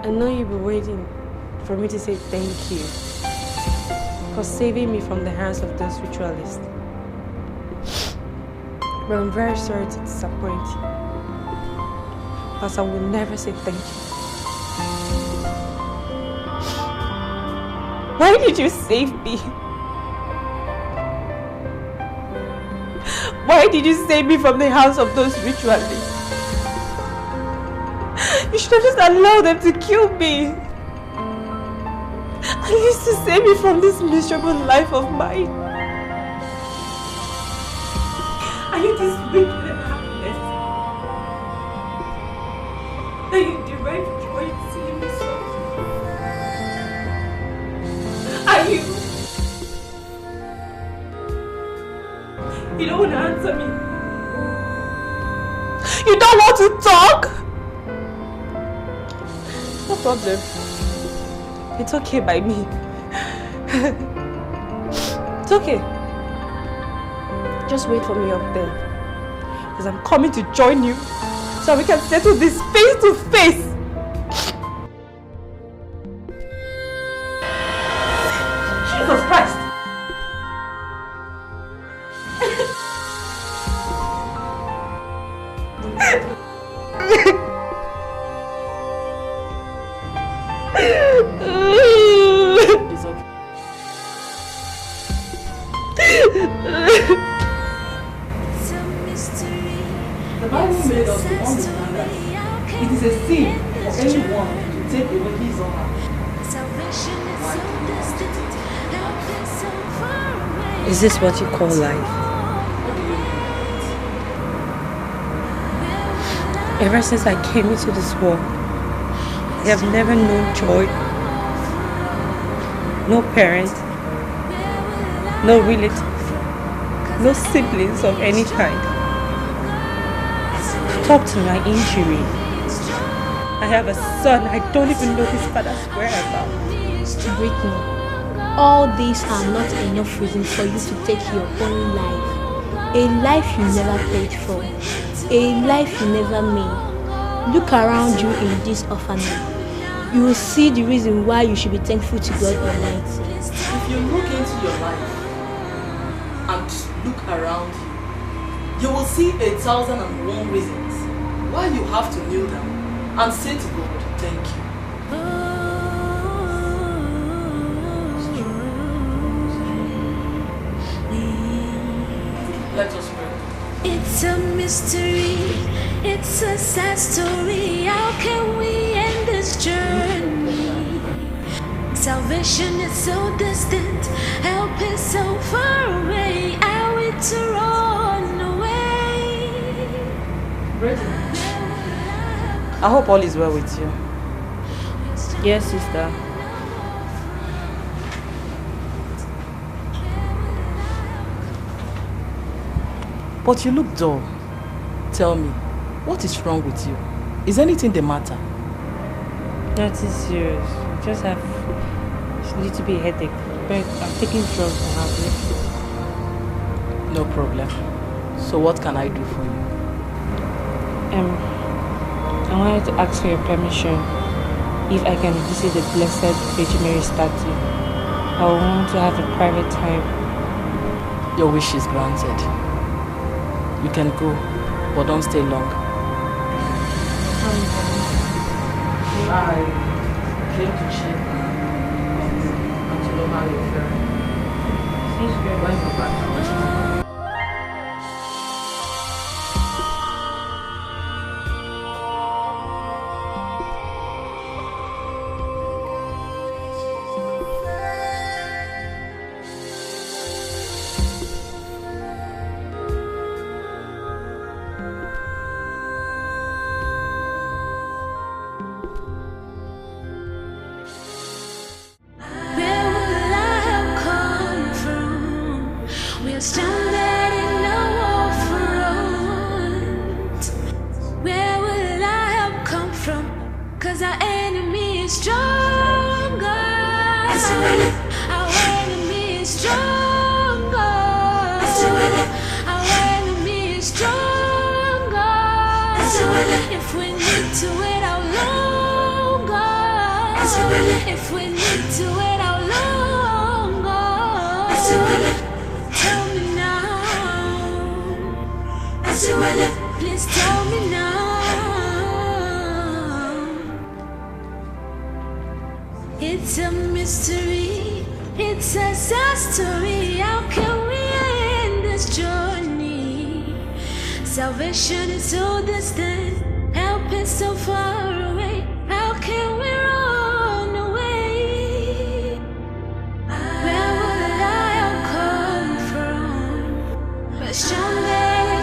I know you've been waiting for me to say thank you for saving me from the hands of those ritualists. But I'm very sorry to disappoint you, because I will never say thank you. Why did you save me? Why did you save me from the hands of those ritualists? You should have just allowed them to kill me. At least to save me from this miserable life of mine. Are you this wicked and heartless that you derive joy in seeing me suffer? Are you? You don't want to answer me. You don't want to talk? No problem. It's okay by me. It's okay. Just wait for me up there. Because I'm coming to join you so we can settle this face to face. Jesus Christ! It's okay. The Bible made us to understand that it is a sin for anyone to take away his or her. Is this what you call life? Ever since I came into this world, I have never known joy. No parent, no relative, no siblings of any kind. Up to my injury, I have a son. I don't even know his father's whereabouts. Brittany, all these are not enough reason for you to take your own life. A life you never paid for. A life you never made. Look around you in this orphanage. You will see the reason why you should be thankful to God Almighty. If you look into your life and look around you, you will see 1,001 reasons why you have to kneel down and say to God, thank you. Let us pray. It's a mystery, it's a sad story. How can we end this journey? Salvation is so distant, help is so far away. Are we to run away? I hope all is well with you. Yes, sister. But you look dull. Tell me, what is wrong with you? Is anything the matter? Nothing serious. I just have a little bit headache. But I'm taking drugs to have it. No problem. So what can I do for you? I wanted to ask for your permission if I can visit the Blessed Virgin Mary statue. I want to have a private time. Your wish is granted. You can go, but don't stay long. I came to check and to know how you're faring. Since you're going to back, If we need to wait out longer, If we need to wait how long, tell me now. Please tell me now. It's a mystery, it's a sad story. How can we end this journey? Salvation is so distant, help is so far away. How can we run away? Where will I come from? Question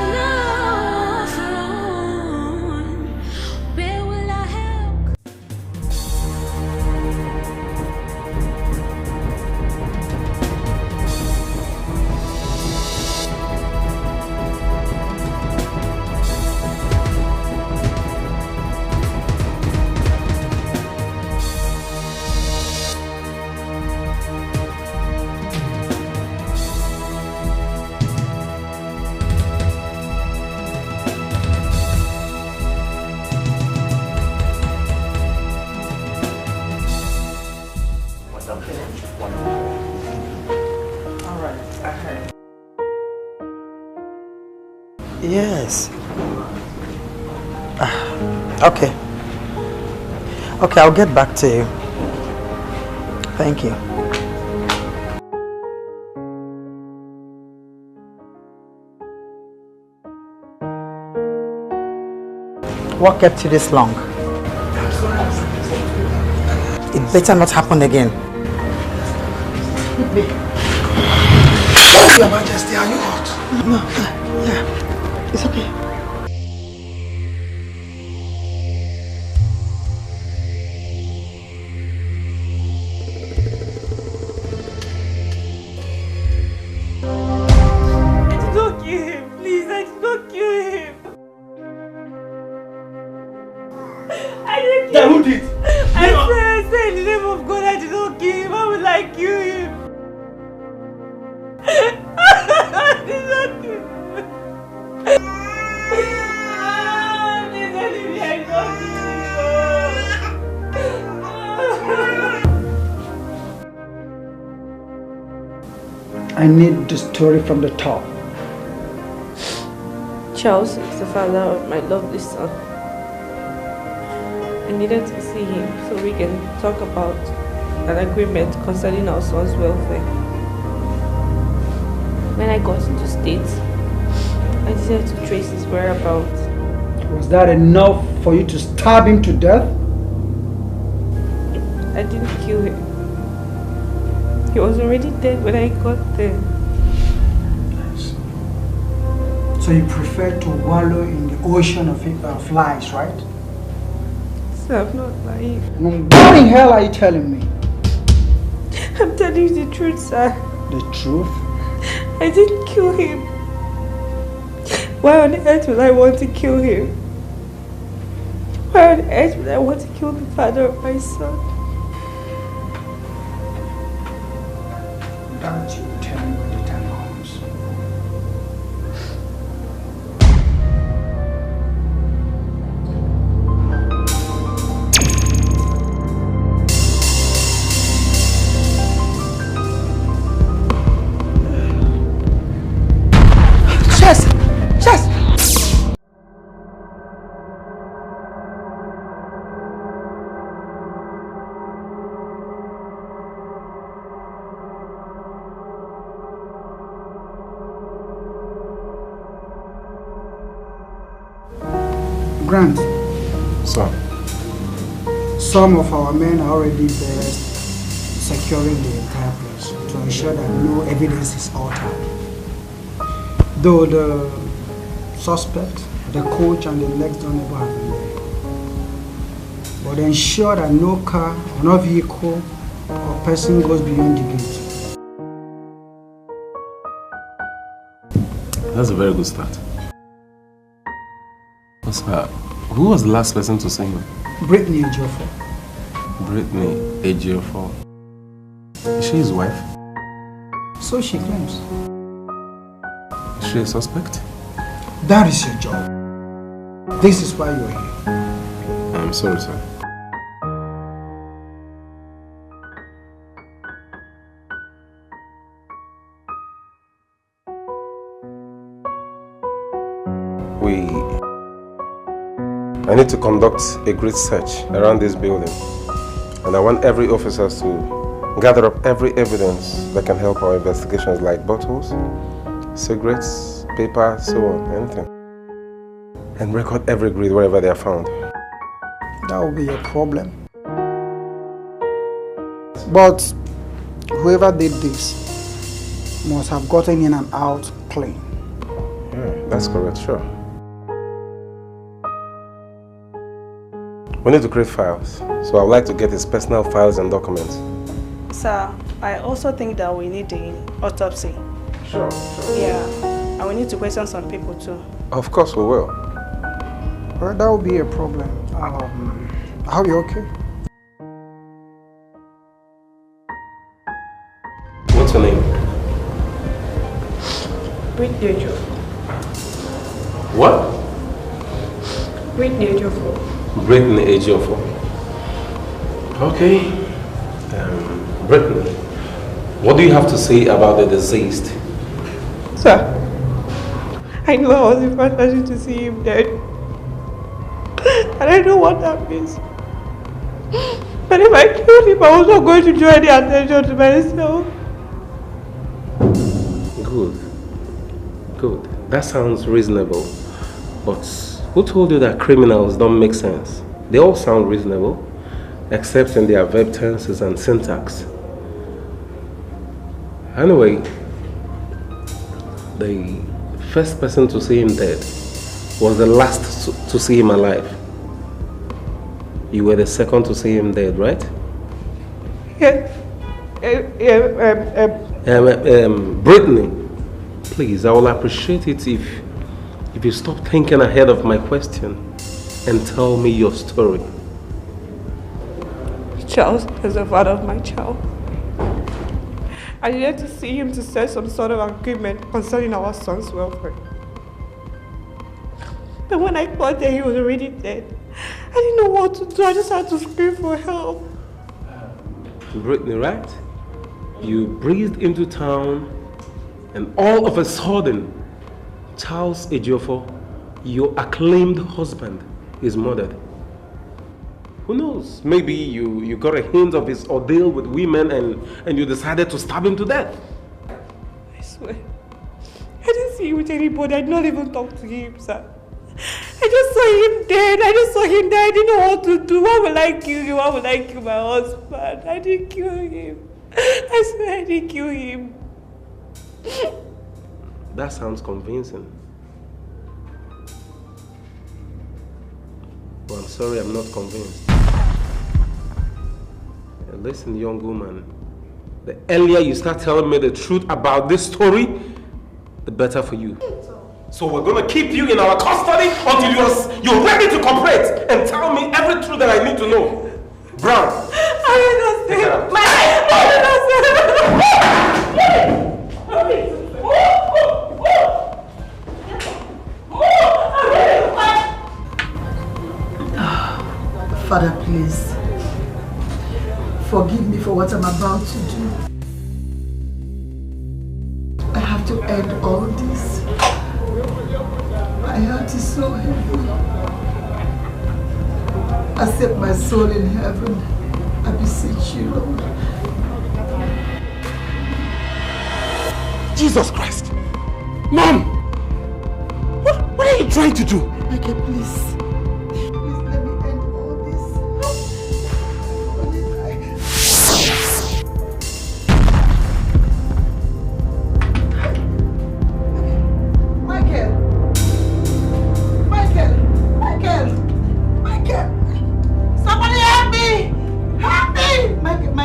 enough run. Where will I help? Yes. Okay. Okay, I'll get back to you. Thank you. What kept you this long? It better not happen again. Your Majesty, are you hot? No, yeah, it's okay. Don't kill him, please. I did not kill him. I didn't kill him. Who did? I said in the name of God, I did not kill him. How will I kill him? I did not kill him. Please, Olivia, I did not kill him. I need the story from the top. Charles is the father of my lovely son. I needed to see him so we can talk about an agreement concerning our son's welfare. When I got into States, I decided to trace his whereabouts. Was that enough for you to stab him to death? I didn't kill him. He was already dead when I got there. Yes. So you prefer to wallow in the ocean of lies, right? Sir, I'm not lying. What in hell are you telling me? I'm telling you the truth, sir. The truth? I didn't kill him. Why on earth would I want to kill him? Why on earth would I want to kill the father of my son? That you tell me when the time comes. Chess! Chess! Grant, Sir. some of our men are already there securing the entire place to ensure that no evidence is altered. Though the suspect, the coach and the next door neighbor have been there. But ensure that no car or no vehicle or person goes beyond the gate. That's a very good start. Sir, who was the last person to see him? Brittany Ejiofor. Brittany Ejiofor. Is she his wife? So she claims. Is she a suspect? That is your job. This is why you're here. I'm sorry, sir. I need to conduct a great search around this building. And I want every officer to gather up every evidence that can help our investigations, like bottles, cigarettes, paper, so on, anything. And record every greed wherever they are found. That will be a problem. But whoever did this must have gotten in and out clean. Yeah, that's correct, sure. We need to create files, so I would like to get his personal files and documents. Sir, I also think that we need the autopsy. Sure. Yeah, and we need to question some people too. Of course we will. Well, that will be a problem. Are you okay? What's your name? Whitney Ejiofor. What? Whitney Ejiofor. Brittany Ejiofor. Okay. Brittany, what do you have to say about the deceased? Sir, I know I was in fantasy to see him dead. And I know what that means. But if I killed him, I was not going to draw any attention to myself. Good. That sounds reasonable. But who told you that criminals don't make sense? They all sound reasonable, except in their verb tenses and syntax. Anyway, the first person to see him dead was the last to see him alive. You were the second to see him dead, right? Yeah. Brittany, please, I will appreciate it if you stop thinking ahead of my question and tell me your story. Charles is the father of my child. I needed to see him to set some sort of agreement concerning our son's welfare. But when I thought that he was already dead, I didn't know what to do. I just had to scream for help. Brittany, right? You breezed into town and all of a sudden, Charles Ejiofor, your acclaimed husband, is murdered. Who knows? Maybe you got a hint of his ordeal with women and you decided to stab him to death. I swear. I didn't see him with anybody. I did not even talk to him, sir. I just saw him dead. I didn't know what to do. Why would I kill you? Why would I kill my husband? I didn't kill him. I swear I didn't kill him. That sounds convincing. Well, I'm sorry, I'm not convinced. Listen, young woman, the earlier you start telling me the truth about this story, the better for you. So we're going to keep you in our custody until you're ready to cooperate and tell me every truth that I need to know. Brown. I understand. Father, please, forgive me for what I'm about to do. I have to end all this. My heart is so heavy. Accept my soul in heaven. I beseech you, Lord. Jesus Christ! Mom! What are you trying to do? Michael, please. Please let me end all this. Michael! Somebody help me! Help me! Michael,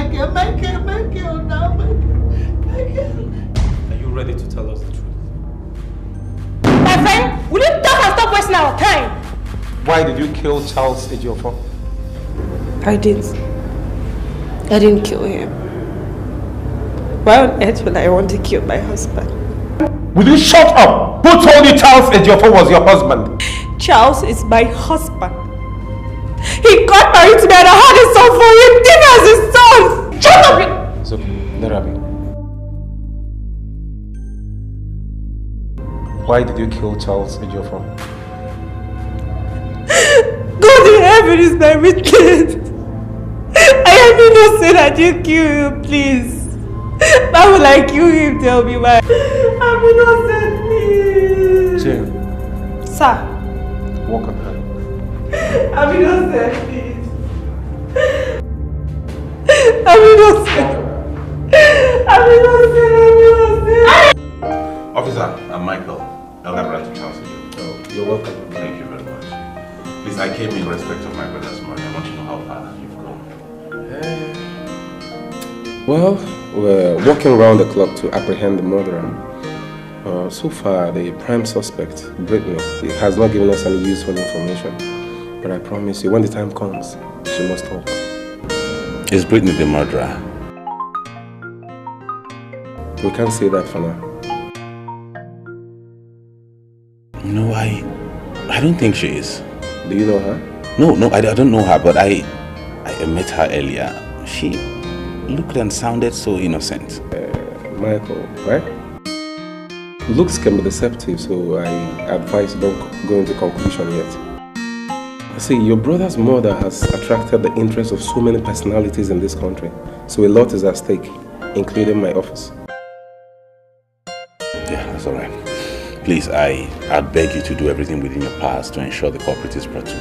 now, Michael. Are you ready to tell us the truth? My friend, will you talk and stop wasting our time? Why did you kill Charles Ejiofor? I didn't kill him. Why on earth would I want to kill my husband? Will you shut up? Who told you Charles Ejiofor was your husband? Charles is my husband. He got married to me and I had a son for him. Give me as his son. Shut up! So, Narabi, why did you kill Charles Ejiofor? Heaven is my witness. I am innocent. I didn't kill him, please. Why would I kill him? Tell me why. I'm innocent, please. Jane. Sir. Walk on her. I'm innocent, please. I'm innocent. I'm innocent. Officer, I'm Michael. Elder Brother Charles. Oh, you're welcome. Thank you very much. Please, I came in respect of my brother's murder. I want to know how far you've gone. Well, we're working around the clock to apprehend the murderer. So far, the prime suspect, Brittany, has not given us any useful information. But I promise you, when the time comes, she must talk. Is Brittany the murderer? We can't say that for now. No, I don't think she is. Do you know her? No, I don't know her, but I met her earlier. She looked and sounded so innocent. Michael, right? Looks can be deceptive, so I advise don't go into conclusion yet. See, your brother's murder has attracted the interest of so many personalities in this country, so a lot is at stake, including my office. Yeah, that's all right. Please, I beg you to do everything within your powers to ensure the culprit is brought to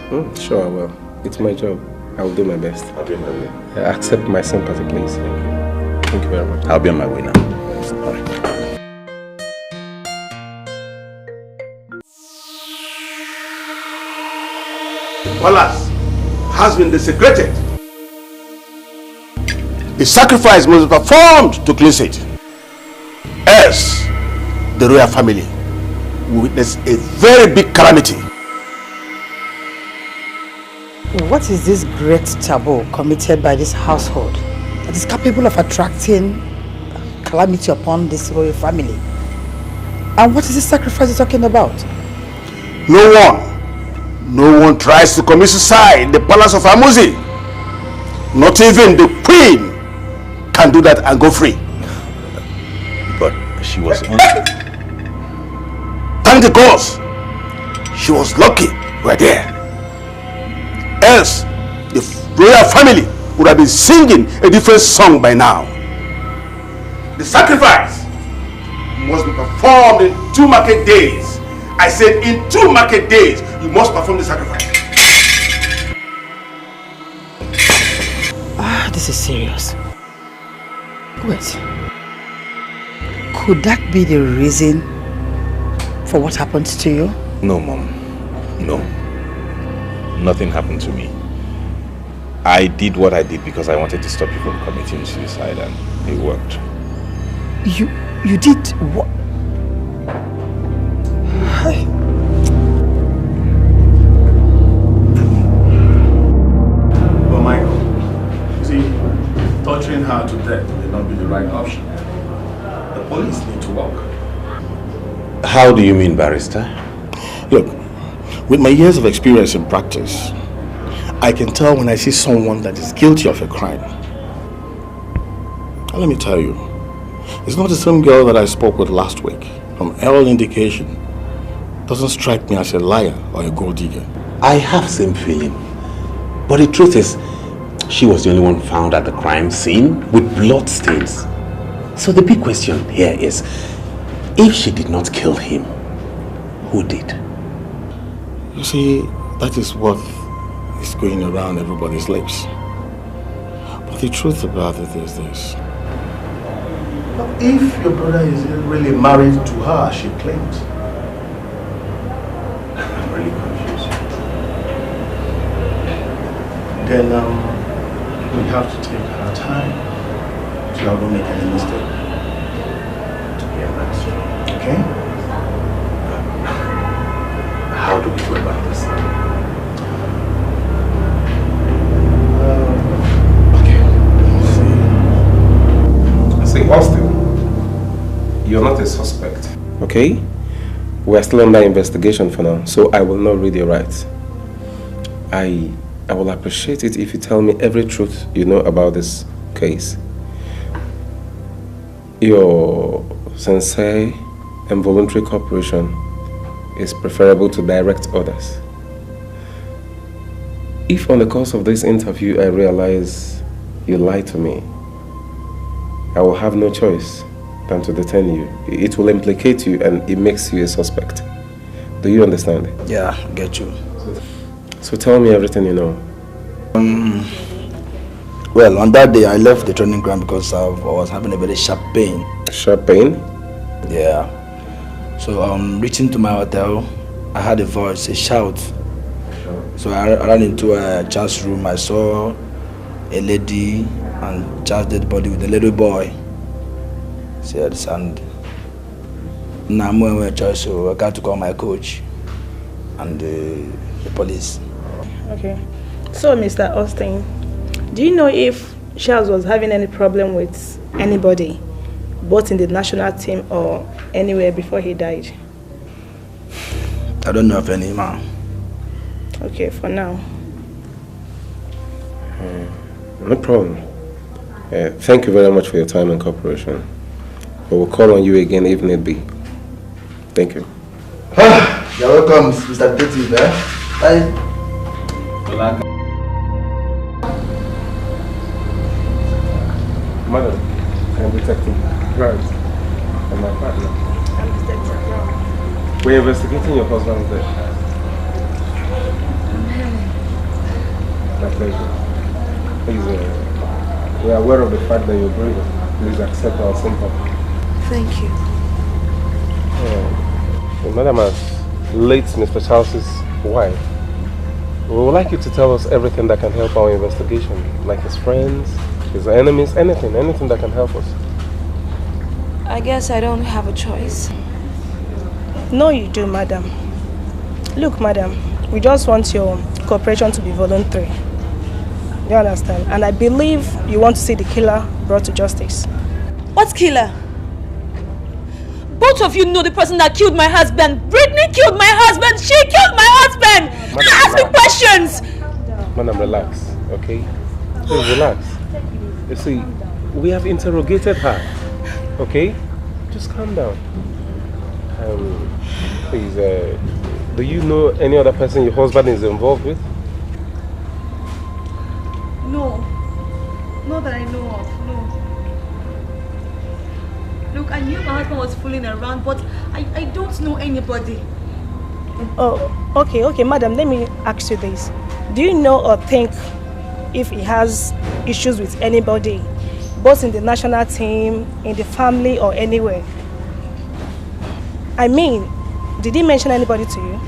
book. Sure, I will. It's my job. I will do my best. I'll be on my way. Accept my sympathy, please. Thank you. Thank you very much. I'll be on my way now. All right. Wallace has been desecrated. The sacrifice must be performed to cleanse it. Else, the royal family will witness a very big calamity. What is this great taboo committed by this household that is capable of attracting calamity upon this royal family? And what is this sacrifice you're talking about? No one tries to commit suicide in the palace of Amuzi. Not even the queen can do that and go free. But she was on. Thank the gods. She was lucky right there. Else, the royal family would have been singing a different song by now. The sacrifice must be performed in 2 market days. I said in 2 market days, you must perform the sacrifice. This is serious. Wait. Could that be the reason for what happened to you? No, Mom. No. Nothing happened to me. I did what I did because I wanted to stop you from committing suicide, and it worked. You did what? But Michael, see, torturing her to death may not be the right option. The police need to work. How do you mean, barrister? Look, with my years of experience in practice, I can tell when I see someone that is guilty of a crime. And let me tell you, it's not the same girl that I spoke with last week. From all indication, doesn't strike me as a liar or a gold digger. I have same feeling. But the truth is, she was the only one found at the crime scene with blood stains. So the big question here is, if she did not kill him, who did? You see, that is what is going around everybody's lips. But the truth about it is this. If your brother is really married to her, she claims. I'm really confused. Then we have to take our time so I don't make any mistake. Yeah, that's true. Okay? How do we go about this now? See, Austin, you're not a suspect, okay? We're still under investigation for now, so I will not read your rights. I will appreciate it if you tell me every truth you know about this case. Your sincere and voluntary cooperation is preferable to direct orders. If on the course of this interview I realize you lied to me, I will have no choice than to detain you. It will implicate you and it makes you a suspect. Do you understand? Yeah, get you. So tell me everything you know. Well, on that day I left the training ground because I was having a very sharp pain. Sharp pain? Yeah. So reaching to my hotel, I heard a voice, a shout. So I ran into a child's room. I saw a lady and child's dead body with a little boy. And now I'm going to church, so I got to call my coach and the police. Okay. So, Mr. Austin, do you know if Charles was having any problem with anybody, both in the national team or anywhere before he died? I don't know of any, ma'am. Okay, for now. No problem. Thank you very much for your time and cooperation. We will call on you again if need be. Thank you. You're welcome, Mr. Detective. Bye. Madam, I'm Detective Grant and my partner. I'm Detective Brown. We're investigating your husband's death. My pleasure. Please, we are aware of the fact that you're grieving. Please accept our sympathy. Thank you. Madam, as late Mr. Charles's wife, we would like you to tell us everything that can help our investigation, like his friends, his enemies, anything that can help us. I guess I don't have a choice. No, you do, madam. Look, madam, we just want your cooperation to be voluntary. You understand? And I believe you want to see the killer brought to justice. What killer? Both of you know the person that killed my husband. Brittany killed my husband. She killed my husband. Madam, ask me questions. Madam, relax, okay? Please relax. You see, we have interrogated her, okay? Just calm down. Please, do you know any other person your husband is involved with? No. Not that I know of, no. Look, I knew my husband was fooling around, but I don't know anybody. Oh, okay, madam, let me ask you this. Do you know or think if he has issues with anybody, both in the national team, in the family, or anywhere? I mean, did he mention anybody to you?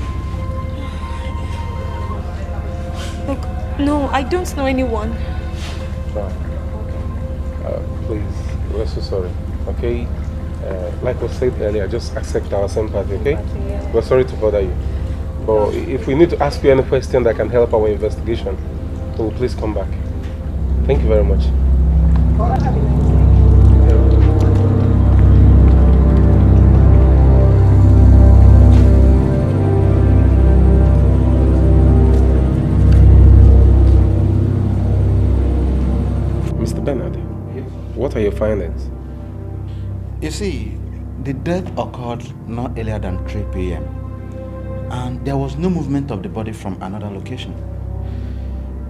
Look, no, I don't know anyone. Please, we're so sorry, okay? Like we said earlier, just accept our sympathy, okay? We're sorry to bother you. But if we need to ask you any question that can help our investigation, we'll please come back. Thank you very much. Mr. Bernard, what are your findings? You see, the death occurred not earlier than 3 p.m. and there was no movement of the body from another location.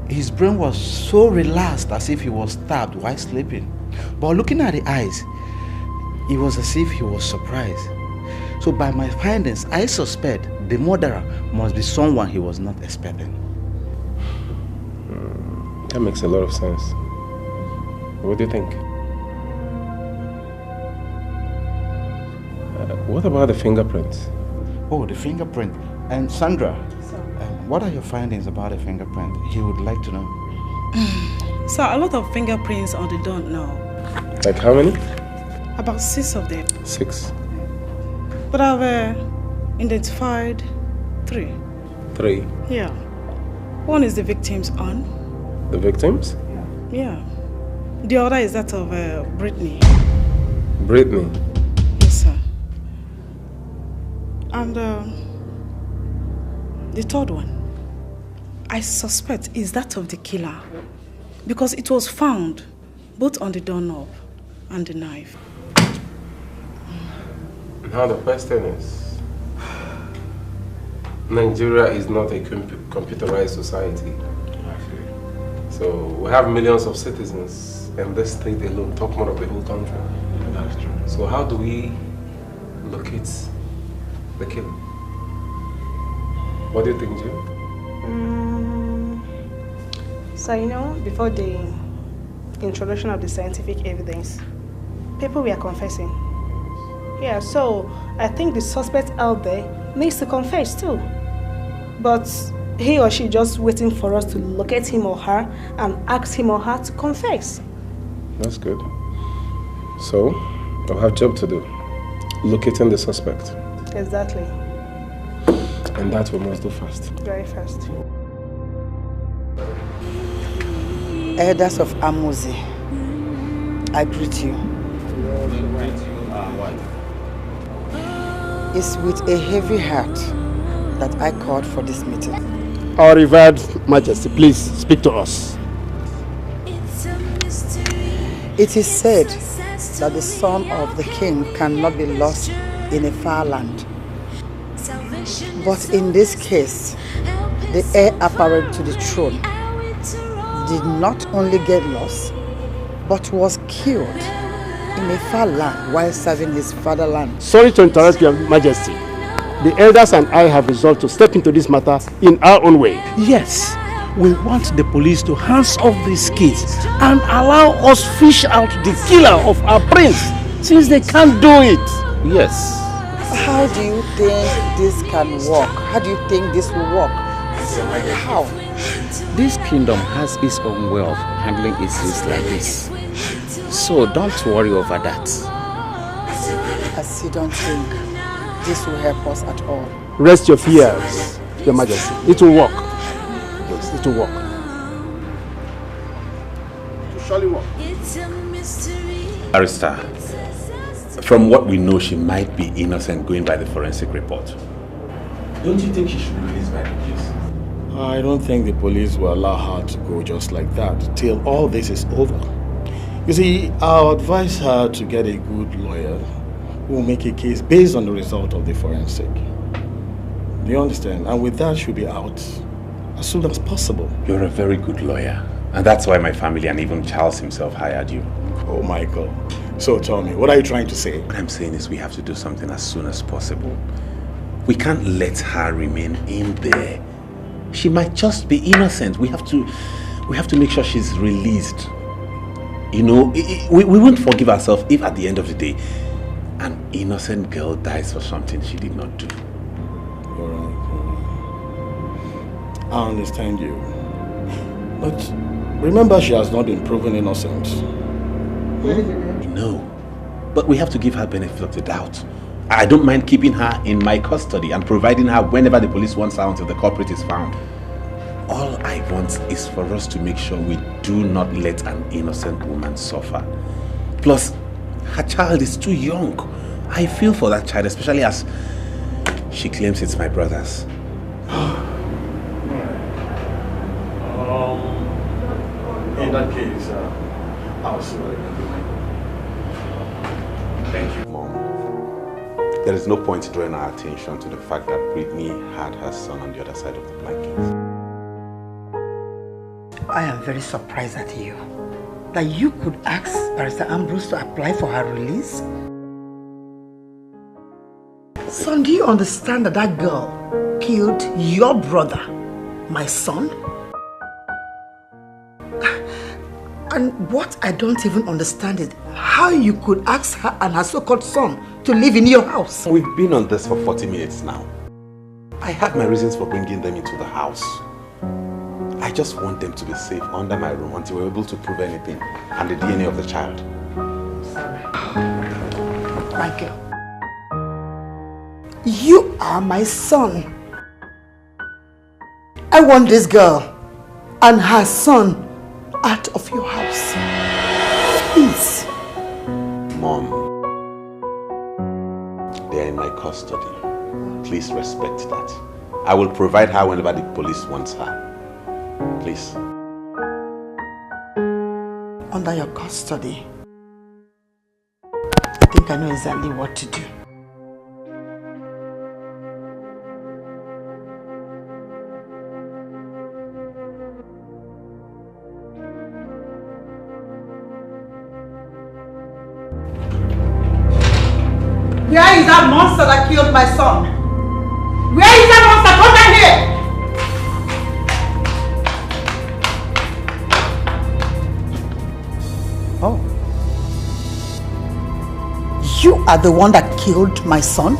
His brain was so relaxed as if he was stabbed while sleeping. But looking at the eyes, it was as if he was surprised. So by my findings, I suspect the murderer must be someone he was not expecting. That makes a lot of sense. What do you think? What about the fingerprints? Oh, the fingerprint. And Sandra, what are your findings about the fingerprint? He would like to know. So a lot of fingerprints on the door now. Like how many? About 6 of them. 6. But I've identified 3. 3? Yeah. One is the victim's aunt. The victims? Yeah. The other is that of Brittany. Brittany? Yes, sir. And the third one, I suspect is that of the killer. Because it was found both on the doorknob and the knife. Now the question is, Nigeria is not a computerized society. So we have millions of citizens in this state alone, talk more of the whole country. That's true. So how do we locate the killer? What do you think, Jim? So before the introduction of the scientific evidence, people were confessing. Yeah, so I think the suspect out there needs to confess too. But he or she just waiting for us to locate him or her and ask him or her to confess. That's good. So, I'll have a job to do. Locating the suspect. Exactly. And that we must do fast. Very fast. Elders of Amuzi, I greet you. It's with a heavy heart that I called for this meeting. Our revered Majesty, please speak to us. It is said that the son of the king cannot be lost in a far land. But in this case, the heir apparent to the throne did not only get lost, but was killed in a far land while serving his fatherland. Sorry to interrupt Your Majesty. The elders and I have resolved to step into this matter in our own way. Yes, we want the police to hands off these kids and allow us fish out the killer of our prince, since they can't do it. Yes. How do you think this can work? How do you think this will work? How? This kingdom has its own way of handling issues like this. So don't worry over that. I still don't think this will help us at all. Rest your fears, Your Majesty. It will work. Yes, it will work. It will surely work. Barrister, from what we know, she might be innocent going by the forensic report. Don't you think she should be released by the police? I don't think the police will allow her to go just like that till all this is over. You see, I'll advise her to get a good lawyer who will make a case based on the result of the forensic. Do you understand? And with that, she'll be out as soon as possible. You're a very good lawyer. And that's why my family and even Charles himself hired you. Oh, Michael. So tell me, what are you trying to say? What I'm saying is we have to do something as soon as possible. We can't let her remain in there. She might just be innocent. We have to make sure she's released. You know, we won't forgive ourselves if at the end of the day, an innocent girl dies for something she did not do. All right. I understand you. But remember, she has not been proven innocent. No, but we have to give her benefit of the doubt. I don't mind keeping her in my custody and providing her whenever the police wants her until the culprit is found. All I want is for us to make sure we do not let an innocent woman suffer. Plus, her child is too young. I feel for that child, especially as she claims it's my brother's. In that case, I'll see what I can do. Thank you, Mom. There is no point drawing our attention to the fact that Brittany had her son on the other side of the blankets. I am very surprised at you. That you could ask Barrister Ambrose to apply for her release? Son, do you understand that that girl killed your brother, my son? And what I don't even understand is how you could ask her and her so-called son to live in your house. We've been on this for 40 minutes now. I had my reasons for bringing them into the house. I just want them to be safe under my room until we're able to prove anything and the DNA of the child. Michael, you are my son. I want this girl and her son out of your house. Please. Mom, they are in my custody. Please respect that. I will provide her whenever the police wants her. Please. Under your custody. I think I know exactly what to do. Where is that monster that killed my son? Where is that monster? Come down here! Oh. You are the one that killed my son?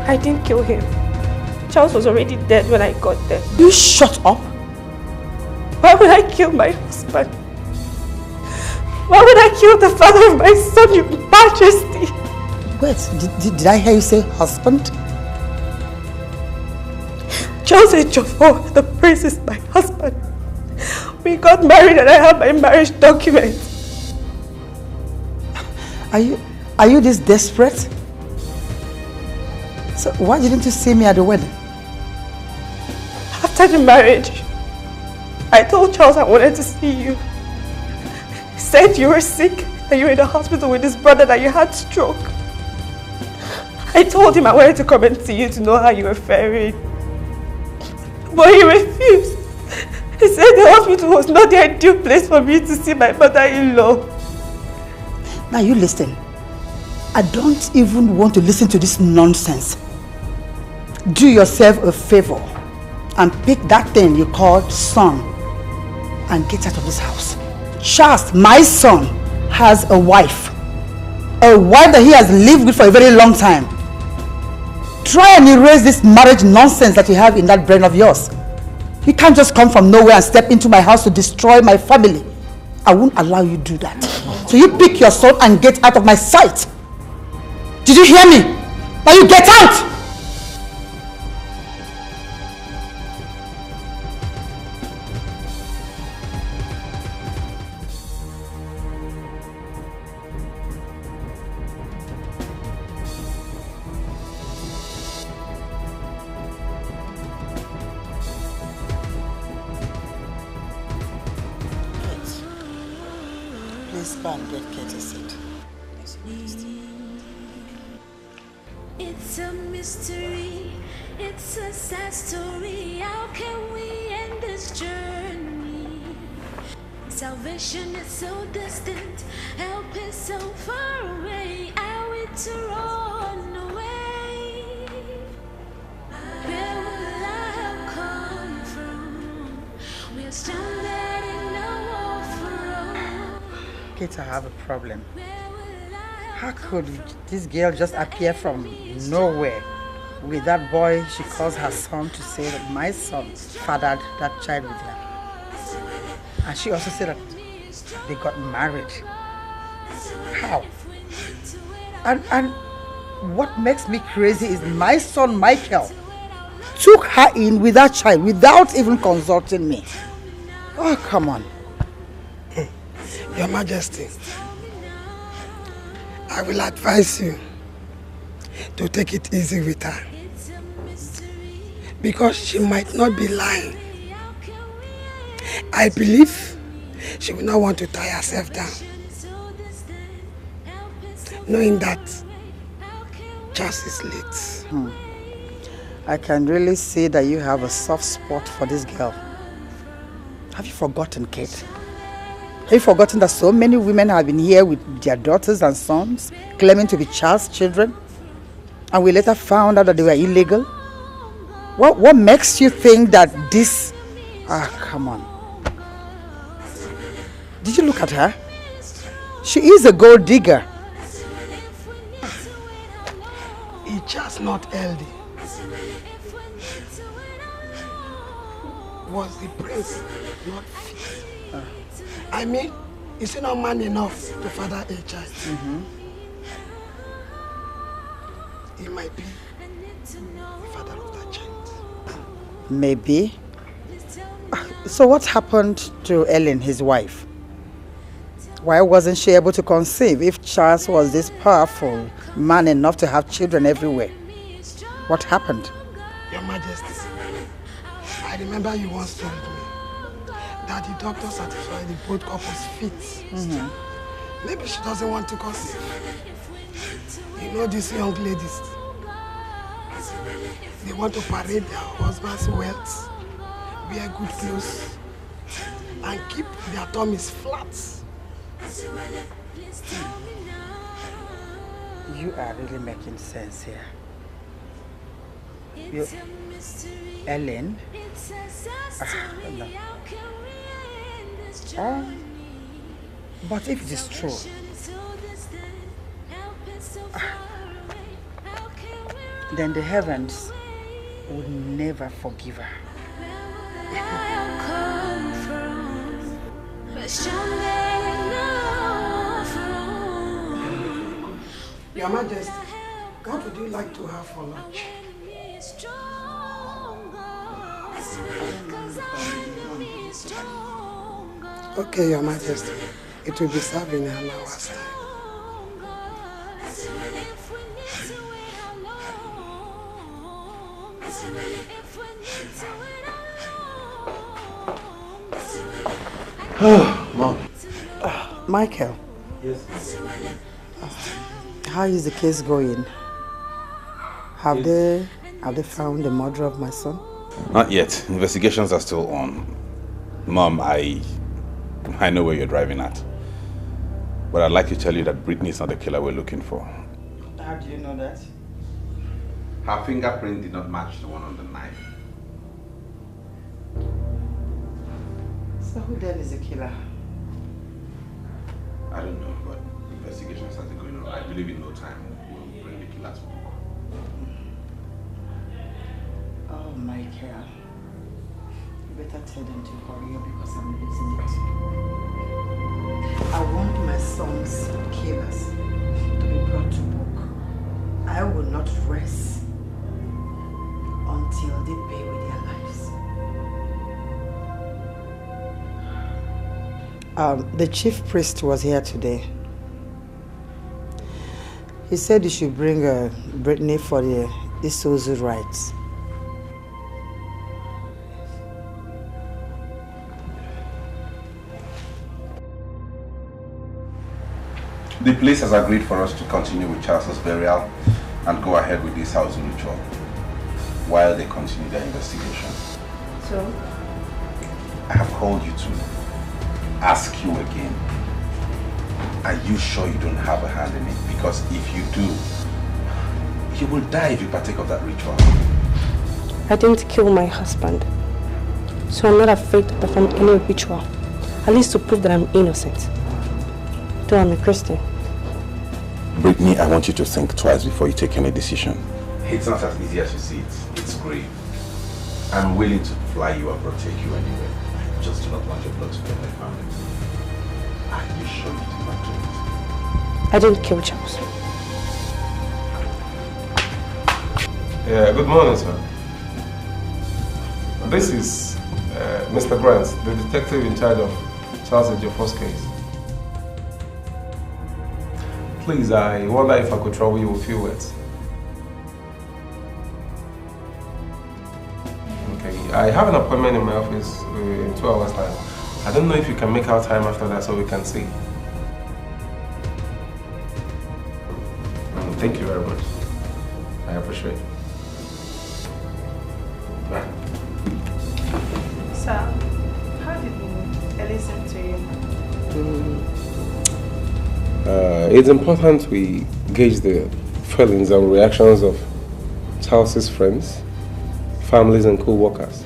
I didn't kill him. Charles was already dead when I got there. You shut up. Why would I kill my husband? Why would I kill the father of my son, Your Majesty? Wait, did I hear you say husband? Charles Ejiofor, the prince, is my husband. We got married and I have my marriage document. Are you this desperate? So why didn't you see me at the wedding? After the marriage, I told Charles I wanted to see you. He said you were sick, that you were in the hospital with his brother, that you had stroke. I told him I wanted to come and see you to know how you were faring. But he refused. He said the hospital was not the ideal place for me to see my mother-in-law. Now you listen. I don't even want to listen to this nonsense. Do yourself a favor and pick that thing you call son and get out of this house. Charles, my son, has a wife. A wife that he has lived with for a very long time. Try and erase this marriage nonsense that you have in that brain of yours. You can't just come from nowhere and step into my house to destroy my family. I won't allow you to do that. So you pick your son and get out of my sight. Did you hear me? Now you get out! Please go and get Kate a seat. It's a mystery, it's a sad story. How can we end this journey? Salvation is so distant, help is so far away. Are we to run away? Where will I have come from? We're stranded in a war for Kate, I have a problem. How could this girl just appear from nowhere with that boy she calls her son to say that my son fathered that child with her? And she also said that they got married. How? And what makes me crazy is my son Michael took her in with that child without even consulting me. Oh, come on. Your Majesty, I will advise you to take it easy with her, because she might not be lying. I believe she will not want to tie herself down, knowing that Charles is late. I can really see that you have a soft spot for this girl. Have you forgotten, Kate? Have you forgotten that so many women have been here with their daughters and sons, claiming to be Charles' children, and we later found out that they were illegal? What makes you think that this... come on. Did you look at her? She is a gold digger. It's just not healthy. Was the prince not fit? I mean, is he not man enough to father a child? He might be the father of that child. Maybe. So what happened to Ellen, his wife? Why wasn't she able to conceive if Charles was this powerful man enough to have children everywhere? What happened? Your Majesty, I remember you once told me that the doctor certified the both couples fit. Maybe she doesn't want to conceive. You know these young ladies, they want to parade their husband's wealth, wear good clothes, and keep their tummies flat. You are really making sense here. You, Ellen? No. But if it is true, then the heavens would never forgive her. Your Majesty, what would you like to have for lunch? Okay, Your Majesty. It will be served in an hour's time. Mom. Michael. Yes. How is the case going? Have they found the murderer of my son? Not yet. Investigations are still on. Mom, I know where you're driving at. But I'd like to tell you that Brittany is not the killer we're looking for. How do you know that? Her fingerprint did not match the one on the knife. So who then is the killer? I don't know, but investigations are still going on. I believe in no time we'll bring the killer to book. Oh, Michael. You better tell them to hurry up because I'm losing it. I want my son's killers to be brought to book. I will not rest until they pay with their lives. The chief priest was here today. He said you should bring Brittany for the Isuzu rights. The police has agreed for us to continue with Charles's burial and go ahead with this house ritual while they continue their investigation. So? I have called you to ask you again. Are you sure you don't have a hand in it? Because if you do, you will die if you partake of that ritual. I didn't kill my husband, so I'm not afraid to perform any ritual, at least to prove that I'm innocent. Though I'm a Christian. Brittany, I want you to think twice before you take any decision. It's not as easy as you see it. It's grave. I'm willing to fly you up or take you anywhere. I just do not want your blood to get my family. Are you sure you did not do it? I didn't kill Charles. Yeah, good morning, sir. This is Mr. Grant, the detective in charge of Charles Ejiofor's case. Please, I wonder if I could trouble you with a few words. Okay, I have an appointment in my office in 2 hours' time. I don't know if you can make out time after that so we can see. Thank you very much. I appreciate it. Bye. Sir, how did I listen to you? It's important we gauge the feelings and reactions of Charles's friends, families and co-workers.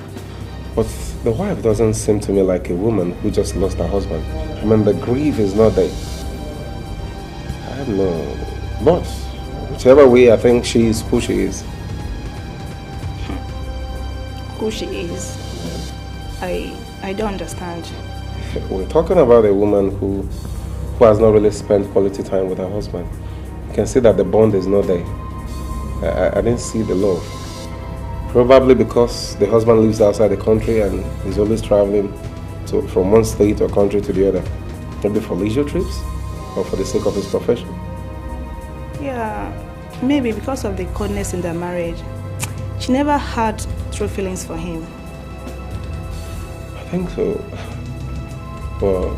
But the wife doesn't seem to me like a woman who just lost her husband. I mean, the grief is not there. I don't know. But whichever way, I think she is who she is. Who she is? I don't understand. We're talking about a woman who has not really spent quality time with her husband. You can see that the bond is not there. I didn't see the love. Probably because the husband lives outside the country and is always traveling from one state or country to the other. Maybe for leisure trips or for the sake of his profession. Yeah, maybe because of the coldness in their marriage. She never had true feelings for him. I think so. Well,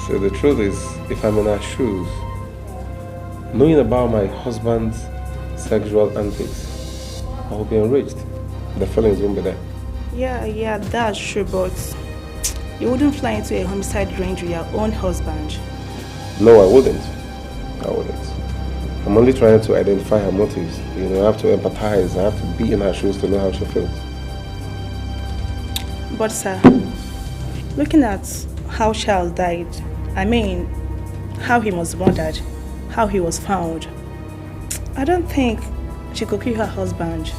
so the truth is, if I'm in her shoes, knowing about my husband's sexual antics, I will be enraged. The feelings won't be there. Yeah, that's true, but you wouldn't fly into a homicide range with your own husband. No, I wouldn't. I'm only trying to identify her motives. You know, I have to empathize. I have to be in her shoes to know how she feels. But sir, looking at how Charles died, I mean, how he was murdered, how he was found, I don't think she could kill her husband.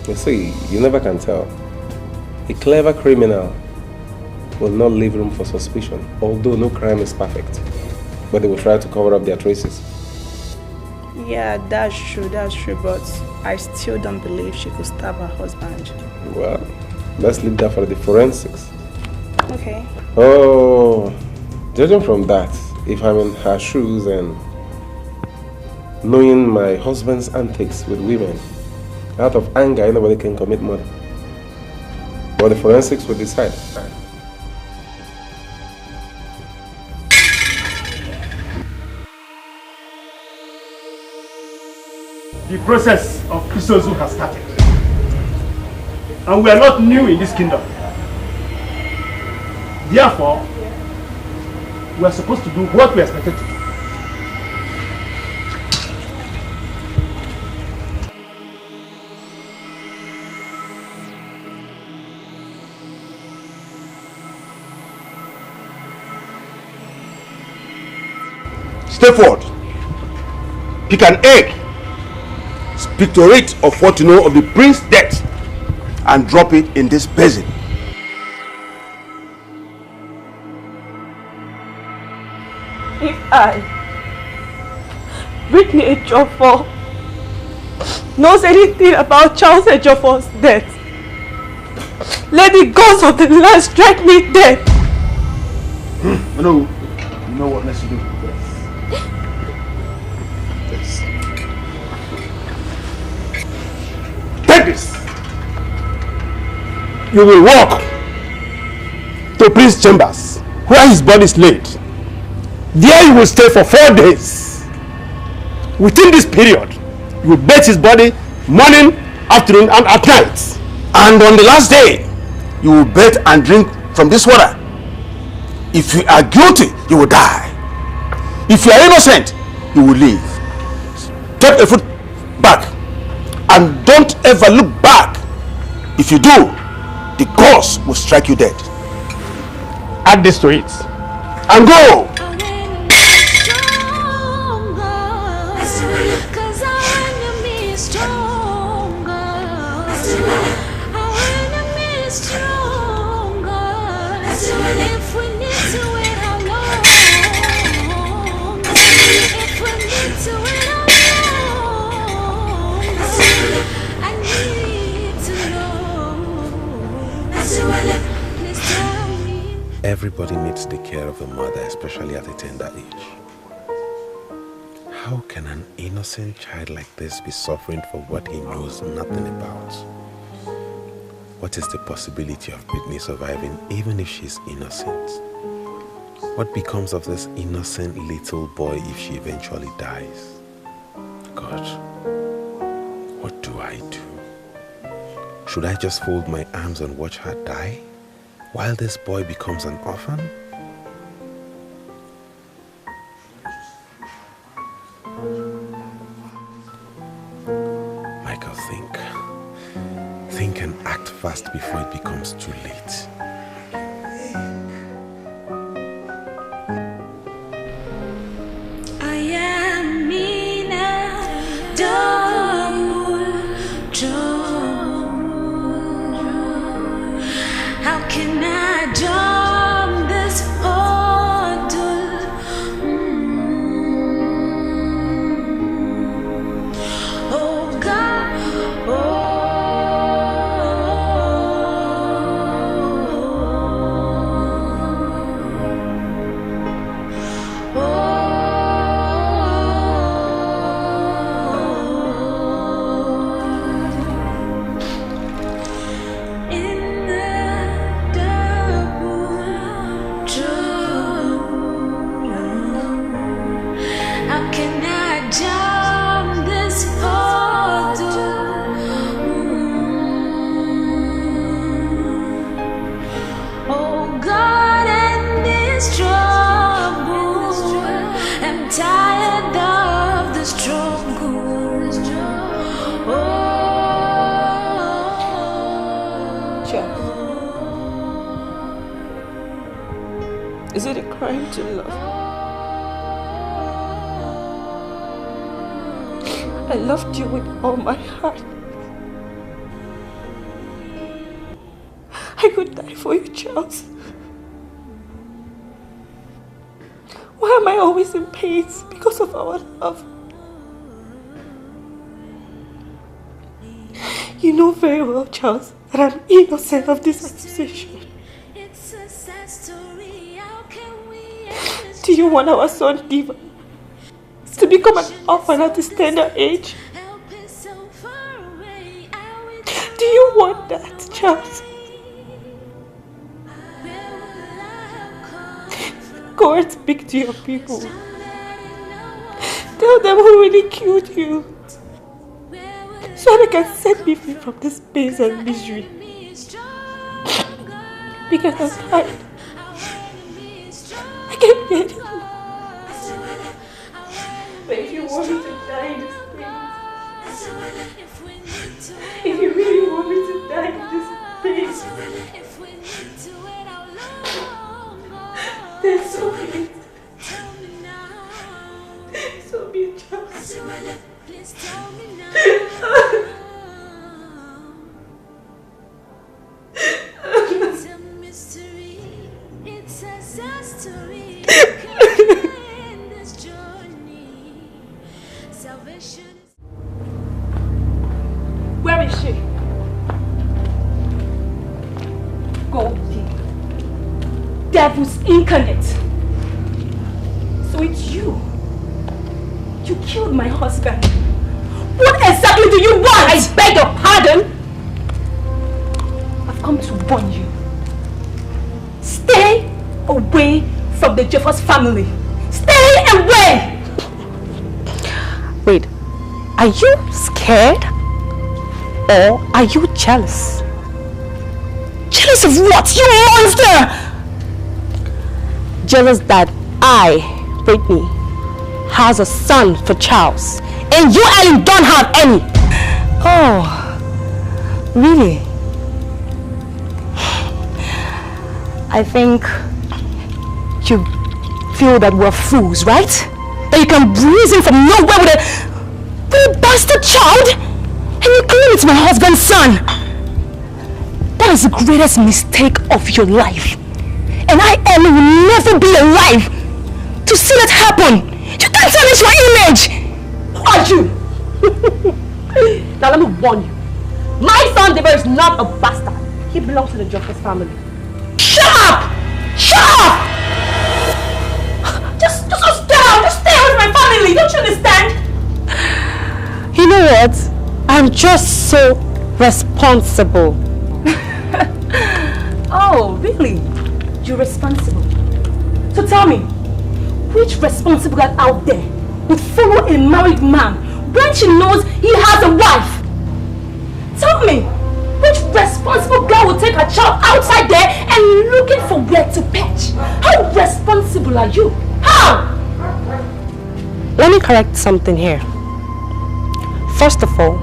You see, you never can tell. A clever criminal will not leave room for suspicion, although no crime is perfect. But they will try to cover up their traces. Yeah, that's true, but I still don't believe she could stab her husband. Well, let's leave that for the forensics. Okay. Oh, judging from that, if I'm in her shoes and knowing my husband's antics with women, out of anger, anybody can commit murder. But the forensics will decide. The process of Isozu has started. And we are not new in this kingdom. Therefore, we are supposed to do what we are expected to do. Step forward. Pick an egg. Speak to it of what you know of the prince's death and drop it in this basin. If I, Brittany Ejiofor, knows anything about Charles Ejiofor's death, let the gods of the land strike me dead. No, you know what let's do. Yes. Take this. You will walk to Prince's chambers, where his body is laid. There you will stay for 4 days. Within this period, you will bathe his body morning, afternoon, and at night. And on the last day, you will bathe and drink from this water. If you are guilty, you will die. If you are innocent, you will live. Take a foot back and don't ever look back. If you do, the gods will strike you dead. Add this to it and go. Everybody needs the care of a mother, especially at a tender age. How can an innocent child like this be suffering for what he knows nothing about? What is the possibility of Brittany surviving even if she's innocent? What becomes of this innocent little boy if she eventually dies? God, what do I do? Should I just fold my arms and watch her die while this boy becomes an orphan? Michael, think and act fast before it becomes too late. I am Mina, double trouble. How can I jump this hurdle? Oh God, how can I jump this hurdle? Oh God, and this trouble, I'm tired. Is it a crime to love? I loved you with all my heart. I could die for you, Charles. Why am I always in pain because of our love? You know very well, Charles, that I'm innocent of this accusation. Do you want our son, Diva, to become an orphan at this tender age? Do you want that, Charles? Go and speak to your people. Tell them who really killed you, so they can set me free from this pain and misery. Because I'm tired. I can't get it. But if you want me to die in this pain, if you really want me to die in this pain, then so be it. So be it, Charles. Please tell me now. It's a mystery. It's a sad story. In this journey, salvation. Where is she? Goldie. Devil's incarnate. So it's you. You killed my husband. What exactly do you want? I beg your pardon. I've come to warn you. Stay away from the Jeffers family. Stay away! Wait, are you scared? Or are you jealous? Jealous of what? You monster! Jealous that I, Brittany, has a son for Charles, and you, Ellen, don't have any. Oh, really? I think you feel that we're fools, right? That you can breeze in from nowhere with a bastard child, and you claim it's my husband's son. That is the greatest mistake of your life. And I, Ellen, will never be alive to see that happen. You can't tarnish my image! Who are you? Now let me warn you. My son David is not a bastard. He belongs to the Jeffers family. Shut up! Shut up! Just stay out! Just stay out with my family! Don't you understand? You know what? I'm just so responsible. Oh, really? You're responsible. So tell me, which responsible girl out there would follow a married man when she knows he has a wife? Tell me, which responsible girl will take her child outside there and looking for where to perch? How responsible are you? How? Let me correct something here. First of all,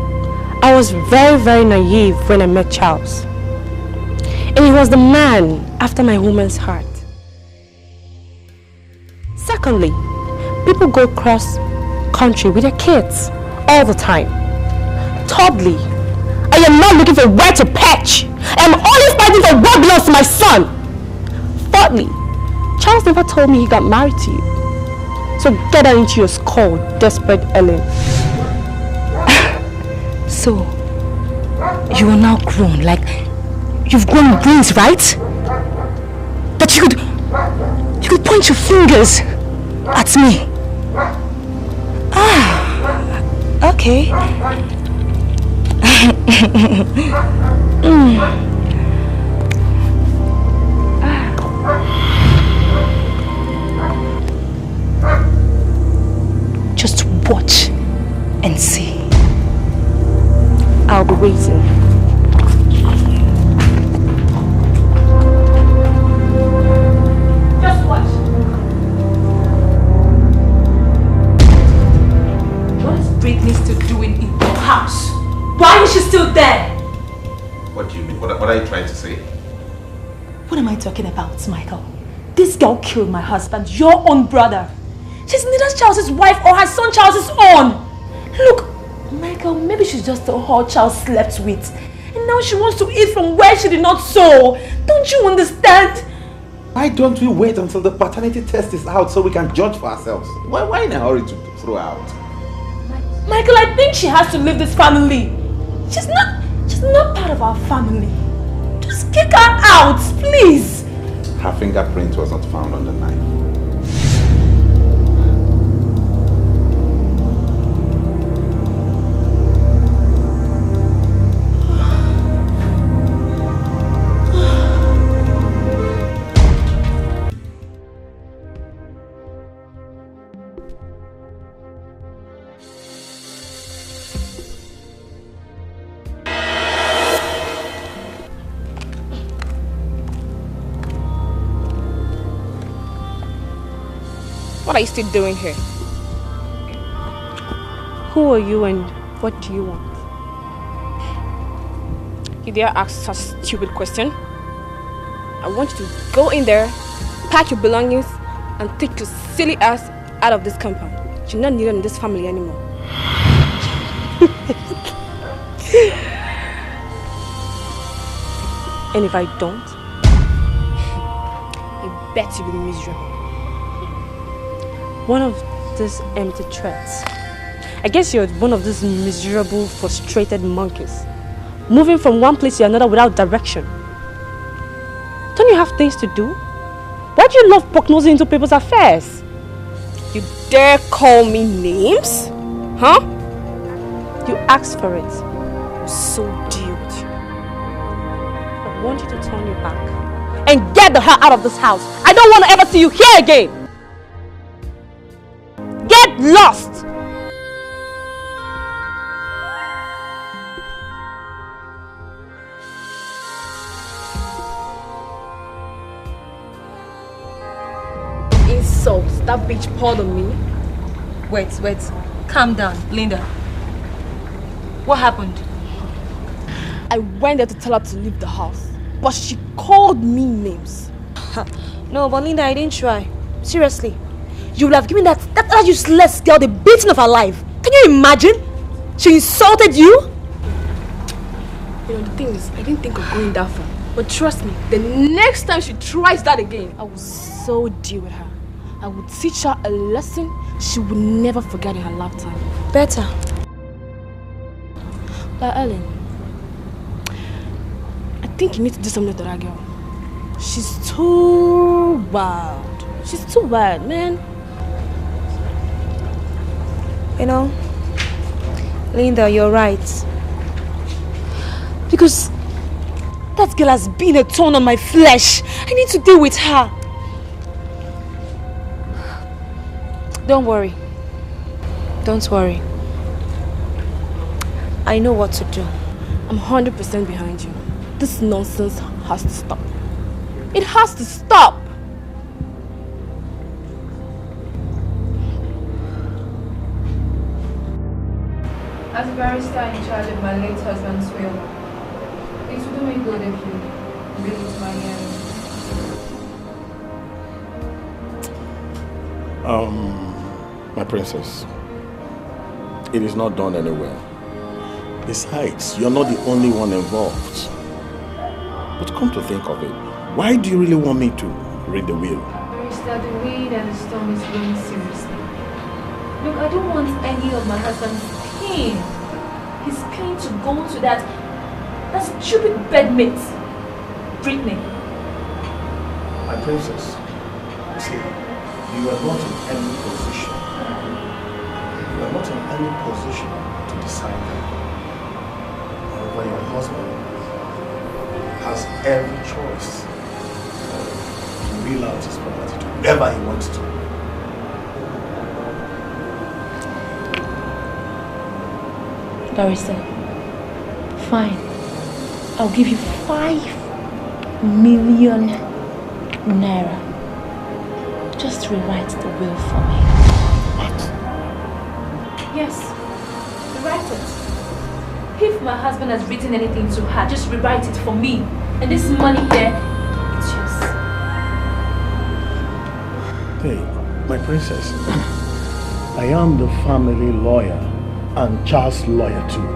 I was very, very naive when I met Charles. And he was the man after my woman's heart. Secondly, people go cross country with their kids all the time. Thirdly, I am not looking for where to perch. I am only fighting for what belongs to my son. Fourthly, Charles never told me he got married to you. So get that into your skull, desperate Ellen. So, you are now grown, like you've grown brains, right? That you could point your fingers at me. Ah, okay. Just watch and see. I'll be waiting. Just watch. What is Brittany still doing in your house? Why is she still there? What do you mean? What are you trying to say? What am I talking about, Michael? This girl killed my husband, your own brother. She's neither Charles' wife or her son Charles' own. Look, Michael, maybe she's just the whole Charles slept with. And now she wants to eat from where she did not sow. Don't you understand? Why don't we wait until the paternity test is out so we can judge for ourselves? Why in a hurry to throw out? Michael, I think she has to leave this family. She's not part of our family. Just kick her out, please. Her fingerprint was not found on the knife. What are you still doing here? Who are you and what do you want? You dare ask such a stupid question? I want you to go in there, pack your belongings, and take your silly ass out of this compound. You're not needed in this family anymore. And if I don't? I bet you'll be miserable. One of these empty threats. I guess you're one of these miserable, frustrated monkeys. Moving from one place to another without direction. Don't you have things to do? Why do you love poke-nosing into people's affairs? You dare call me names? Huh? You asked for it. So deal with you. I want you to turn your back and get the hell out of this house. I don't want to ever see you here again. Get lost! Insults that bitch poured on me. Wait. Calm down, Linda. What happened? I went there to tell her to leave the house, but she called me names. No, but Linda, I didn't try. Seriously. You would have given that useless girl the beating of her life. Can you imagine? She insulted you? You know, the thing is, I didn't think of going that far. But trust me, the next time she tries that again, I will so deal with her. I will teach her a lesson she will never forget in her lifetime. Better. But Ellen, I think you need to do something to that girl. She's too wild. She's too wild, man. You know, Linda, you're right. Because that girl has been a thorn on my flesh. I need to deal with her. Don't worry. Don't worry. I know what to do. I'm 100% behind you. This nonsense has to stop. It has to stop! As a barrister in charge of my late husband's will, it would do me good if you read it to my hearing. My princess, it is not done anywhere. Besides, you're not the only one involved. But come to think of it, why do you really want me to read the will? Barrister, the wind and the storm is blowing seriously. Look, I don't want any of my husband's pain. His pain to go to that stupid bedmate, Brittany. My princess, see, you are not in any position. You are not in any position to decide that. However, your husband has every choice to wheel out his property to whoever he wants to. Barrister, fine. I'll give you 5 million naira. Just rewrite the will for me. What? Yes, rewrite it. If my husband has written anything to her, just rewrite it for me. And this money here, it's yours. Hey, my princess. I am the family lawyer and Charles' lawyer too.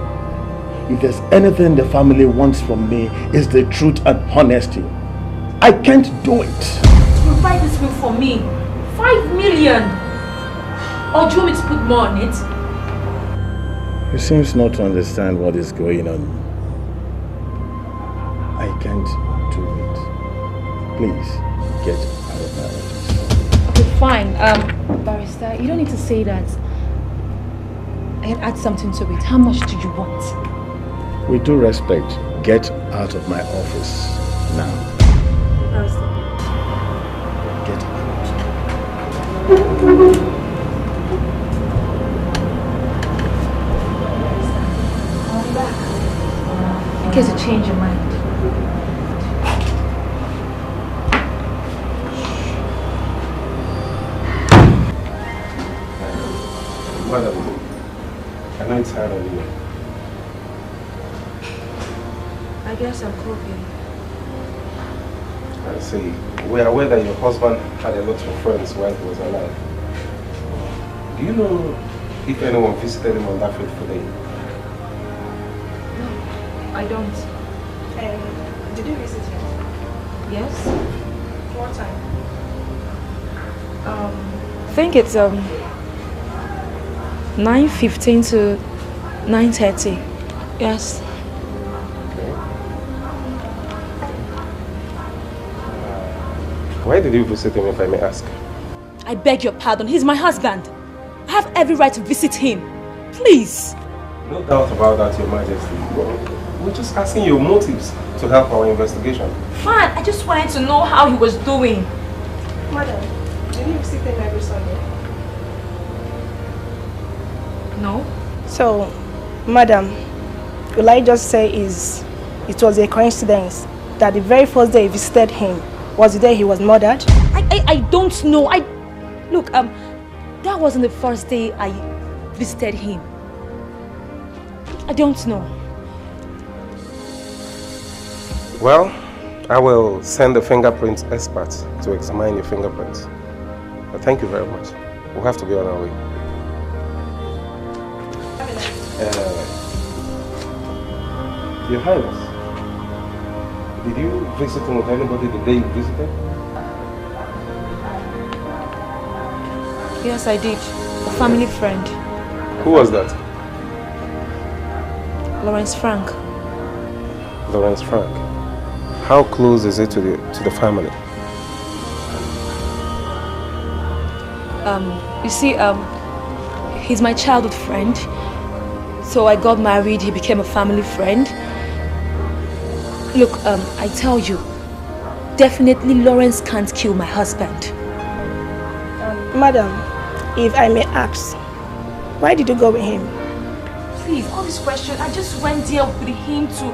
If there's anything the family wants from me, it's the truth and honesty. I can't do it. Provide this will for me. 5 million. Or do you want me to put more on it? He seems not to understand what is going on. I can't do it. Please, get out of my office. Okay, fine. Barrister, you don't need to say that. I can add something to it. How much do you want? With due respect, get out of my office now. Barrister. Get I'll be back. In case you change your mind. Madam, I know it's hard on you. I guess I'm cooking. I see. We are aware that your husband had a lot of friends while he was alive. Do you know if anyone visited him on that fateful day? No, I don't. Did you visit him? Yes? What time? I think it's 9:15 to 9:30. Yes. Why did you visit him, if I may ask? I beg your pardon. He's my husband. I have every right to visit him. Please. No doubt about that, Your Majesty. We're just asking your motives to help our investigation. Fine, I just wanted to know how he was doing. Madam, did you visit him every Sunday? No. So, madam, will I just say it was a coincidence that the very first day you visited him was the day he was murdered? I don't know. Look, that wasn't the first day I visited him. I don't know. Well, I will send the fingerprint expert to examine your fingerprints. But thank you very much. We'll have to be on our way. Your Highness, did you visit him with anybody the day you visited? Yes, I did. A family friend. Who was that? Lawrence Frank. Lawrence Frank. How close is it to the family? You see, he's my childhood friend. So I got married, he became a family friend. Look, I tell you, definitely Lawrence can't kill my husband. Madam, if I may ask, why did you go with him? Please, all these questions, I just went there with him to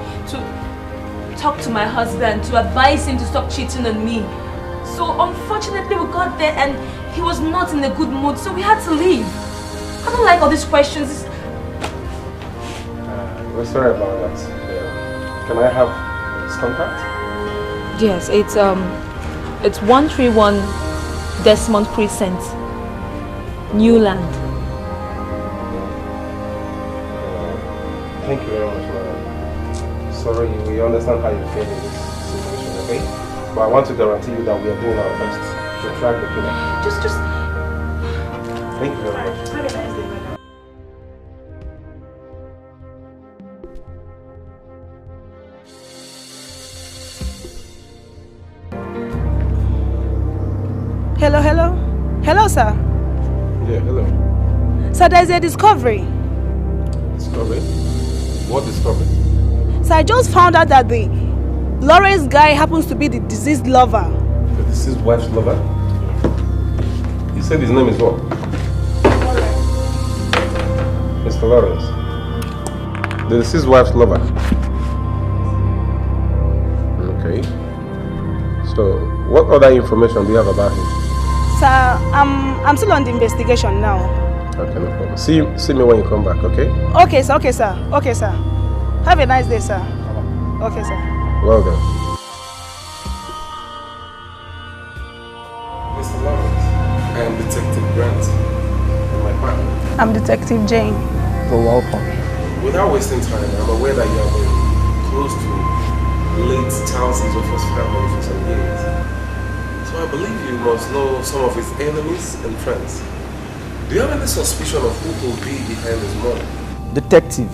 talk to my husband, to advise him to stop cheating on me. So unfortunately we got there and he was not in a good mood, so we had to leave. I don't like all these questions. We're sorry about that. Can I have his contact? Yes, it's 131 Desmond Crescent, Newland. Thank you very much, madam. Sorry, we understand how you feel in this situation, okay? But I want to guarantee you that we are doing our best to track the killer. Just... Thank you very much. Hello, hello? Hello, sir. Yeah, hello. Sir, there's a discovery. Discovery? What discovery? So I just found out that the Lawrence guy happens to be the deceased lover. The deceased wife's lover? You said his name is what? Mr. Lawrence. The deceased wife's lover. Okay. So, what other information do you have about him? Sir, I'm still on the investigation now. Okay, no problem. See me when you come back, okay? Okay, sir. Okay, sir. Okay, sir. Have a nice day, sir. Okay, sir. Well done. Mr. Lawrence. I'm Detective Jane. You're welcome. Without wasting time, I'm aware that you have been close to late Charles Ejiofor's family for some years. So I believe you must know some of his enemies and friends. Do you have any suspicion of who could be behind his murder? Detective,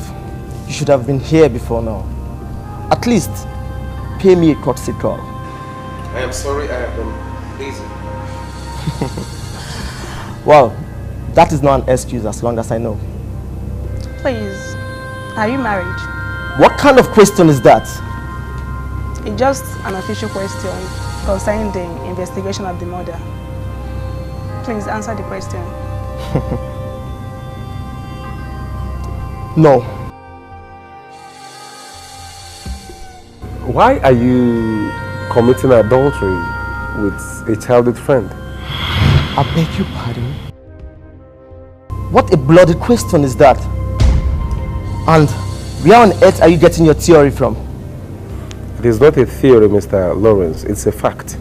you should have been here before now. At least, pay me a courtesy call. I am sorry I have been busy. Well, that is not an excuse as long as I know. Please, are you married? What kind of question is that? It's just an official question concerning the investigation of the murder. Please answer the question. No. Why are you committing adultery with a childhood friend? I beg your pardon? What a bloody question is that? And where on earth are you getting your theory from? It is not a theory, Mr. Lawrence. It's a fact.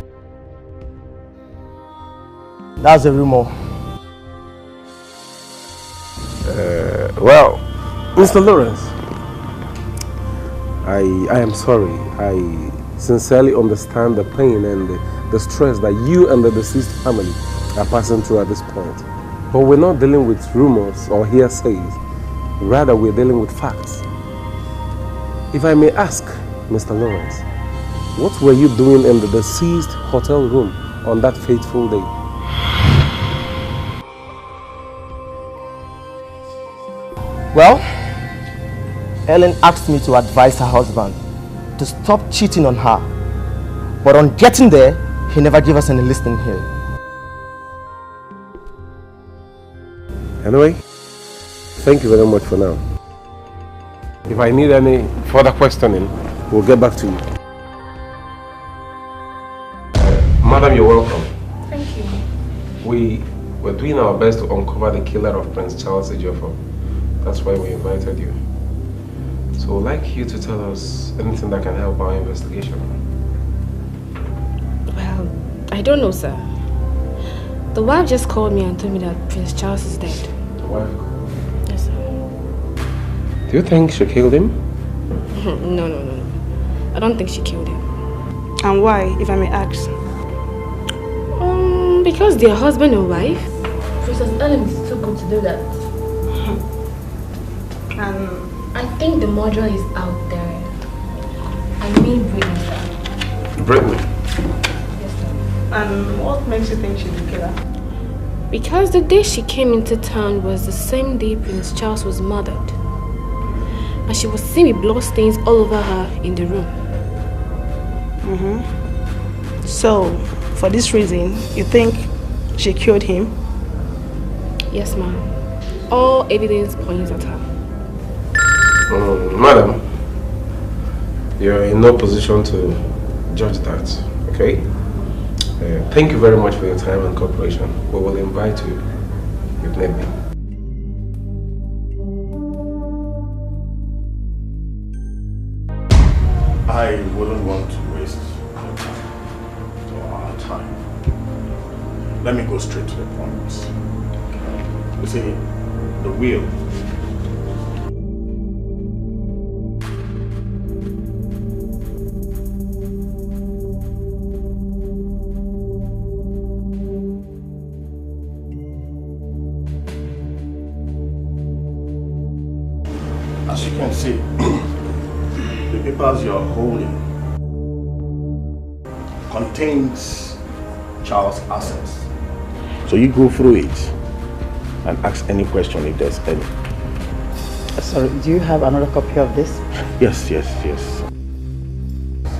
That's a rumor. Well, Mr. Lawrence, I am sorry. I sincerely understand the pain and the stress that you and the deceased family are passing through at this point. But we're not dealing with rumors or hearsays. Rather, we're dealing with facts. If I may ask, Mr. Lawrence, what were you doing in the deceased hotel room on that fateful day? Well, Ellen asked me to advise her husband to stop cheating on her. But on getting there, he never gave us any listening here. Anyway, thank you very much for now. If I need any further questioning, we'll get back to you. Madam, you're welcome. Thank you. We were doing our best to uncover the killer of Prince Charles Ejiofor. That's why we invited you. So we'd like you to tell us anything that can help our investigation. Well, I don't know, sir. The wife just called me and told me that Prince Charles is dead. The wife? Yes, sir. Do you think she killed him? No. I don't think she killed him. And why, if I may ask? Because they're husband and wife. Princess Ellen is too good to do that. And I think the murderer is out there. I mean Brittany, sir. Brittany? Yes, sir. And what makes you think she's the killer? Because the day she came into town was the same day Prince Charles was murdered. And she was seen with bloodstains all over her in the room. So, for this reason, you think she killed him? Yes, ma'am. All evidence points at her. Madam, you're in no position to judge that, okay? Thank you very much for your time and cooperation. We will invite you if need be. I wouldn't want to waste your time or our time. Let me go straight to the point. You see, the will. As you can see, the papers you're holding contains Charles' assets. So you go through it and ask any question if there's any. Sorry, do you have another copy of this? Yes.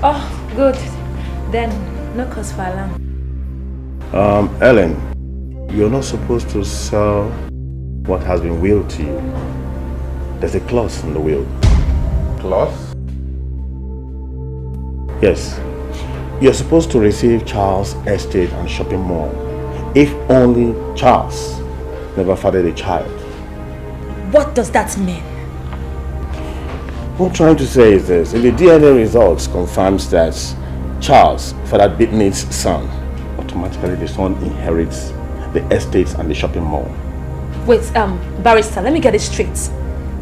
Oh, good. Then, no cause for alarm. Ellen, you're not supposed to sell what has been willed to you. There's a clause in the will. Clause? Yes. You're supposed to receive Charles' estate and shopping mall if only Charles never fathered a child. What does that mean? What I'm trying to say is this: if the DNA results confirms that Charles fathered Brittany's son, automatically the son inherits the estates and the shopping mall. Wait, barrister, let me get it straight.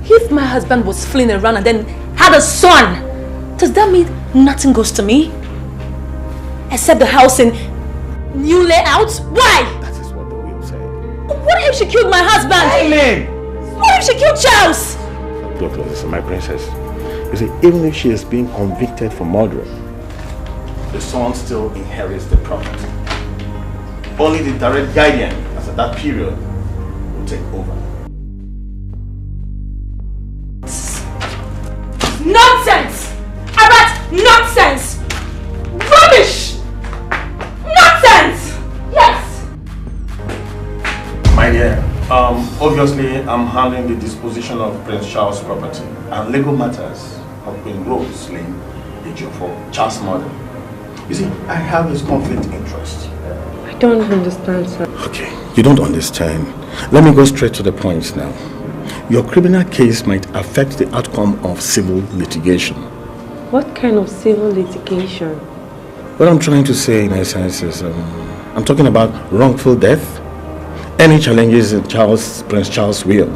If my husband was fleeing around and then had a son, does that mean nothing goes to me? Except the house in new layout? Why? That is what the will say. What if she killed my husband? Eileen! What if she killed Charles? Look, listen, my princess. You see, even if she is being convicted for murder, the son still inherits the property. Only the direct guardian, as at that period, will take over. Nonsense! Arat, nonsense! Rubbish! Nonsense! Yes! My dear, obviously I'm handling the disposition of Prince Charles' property and legal matters of Queen Rose slain for Charles' murder. You see, I have this conflict of interest. I don't understand, sir. Okay, you don't understand. Let me go straight to the point now. Your criminal case might affect the outcome of civil litigation. What kind of civil litigation? What I'm trying to say in essence is, I'm talking about wrongful death, any challenges in Prince Charles' will,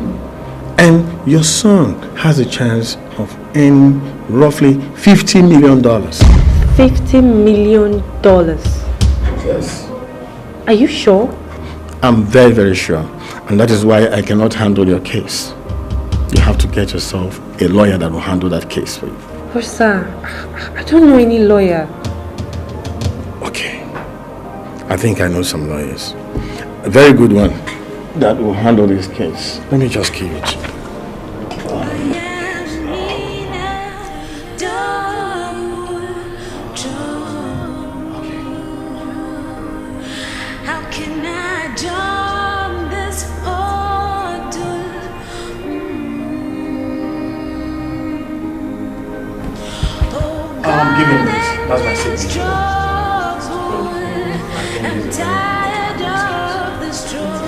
and your son has a chance of earning roughly $50 million. $50 million? Yes. Are you sure? I'm very, very sure. And that is why I cannot handle your case. You have to get yourself a lawyer that will handle that case for you. Oh, sir, I don't know any lawyer. Okay. I think I know some lawyers. A very good one that will handle this case. Let me just keep it. Give me this. That's my signature. I'm tired of the struggle.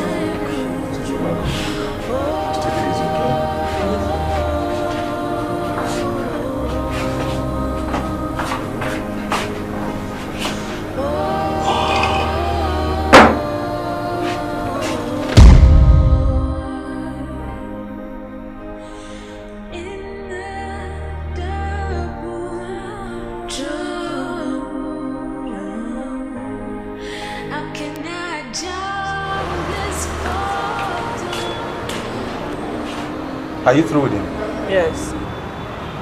Are you through with him? Yes.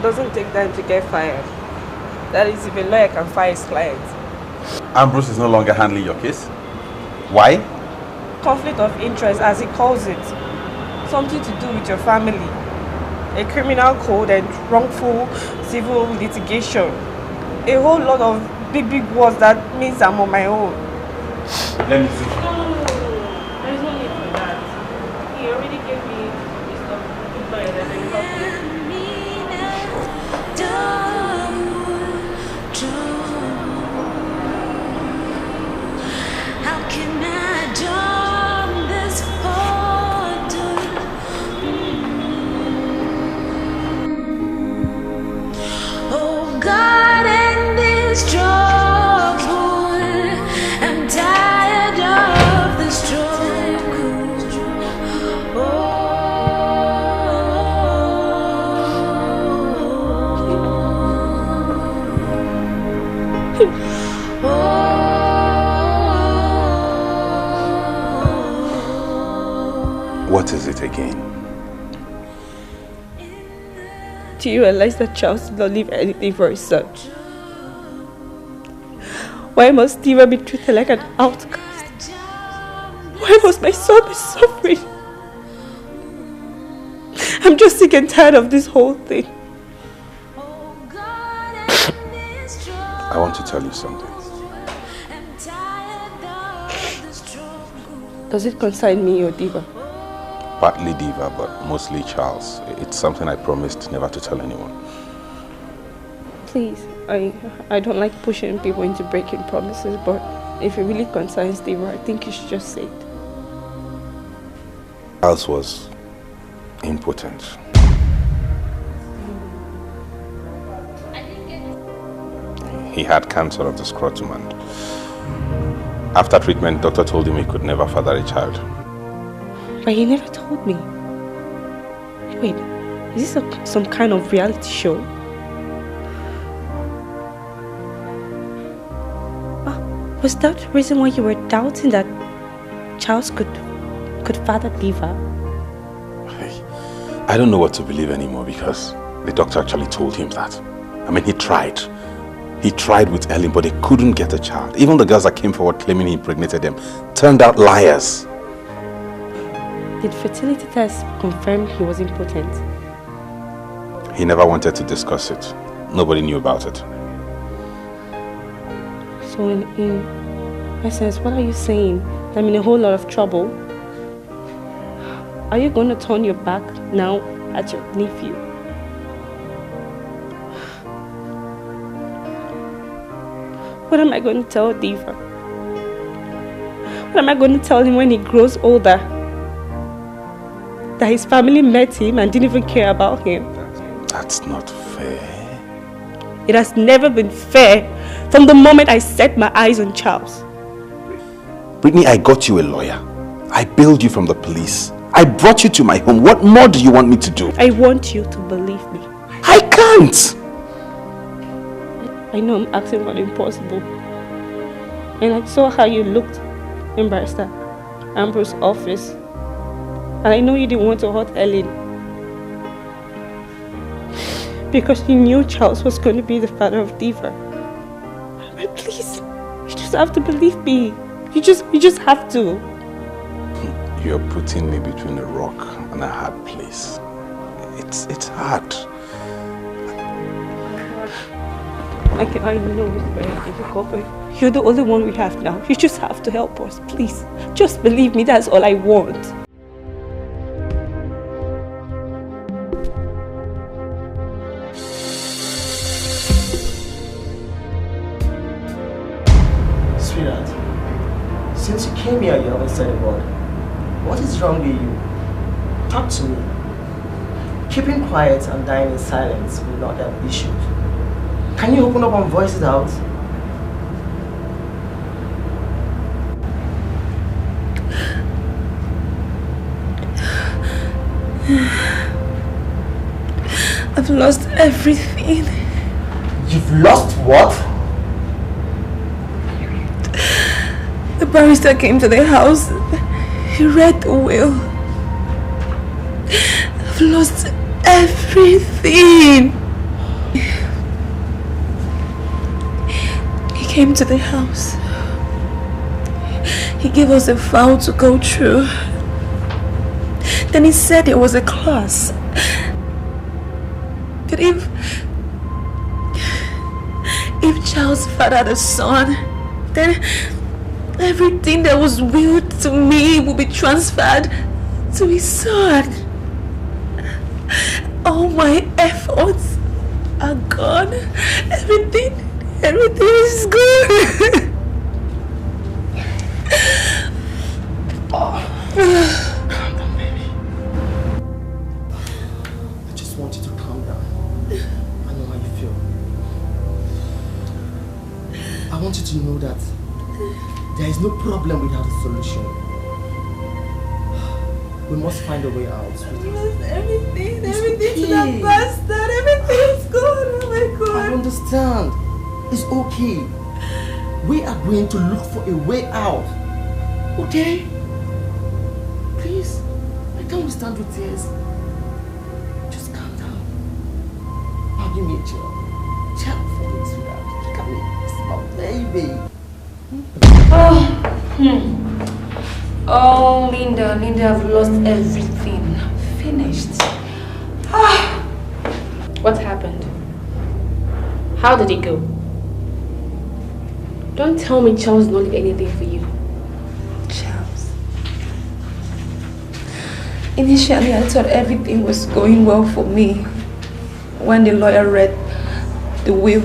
Doesn't take time to get fired. That is, if a lawyer can fire his client. Ambrose is no longer handling your case. Why? Conflict of interest, as he calls it. Something to do with your family. A criminal code and wrongful civil litigation. A whole lot of big words that means I'm on my own. Let me see. There's no need for that. He already gave me his stuff. Goodbye, then I will help you. How can I jump this hurdle? Oh God, in this trouble, I'm tired of the struggle. What is it again? Do you realize that Charles did not leave anything for his son? Why must Steva be treated like an outcast? Why must my son be suffering? I'm just sick and tired of this whole thing. I want to tell you something. Does it concern me or Diva? Partly Diva, but mostly Charles. It's something I promised never to tell anyone. Please, I don't like pushing people into breaking promises, but if it really concerns Diva, I think you should just say it. Charles was impotent. He had cancer of the scrotum, and after treatment, doctor told him he could never father a child. But he never told me. Wait, is this some kind of reality show? Was that the reason why you were doubting that Charles could father Diva? I don't know what to believe anymore because the doctor actually told him that. I mean, he tried. He tried with Ellen, but they couldn't get a child. Even the girls that came forward claiming he impregnated them turned out liars. Did fertility test confirm he was impotent? He never wanted to discuss it. Nobody knew about it. So in essence, what are you saying? I'm in a whole lot of trouble. Are you going to turn your back now at your nephew? What am I going to tell Diva? What am I going to tell him when he grows older? That his family met him and didn't even care about him? That's not fair. It has never been fair from the moment I set my eyes on Charles. Brittany, I got you a lawyer. I bailed you from the police. I brought you to my home. What more do you want me to do? I want you to believe me. I can't! I know I'm asking for the impossible. And I saw how you looked in Barrister Ambrose's office. And I know you didn't want to hurt Ellen. Because you knew Charles was going to be the father of Diva. But please, you just have to believe me. You just have to. You're putting me between a rock and a hard place. It's hard. I know it's very difficult, but you're the only one we have now. You just have to help us, please. Just believe me, that's all I want. Sweetheart, since you came here, you haven't said a word. What is wrong with you? Talk to me. Keeping quiet and dying in silence will not help issues. Can you open up and voice it out? I've lost everything. You've lost what? The barrister came to the house. He read the will. I've lost everything. He came to the house. He gave us a file to go through. Then he said it was a class. But if Charles fathered a son, then everything that was willed to me will be transferred to his son. All my efforts are gone. Everything is gone. Calm down, baby. I just want you to calm down. I know how you feel. I want you to know that there is no problem without a solution. We must find a way out. Everything to that bastard. Everything is gone. Oh my God. I understand. It's okay. We are going to look for a way out. Okay? Please, I can't stand with tears. Just calm down. Now give me a child. Child for me, sweetheart. Look at me. It's my baby. Oh, Linda, I've lost everything. Finished. What happened? How did it go? Don't tell me Charles not did anything for you. Charles. Initially, I thought everything was going well for me when the lawyer read the will.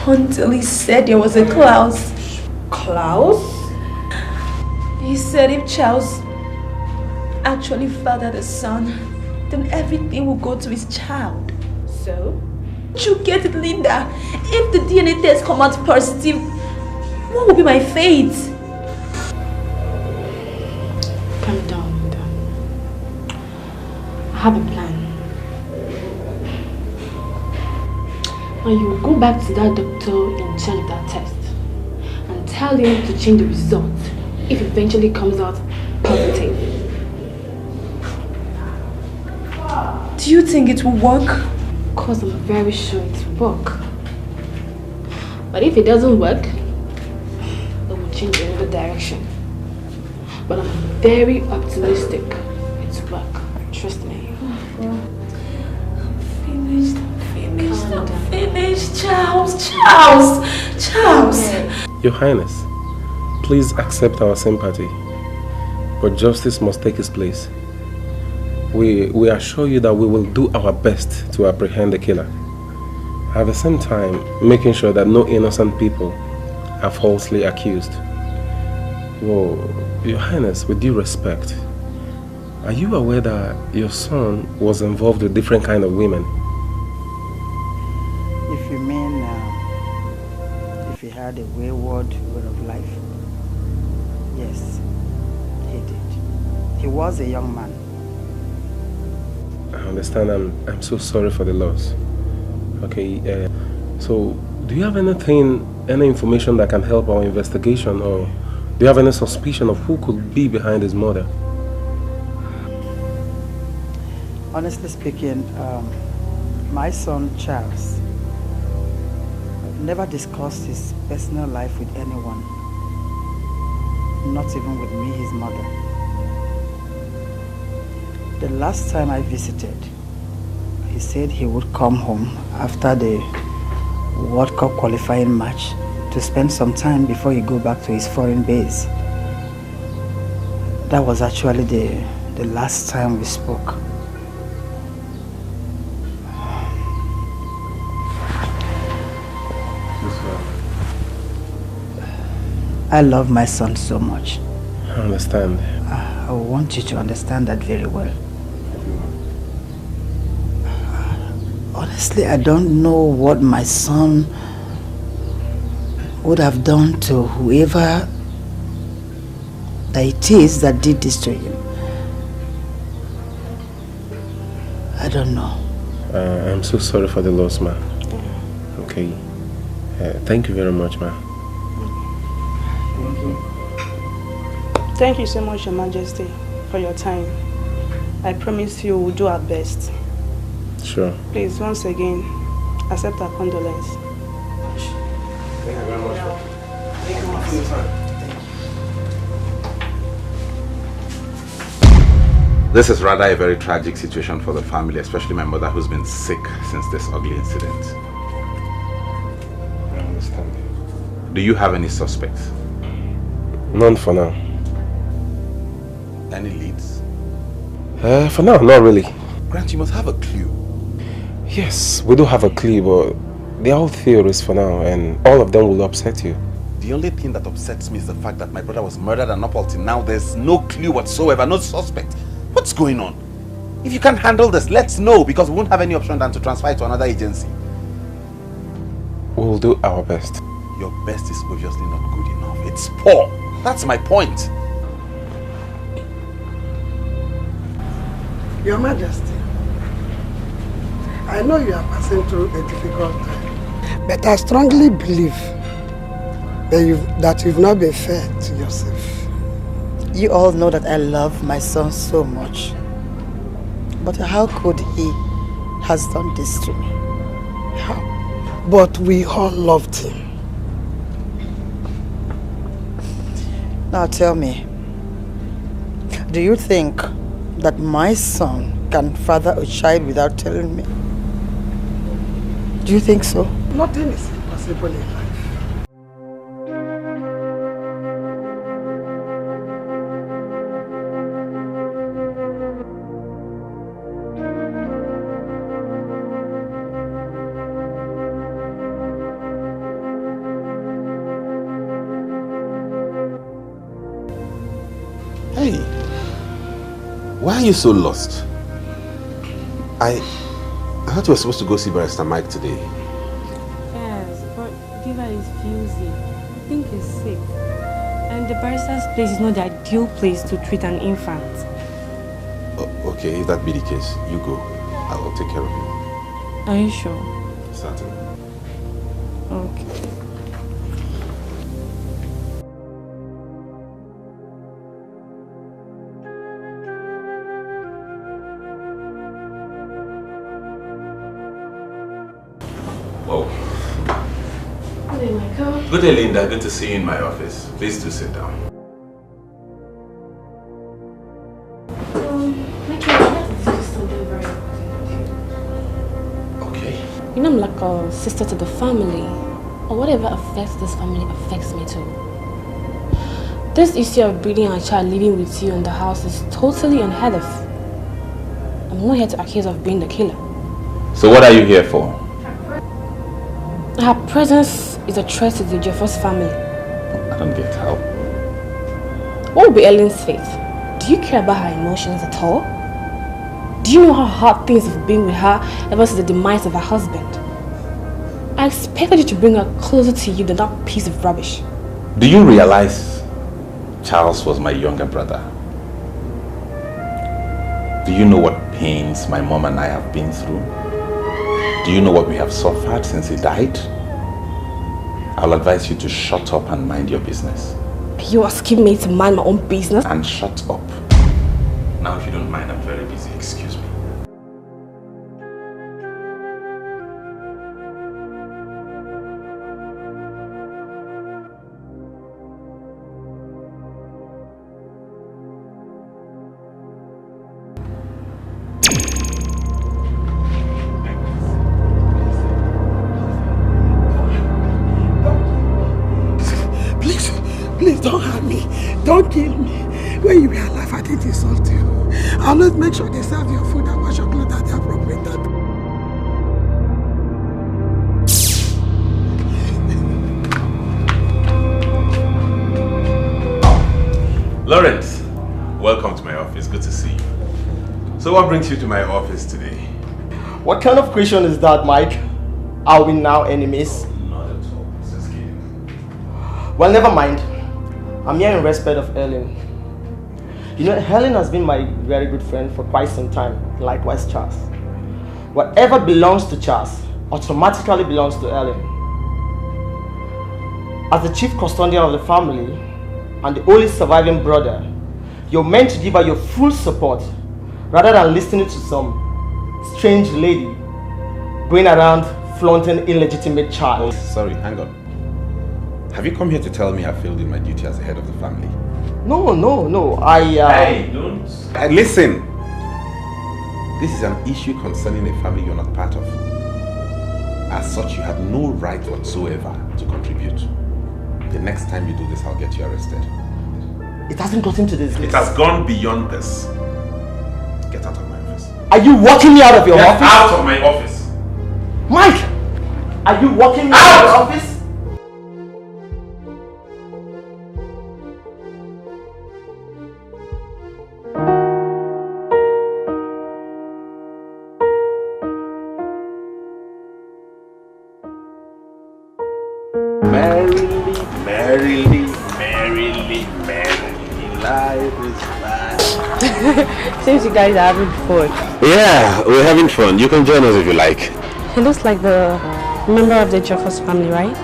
Until he said there was a clause. Clause? He said if Charles actually fathered a son, then everything will go to his child. So? You get it, Linda? If the DNA test come out positive, what will be my fate? And you will go back to that doctor in charge of that test and tell him to change the result if it eventually comes out positive. Do you think it will work? Of course, I'm very sure it will work. But if it doesn't work, it will change in another direction. But I'm very optimistic it will work. Trust me. I'm finished. Charles. Your Highness, please accept our sympathy, but justice must take its place. We assure you that we will do our best to apprehend the killer. At the same time, making sure that no innocent people are falsely accused. Well, Your Highness, with due respect, are you aware that your son was involved with different kind of women? If you mean if he had a wayward way of life, yes, he did. He was a young man. I understand. I'm so sorry for the loss. Okay, so do you have any information that can help our investigation, or do you have any suspicion of who could be behind his murder? Honestly speaking, my son Charles never discussed his personal life with anyone, not even with me, his mother. The last time I visited, he said he would come home after the World Cup qualifying match to spend some time before he go back to his foreign base. That was actually the last time we spoke. I love my son so much. I understand. I want you to understand that very well. Honestly, I don't know what my son would have done to whoever that it is that did this to him. I don't know. I'm so sorry for the loss, ma. Okay. Thank you very much, ma. Thank you. Thank you so much, Your Majesty, for your time. I promise you we'll do our best. Sure. Please, once again, accept our condolence. Thank you very much. Thank you for your time. This is rather a very tragic situation for the family, especially my mother who's been sick since this ugly incident. I understand. Do you have any suspects? None for now. Any leads? For now, not really. Grant, you must have a clue. Yes, we do have a clue, but they're all theories for now, and all of them will upset you. The only thing that upsets me is the fact that my brother was murdered and up until now there's no clue whatsoever, no suspect. What's going on? If you can't handle this, let's know, because we won't have any option than to transfer it to another agency. We'll do our best. Your best is obviously not good enough. It's poor. That's my point. Your Majesty, I know you are passing through a difficult time, but I strongly believe that you've not been fair to yourself. You all know that I love my son so much. But how could he has done this to me? How? But we all loved him. Now tell me, do you think that my son can father a child without telling me? Do you think so? Nothing is impossible in life. Hey, why are you so lost? I thought you were supposed to go see Barrister Mike today. Yes, but Diva is fusy. I think he's sick. And the barrister's place is not the ideal place to treat an infant. Okay, if that be the case, you go. I'll take care of you. Are you sure? Certainly. Okay. Whoa. Good day, Michael. Good day, Linda. Good to see you in my office. Please do sit down. Michael, I'd like to discuss something very important. Okay. You know, I'm like a sister to the family. Or whatever affects this family affects me too. This issue of breeding a child living with you in the house is totally unheard of. I'm not here to accuse her of being the killer. So what are you here for? Her presence is a threat to the Jeffers family. I don't get how. What will be Ellen's fate? Do you care about her emotions at all? Do you know how hard things have been with her ever since the demise of her husband? I expected you to bring her closer to you than that piece of rubbish. Do you realize Charles was my younger brother? Do you know what pains my mom and I have been through? Do you know what we have suffered since he died? I'll advise you to shut up and mind your business. Are you asking me to mind my own business? And shut up. Now if you don't mind, I'm very busy. Excuse me. Please don't harm me. Don't kill me. When you were alive, I didn't insult you. I'll not make sure they serve your food and wash your clothes at the appropriate time. Lawrence, welcome to my office. Good to see you. So what brings you to my office today? What kind of question is that, Mike? Are we now enemies? Not at all. Just kidding. Well, never mind. I'm here in respect of Ellen. You know, Helen has been my very good friend for quite some time. Likewise, Charles. Whatever belongs to Charles automatically belongs to Ellen. As the chief custodian of the family and the only surviving brother, you're meant to give her your full support rather than listening to some strange lady going around flaunting illegitimate child. Oh, sorry, hang on. Have you come here to tell me I failed in my duty as the head of the family? No. Hey, don't. Listen. This is an issue concerning a family you're not part of. As such, you have no right whatsoever to contribute. The next time you do this, I'll get you arrested. It hasn't gotten to this. It has gone beyond this. Get out of my office. Are you walking me out of your office? Get out of my office. Mike! Are you walking me out of your office? Merrily, life is fine. Seems you guys are having fun. Yeah, we're having fun. You can join us if you like. He looks like the member of the Jeffers family, right?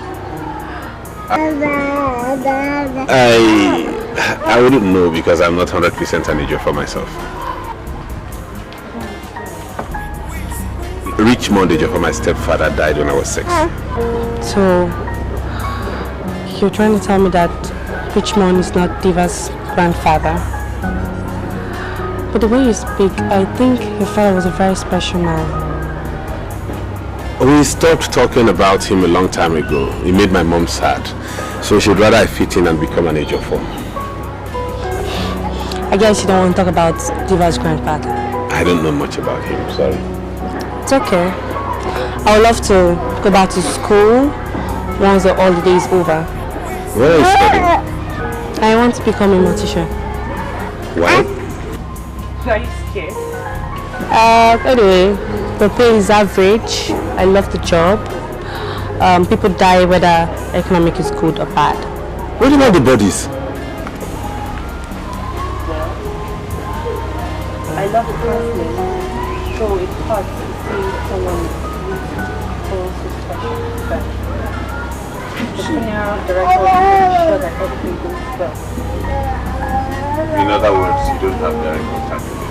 I wouldn't know because I'm not 100% an Ejiofor myself. Richmond Ejiofor, my stepfather, died when I was 6. So, you're trying to tell me that Richmond is not Diva's grandfather? But the way you speak, I think your father was a very special man. We stopped talking about him a long time ago. He made my mom sad. So she'd rather I fit in and become an Ejiofor. I guess you don't want to talk about Diva's grandfather. I don't know much about him, sorry. It's okay. I would love to go back to school once the holiday is over. Where are you studying? I want to become a mortician. Why? Are you scared? Anyway, the pay is average. I love the job. People die whether economic is good or bad. Where do you know the bodies? I love the classmates. So it's hard to see someone so special. the funeral director will ensure that everything goes well. In other words, you don't have direct contact with him.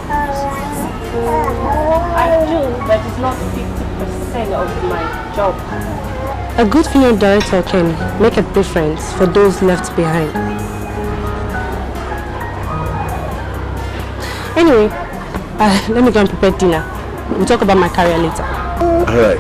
I do, but it's not 50% of my job. A good funeral director can make a difference for those left behind. Anyway, let me go and prepare dinner. We'll talk about my career later. All right.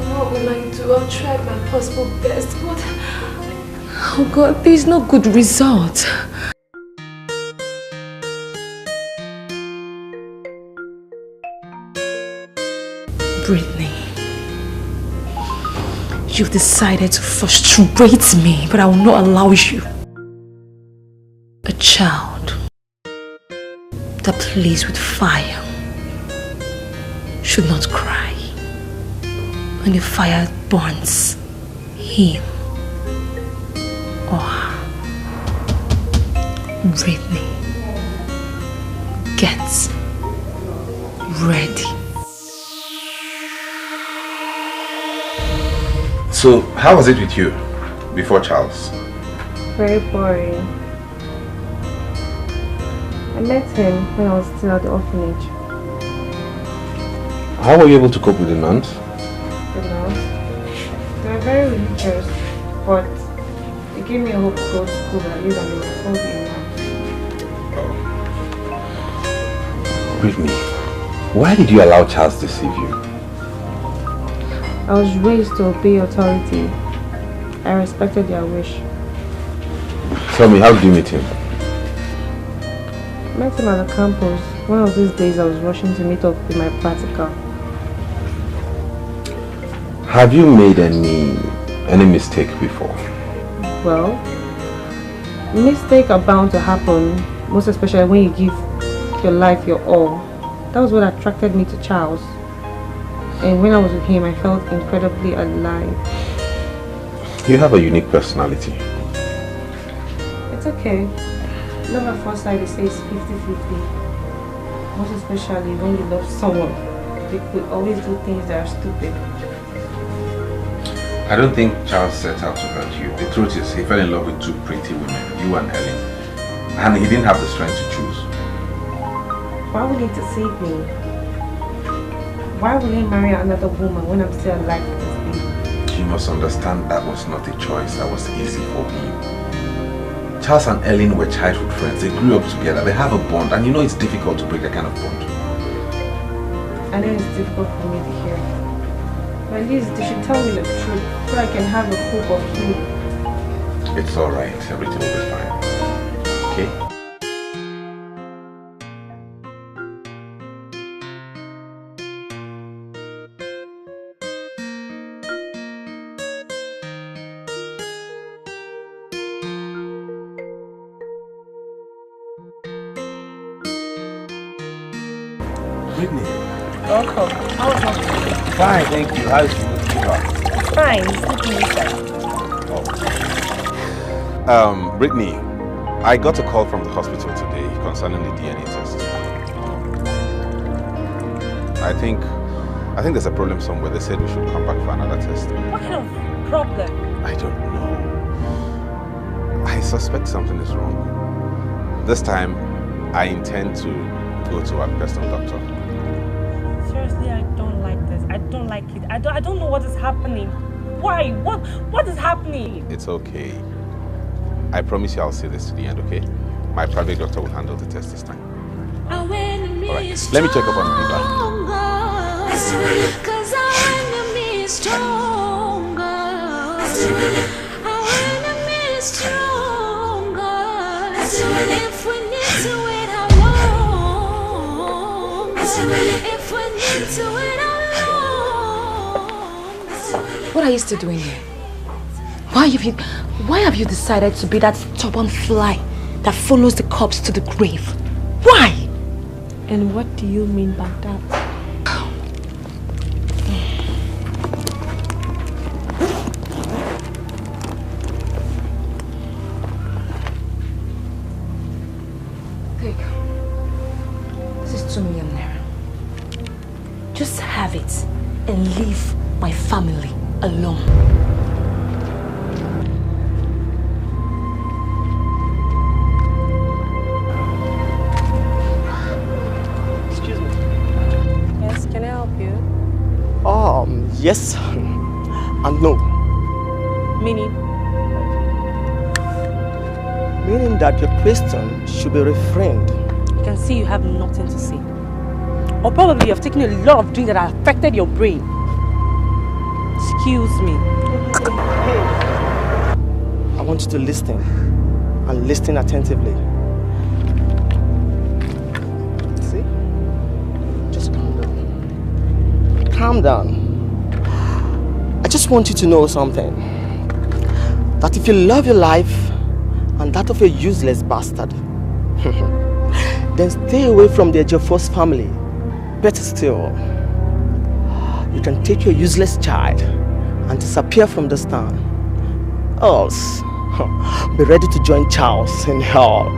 What will I do? I've tried my possible best, but oh God, there's no good result. Brittany, you've decided to frustrate me, but I will not allow you. A child that plays with fire should not cry when the fire burns him or her. Brittany, get ready. So, how was it with you before Charles? Very boring. I met him when I was still at the orphanage. How were you able to cope with the nuns? The nuns? They were very religious, but they gave me a hope to go to school at least, and they were told me. Brittany, why did you allow Charles to deceive you? I was raised to obey authority. I respected their wish. Tell me, how did you meet him? I met him at the campus. One of these days I was rushing to meet up with my practical. Have you made any mistake before? Well, mistakes are bound to happen, most especially when you give your life your all. That was what attracted me to Charles. And when I was with him, I felt incredibly alive. You have a unique personality. It's okay. Love at first sight, they say it's 50-50. Most especially when you love someone. They could always do things that are stupid. I don't think Charles set out to hurt you. The truth is, he fell in love with two pretty women, you and Helen. And he didn't have the strength to choose. Why would he deceive me? Why would he marry another woman when I'm still alive with this baby? You must understand that was not a choice that was easy for him. Charles and Ellen were childhood friends. They grew up together. They have a bond, and you know it's difficult to break that kind of bond. I know it's difficult for me to hear. But at least they should tell me the truth so I can have a hope of healing. It's alright. Everything will be fine. Okay? Brittany. Welcome. How was your Fine, thank you. How's your car? Fine, sleeping inside. Brittany, I got a call from the hospital today concerning the DNA test. I think there's a problem somewhere. They said we should come back for another test. What kind of problem? I don't know. I suspect something is wrong. This time, I intend to go to our personal doctor. Seriously, I don't like this. I don't like it. I don't know what is happening. Why? What is happening? It's okay. I promise you I'll see this to the end, okay? My private doctor will handle the test this time. Alright, let me check up on Viva. Cause our enemy is stronger. Our enemy is stronger. If we need to wait how long? If we need to wait how long? What are you still doing here? Why have you decided to be that stubborn fly that follows the corpse to the grave? Why? And what do you mean by that? Take. This is 2 million naira. Just have it and leave my family alone. Excuse me. Yes, can I help you? Yes and no. Meaning? Meaning that your question should be refrained. I can see you have nothing to say. Or probably you have taken a lot of drinks that have affected your brain. Excuse me. I want you to listen and listen attentively. See? Just calm down. Calm down. I just want you to know something. That if you love your life and that of a useless bastard, then stay away from the Ejiofor's family. Better still, you can take your useless child and disappear from this town. Else, be ready to join Charles in hell.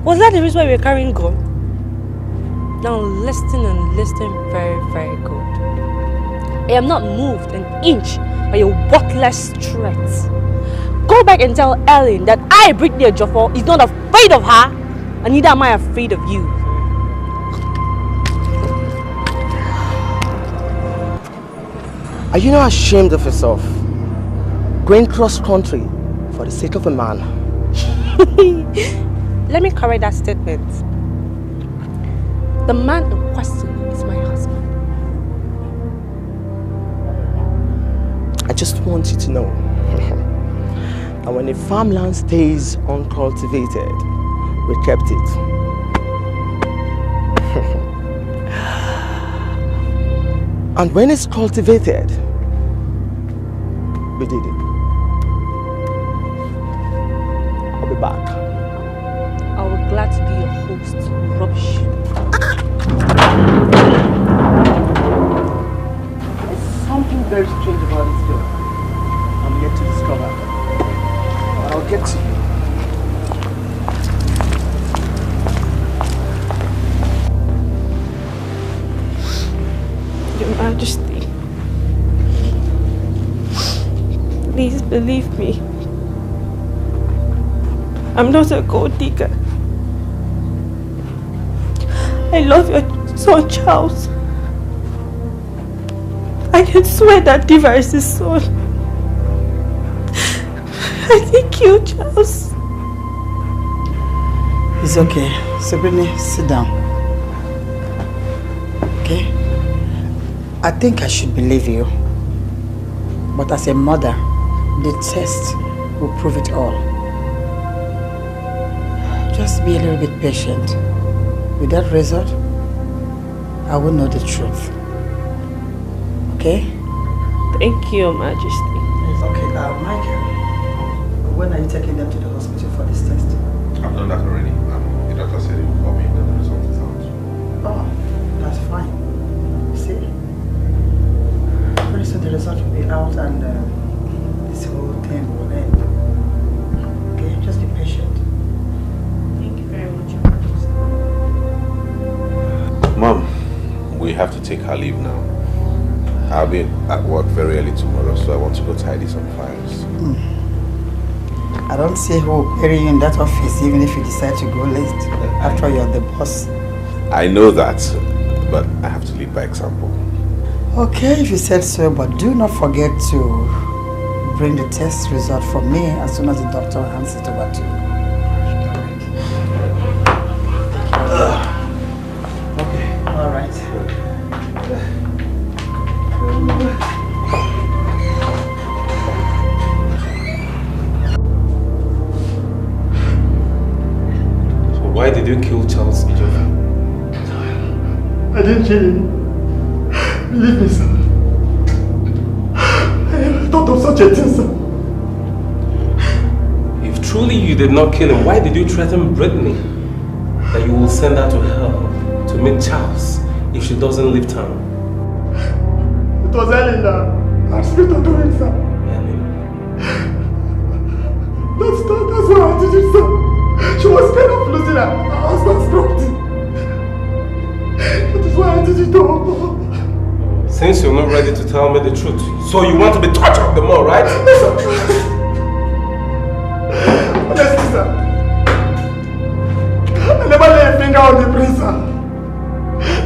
Was that the reason why we were carrying gun? Now listen and listen very, very good. I am not moved an inch by your worthless threats. Go back and tell Ellen that I, Brittany Ejiofor, is not afraid of her, and neither am I afraid of you. Are you not ashamed of yourself? Going cross country for the sake of a man. Let me correct that statement. The man in question is my husband. I just want you to know that when a farmland stays uncultivated, we kept it. And when it's cultivated, we did it. I'll be back. I will be glad to be your host. Rubbish. There's something very strange about this girl. I'm yet to discover. I'll get to you. Your Majesty, please believe me. I'm not a gold digger. I love your son Charles. I can swear that Diva is his son. I think killed Charles. It's okay. Sabrina, sit down. Okay? I think I should believe you. But as a mother, the test will prove it all. Just be a little bit patient. With that result, I will know the truth. Okay? Thank you, Your Majesty. Okay, Michael, when are you taking them to the hospital for this test? I've done that already. The doctor said he will call me when the result is out. Oh, that's fine. See? Pretty soon the result will be out and this whole thing will end. Okay, just be patient. Thank you very much, Your Majesty. Mom, we have to take her leave now. I'll be at work very early tomorrow, so I want to go tidy some files. I don't see who will carry you in that office even if you decide to go late. After all, you're the boss. I know that, but I have to lead by example. Okay, if you said so, but do not forget to bring the test result for me as soon as the doctor hands it over to you. Okay, all right. So why did you kill Charles Ejiofor? I didn't kill him. Believe me, sir. I never thought of such a thing, sir. If truly you did not kill him, why did you threaten Brittany that you will send her to hell to meet Charles if she doesn't leave town? It was Ellen that asked me to do it, sir. Ellen? That's my husband's property. That is why I did it all. Since you're not ready to tell me the truth, so you want to be tortured the more, right? Honestly, sir. I never lay a finger on the prince, sir.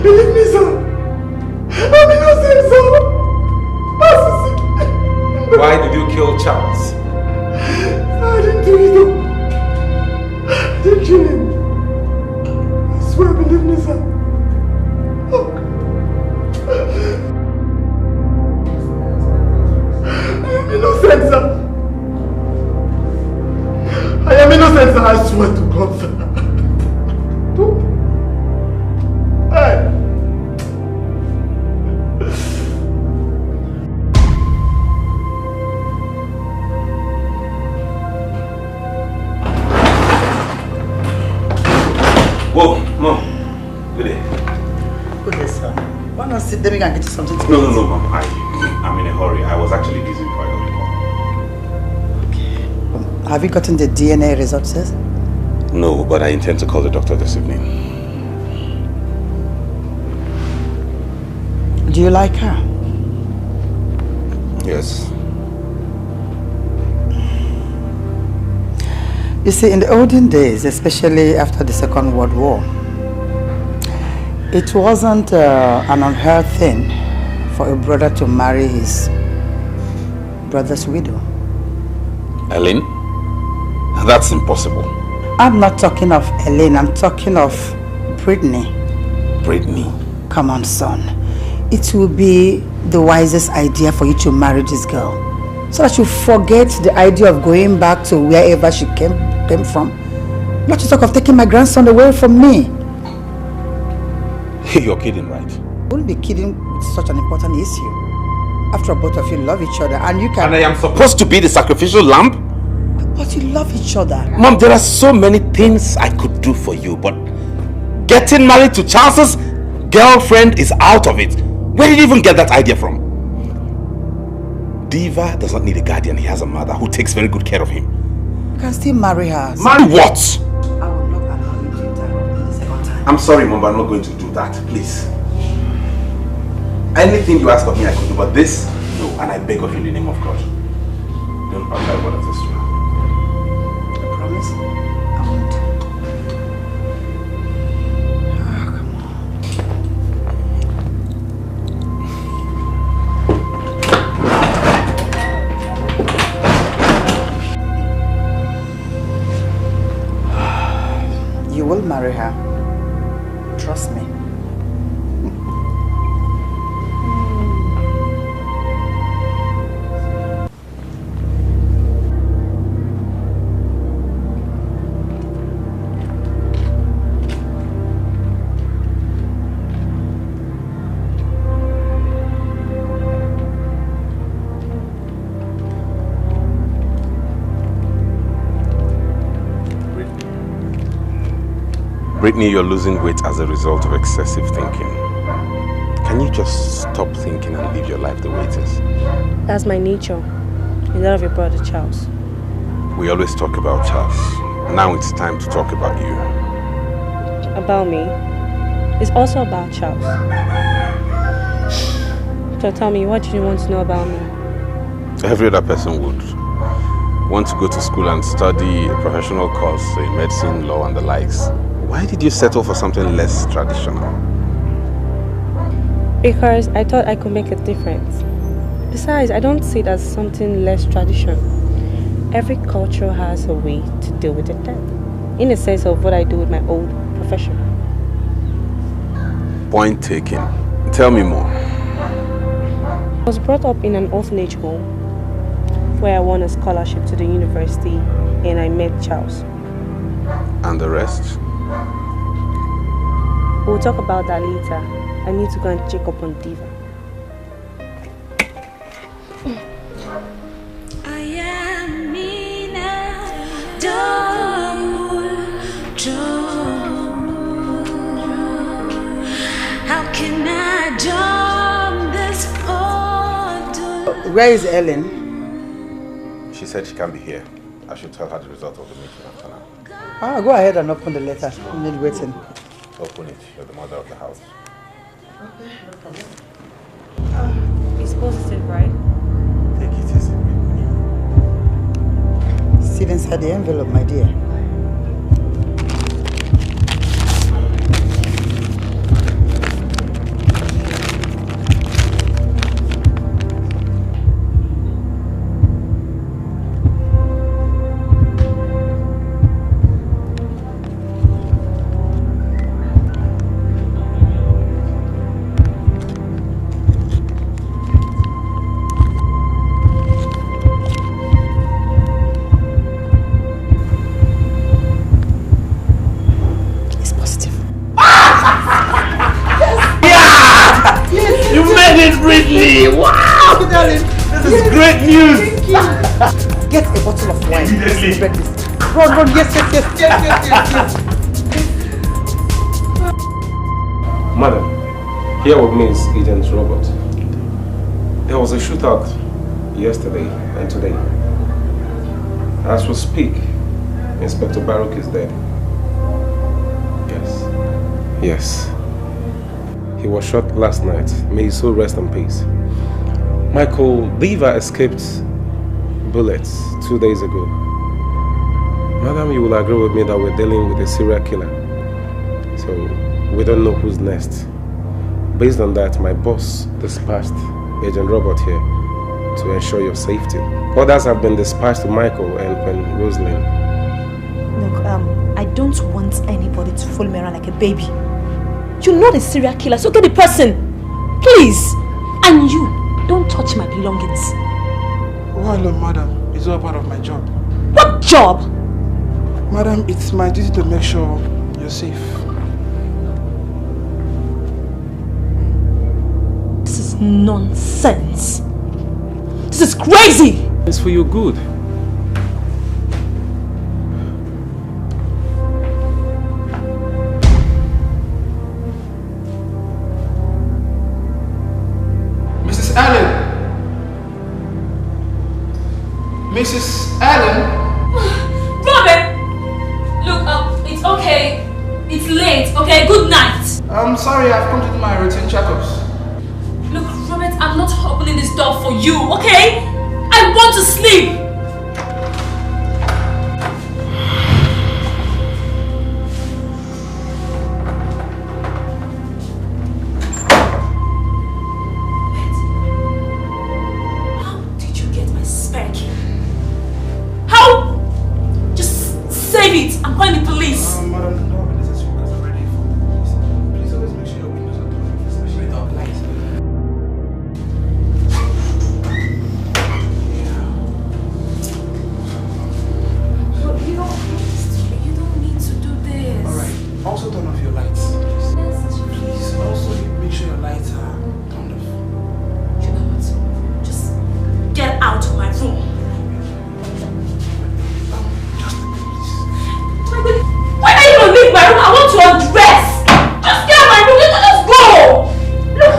Believe me, sir. I'm innocent, sir. Why did you kill Charles? I didn't do it, though. I didn't kill him. I swear, believe me, sir. I am innocent, sir. I am innocent, sir. I swear to God, sir. Hey. Whoa, Mom. Good day. Good day, sir. Why not sit there and get you something to eat? No, Mom. I'm in a hurry. I was actually busy before I got the call. Have you gotten the DNA results, sir? No, but I intend to call the doctor this evening. Do you like her? Yes. You see, in the olden days, especially after the Second World War, it wasn't an unheard thing for a brother to marry his brother's widow. Ellen? That's impossible. I'm not talking of Elaine, I'm talking of Brittany. Brittany? Come on, son. It will be the wisest idea for you to marry this girl, so that you forget the idea of going back to wherever she came from. Not to talk of taking my grandson away from me. You're kidding, right? I wouldn't be kidding with such an important issue. After all, both of you love each other and you can... And I am supposed to be the sacrificial lamb? But you love each other. Mom, there are so many things I could do for you, but getting married to Charles's girlfriend is out of it. Where did you even get that idea from? Diva does not need a guardian. He has a mother who takes very good care of him. You can still marry her. Marry what? I will not allow you to interrupt the second time. I'm sorry, Mom, but I'm not going to do that. Please. Anything you ask of me, I could do, but this, no. And I beg of you in the name of God. Don't apply what it is to her. I promise. I won't. Come on. You will marry her. Trust me. Brittany, you're losing weight as a result of excessive thinking. Can you just stop thinking and live your life the way it is? That's my nature, and that of your brother Charles. We always talk about Charles. Now it's time to talk about you. About me? It's also about Charles. So tell me, what do you want to know about me? Every other person would want to go to school and study a professional course in medicine, law, and the likes. Why did you settle for something less traditional? Because I thought I could make a difference. Besides, I don't see it as something less traditional. Every culture has a way to deal with it then, in the sense of what I do with my old profession. Point taken. Tell me more. I was brought up in an orphanage home where I won a scholarship to the university and I met Charles. And the rest? We'll talk about that later. I need to go and check up on Diva. How can I jump this portal? Where is Ellen? She said she can't be here. I should tell her the result of the meeting after now. Ah, go ahead and open the letter. You need waiting. Open it. You're the mother of the house. Okay, no problem. It's positive, right? Take it easy. Still inside the envelope, my dear. Wow! This is great news! Get a bottle of wine. Run, yes. Madam, here with me is Agent Robert. There was a shootout yesterday and today. As we speak, Inspector Baruch is dead. Yes. He was shot last night. May his soul rest in peace. Michael Lever escaped bullets 2 days ago. Madam, you will agree with me that we're dealing with a serial killer. So, we don't know who's next. Based on that, my boss dispatched Agent Robert here to ensure your safety. Others have been dispatched to Michael and Rosalind. Look, I don't want anybody to follow me around like a baby. You're not a serial killer, so get the person. Please. And you, don't touch my belongings. Well, madam, it's all part of my job. What job? Madam, it's my duty to make sure you're safe. This is nonsense. This is crazy. It's for your good. Mrs. Allen? Robert! Look, it's okay. It's late, okay? Good night. I'm sorry, I've come to do my routine checkups. Look, Robert, I'm not opening this door for you, okay? I want to sleep. I'm calling the police. Madam, don't open this because I'm ready for the police. Please always make sure your windows are closed, especially without lights. But you don't need to do this. Alright, also turn off your lights. Please, also make sure your lights are turned off. You know what? Just get out of my room. Why are you gonna leave my room? I want to undress. Just get out of my room. Just go. Look,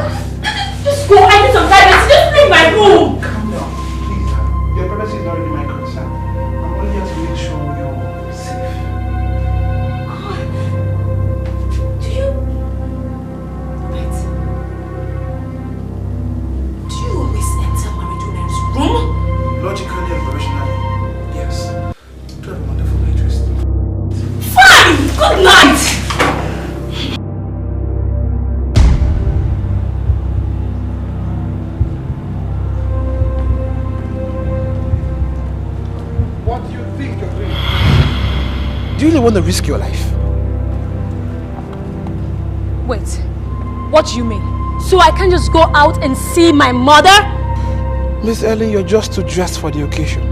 just go. I need some privacy. Just leave my room. Calm down, please. Your privacy is not really my concern. I'm only here to make sure you're safe. Do you? Wait. Do you always enter Marijuana's room? Logically and professionally, yes. You have a wonderful waitress. Fine! Good night! What do you think you're doing? Do you really want to risk your life? Wait. What do you mean? So I can't just go out and see my mother? Miss Ellen, you're just too dressed for the occasion.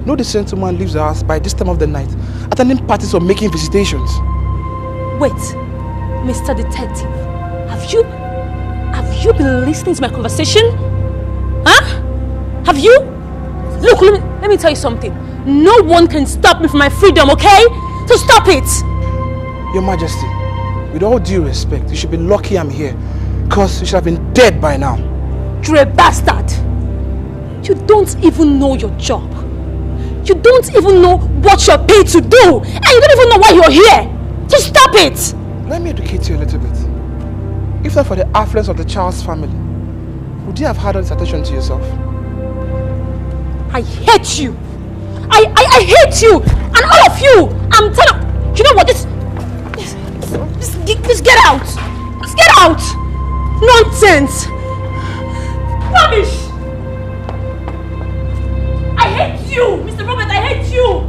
No decent woman leaves the house by this time of the night, attending parties or making visitations. Wait, Mr. Detective, have you been listening to my conversation? Huh? Have you? Look, let me tell you something. No one can stop me from my freedom, okay? So stop it! Your Majesty, with all due respect, you should be lucky I'm here, because you should have been dead by now. You're a bastard! You don't even know your job. You don't even know what you're paid to do, and you don't even know why you're here. Just stop it. Let me educate you a little bit. If not for the affluence of the Charles family, would you have had all this attention to yourself? I hate you. I hate you, and all of you. I'm telling you. You know what? Just get out. Just get out. Nonsense. Rubbish. I hate you, Mr. Robert. I hate you.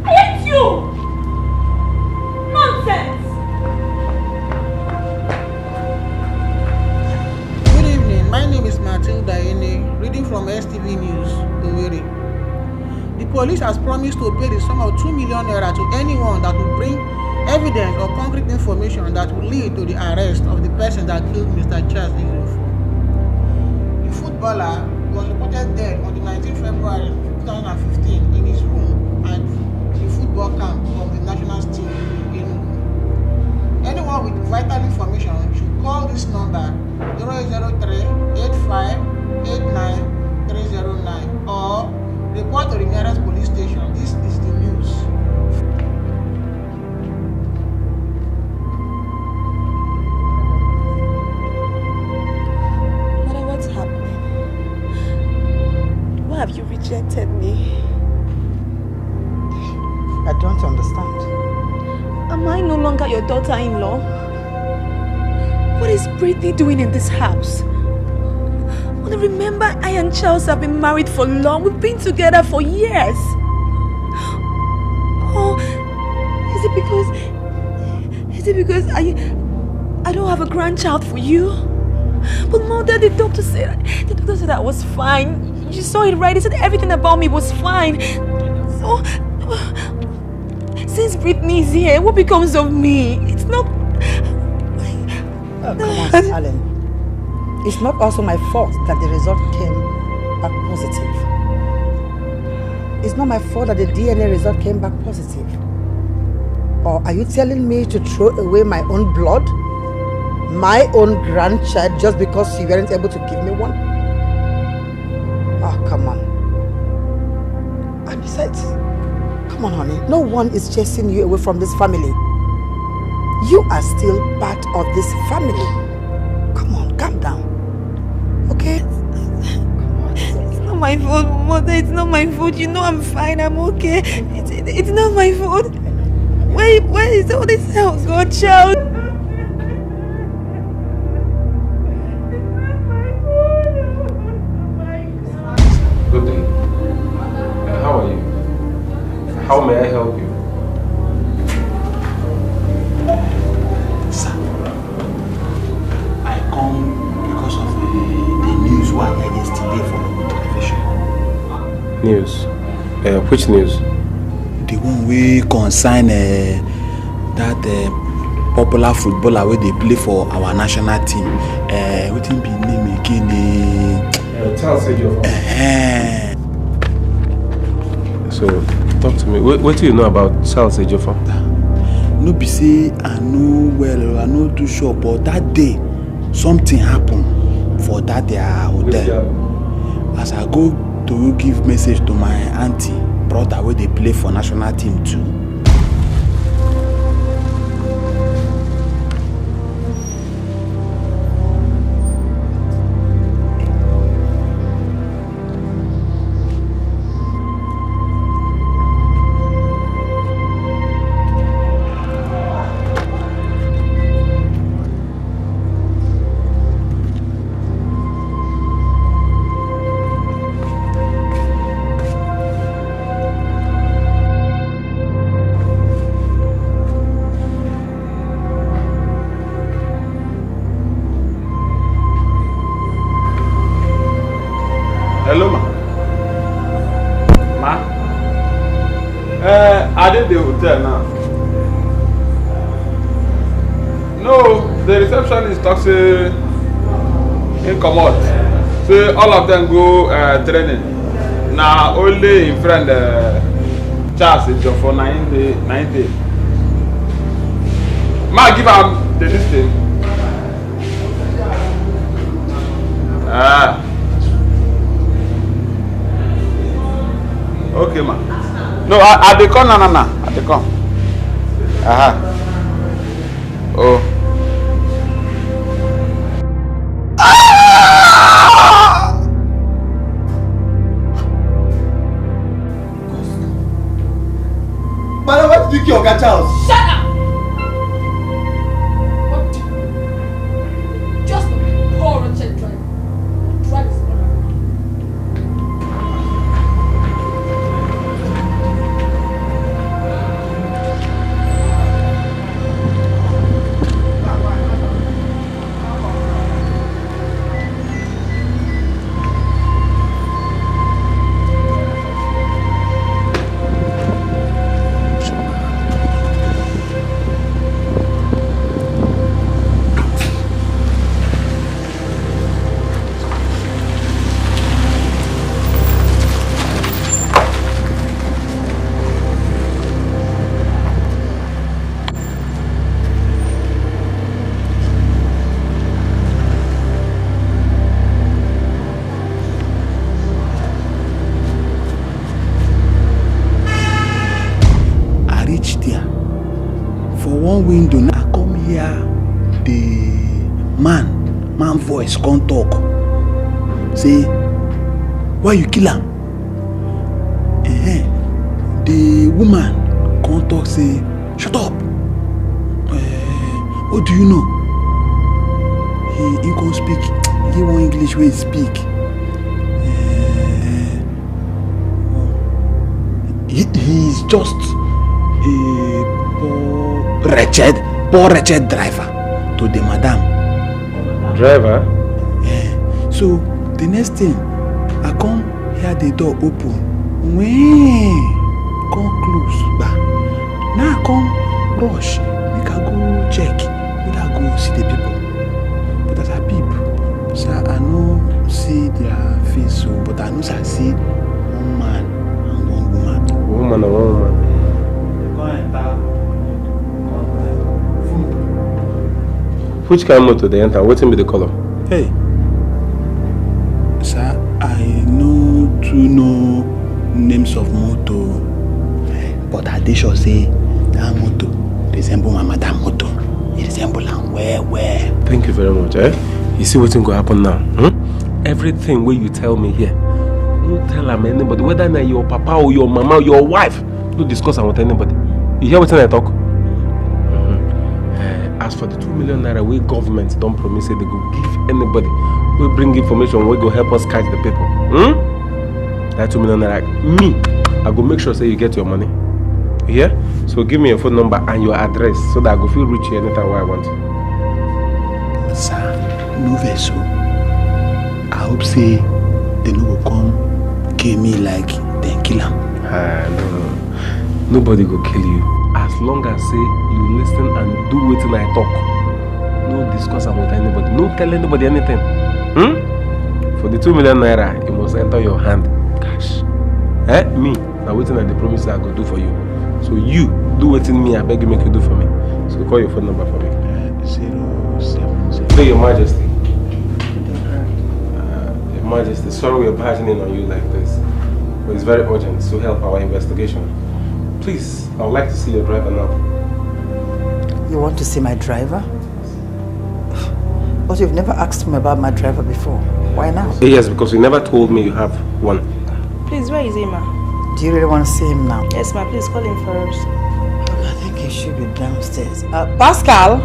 I hate you. Nonsense. Good evening. My name is Martin Daine, reading from STV News, Owerri. The police has promised to pay the sum of 2 million naira to anyone that will bring evidence or concrete information that will lead to the arrest of the person that killed Mr. Charles Ejiofor. The footballer was reported dead on the 19th February 2015 in his room at the football camp of the national team in Enugu. Anyone with vital information should call this number 003-8589-309 or report to the nearest police station. This is the news. Mother, what's happening? Why have you rejected me? I don't understand. Am I no longer your daughter-in-law? What is Brittany doing in this house? Well, remember, I and Charles have been married for long. We've been together for years. Oh, is it because I don't have a grandchild for you? But Mother, the doctor said I was fine. You saw it right. He said everything about me was fine. So, since Brittany is here, what becomes of me? It's not. Come on, Alan. It's not also my fault that the result came back positive. It's not my fault that the DNA result came back positive. Or are you telling me to throw away my own blood? My own grandchild just because you weren't able to give me one? Oh, come on. And besides, come on, honey. No one is chasing you away from this family. You are still part of this family. Come on, calm down. Okay? It's not my fault, Mother. It's not my fault. You know I'm fine. I'm okay. It's not my fault. Where is all this house, godchild? Good day. How are you? How may I help you? Sir, I come because of the news we heard yesterday from the television. News? Which news? The one we concern that popular footballer where they play for our national team. What be name again? Charles Ejiofor. So, talk to me. What do you know about Charles Ejiofor? No be say I know well, I know too sure, but that day something happened for that their hotel. As I go to give message to my auntie, brother where they play for national team too. Hello, ma. Ma? I did the hotel now. No, the receptionist talks in commode. So all of them go training. Now only in friend Charles is for 90. Ma give am the listing. Okay, ma. No, I dey come, no. I dey come. Aha. Oh. Madam, what did you kill Oga Charles? Shut up! What? Just a poor wretched driver. Drive his brother. Window now I come here, the man voice can't talk. Say, why you kill him? The woman can't talk. Say, shut up. What do you know? He can't speak. He want English way speak. He's just a poor wretched driver to the madam. Driver? So the next thing, I come hear the door open. When come close, bah. Now I come rush, make I go check, make I go see the people. But as I peep, so I no see their face, so but I know I see one man and one woman. Woman and one woman. Which kind of motor they enter? What's be the color? Hey, sir, I know to know names of motor, but I did sure say that motor resemble my madam motor. It resemble am where. Thank you very much. You see what's going to happen now? Everything where you tell me here, don't tell anybody, whether na your papa or your mama or your wife. Don't discuss am with anybody. You hear what I talk? As for the 2 million naira, we government don't promise say they go give anybody. We bring information, we go help us catch the people. That 2 million naira, me, I go make sure say you get your money. You hear? So give me your phone number and your address so that I go feel reach you anytime where I want. Sir, no vessel. I hope say they no go come kill me like then kill him. No. Nobody go kill you. As long as say you listen and do wetin I talk. No discuss about anybody. No tell anybody anything. For the 2 million naira, it must enter your hand. Cash. Me. Now wetin I dey promise I go do for you. So you do wetin me I beg you make you do for me. So call your phone number for me. 070. Hey, Your Majesty. Your Majesty, sorry we're barging in on you like this. But it's very urgent to help our investigation. Please, I would like to see your driver now. You want to see my driver? But you've never asked me about my driver before. Why now? Yes, because you never told me you have one. Please, where is he, ma? Do you really want to see him now? Yes, ma. Please call him first. I think he should be downstairs. Pascal?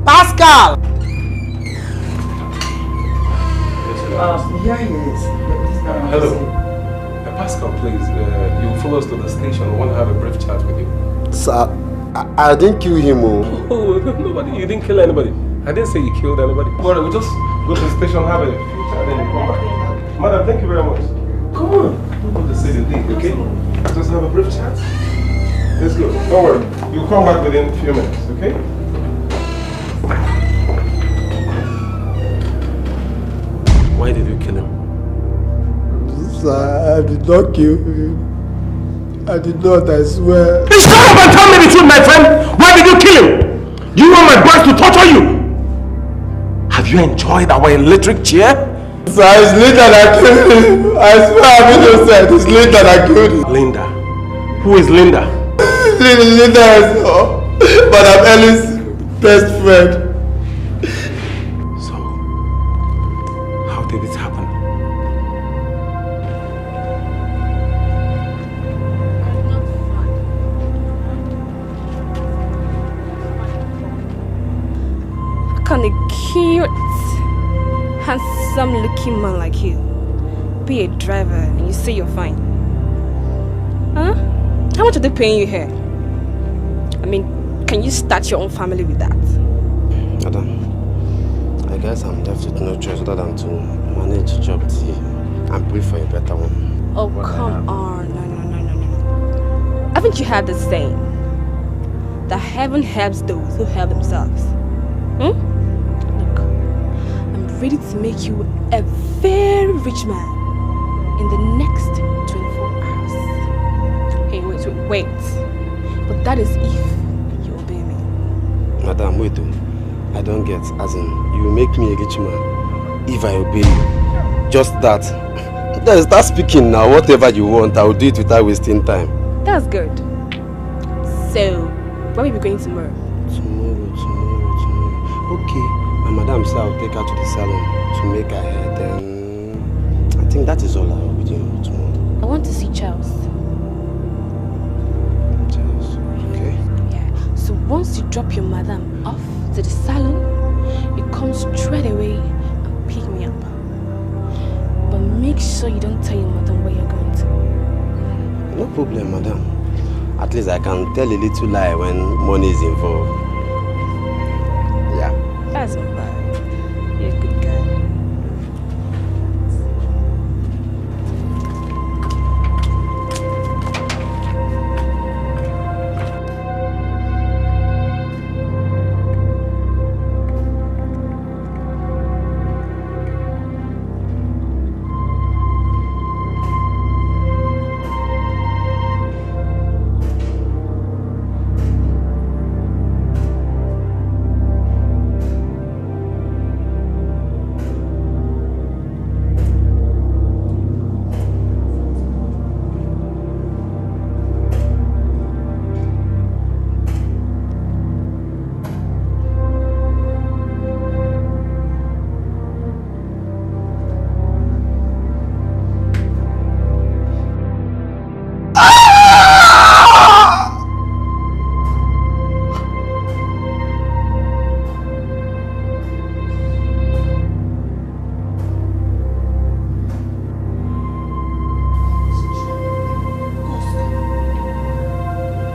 Pascal! Here he is. Hello. Pascal, please, you follow us to the station. We want to have a brief chat with you. Sir, I didn't kill him. Oh, nobody. You didn't kill anybody. I didn't say you killed anybody. Well, we just go to the station, have a few chat, then you come back. Madam, thank you very much. Come on. Don't go to say the thing, okay? Just have a brief chat. Let's go. Don't worry. You'll come back within a few minutes, okay? Why did you kill him? Sir, I did not kill him. I did not, I swear. Shut up and tell me the truth, my friend! Why did you kill him? Do you want my boys to torture you? Have you enjoyed our electric chair? Sir, it's Linda that killed him. I swear I'm innocent. It's Linda that killed him. Linda? Who is Linda? Linda is Madam Ellie's best friend. So, how did this happen? How can a cute, handsome looking man like you be a driver and you say you're fine? Huh? How much are they paying you here? I mean, can you start your own family with that? Madam, I guess I'm left with no choice other than to manage a job and pray for a better one. Oh, come on. No. Haven't you heard the saying that heaven helps those who help themselves? Look, I'm ready to make you a very rich man in the next 24 hours. Hey, wait. But that is if you obey me. Madam, wait. I don't get. As in, you make me a rich man if I obey you. Just that. Then start speaking now. Whatever you want, I will do it without wasting time. That's good. So, where will we be going tomorrow? Tomorrow. Okay. My madam said I'll take her to the salon to make her hair. Then I think that is all I will be doing tomorrow. I want to see Charles. Charles, okay. Yeah. So once you drop your madam off to the salon, you come straight away and pick me up. But make sure you don't tell your madam where you're going to. No problem, madam. At least I can tell a little lie when money is involved. Yeah. That's not bad. You're a good guy.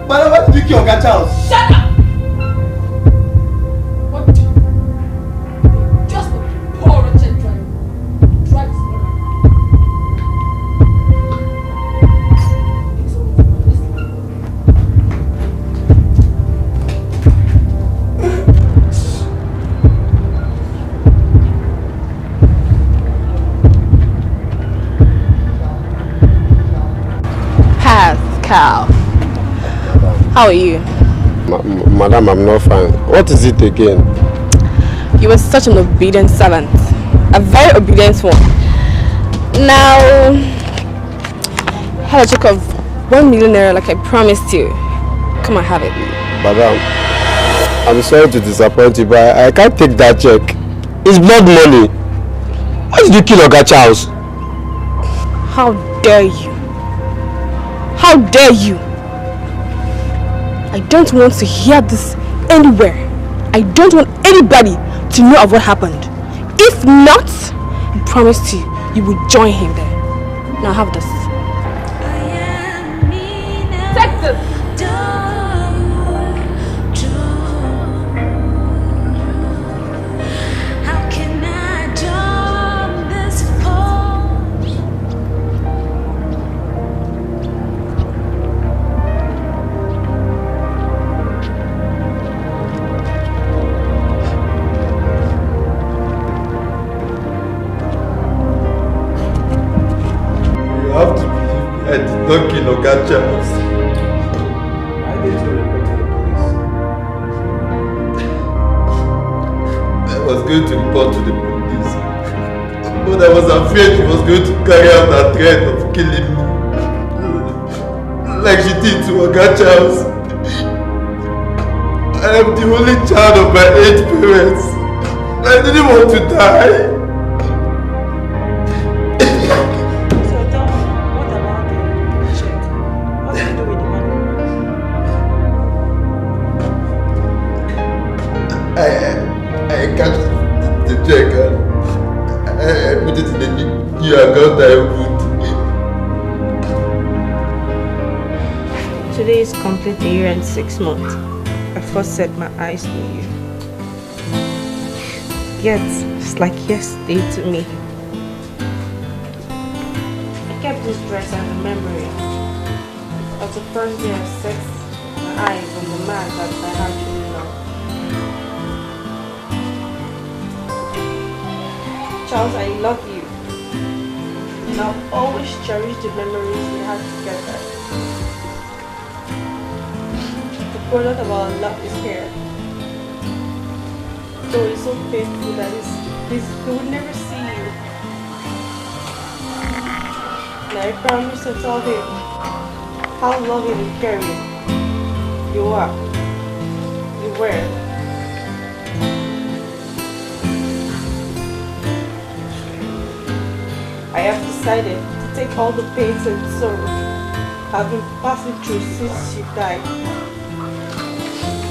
Madam, what did you kill Oga Charles? Shut up! What did you do? Just a poor wretched drive. Pascal. How are you? Madam, I'm not fine. What is it again? You were such an obedient servant. A very obedient one. Now, have a check of 1 million naira like I promised you. Come and have it. Madam, I'm sorry to disappoint you, but I can't take that check. It's blood money. Why did you kill Oga Charles? How dare you? How dare you? I don't want to hear this anywhere. I don't want anybody to know of what happened. If not, I promise you, you will join him there. Now have this. Take this. Don't kill Oga Charles. I did to report to the police. I was going to report to the police, But I was afraid she was going to carry out that threat of killing me. Like she did to Oga Charles. I am the only child of my 8 parents. I didn't want to die. So tell me, what about the check? What did you do with the money? I cashed the check and I put it in the new account I opened. Today is complete a year and 6 months. I first set my eyes on you. Yet, it's like yesterday to me. I kept this dress as a memory of the first day I set my eyes on the man that I actually loved. Charles, I love you. And I'll always cherish the memories we had together. The product of our love is here. So it's so painful that we would never see you. And I promise to tell him how loving and caring you are. You were. I have decided to take all the pains and sorrow I've been passing through since you died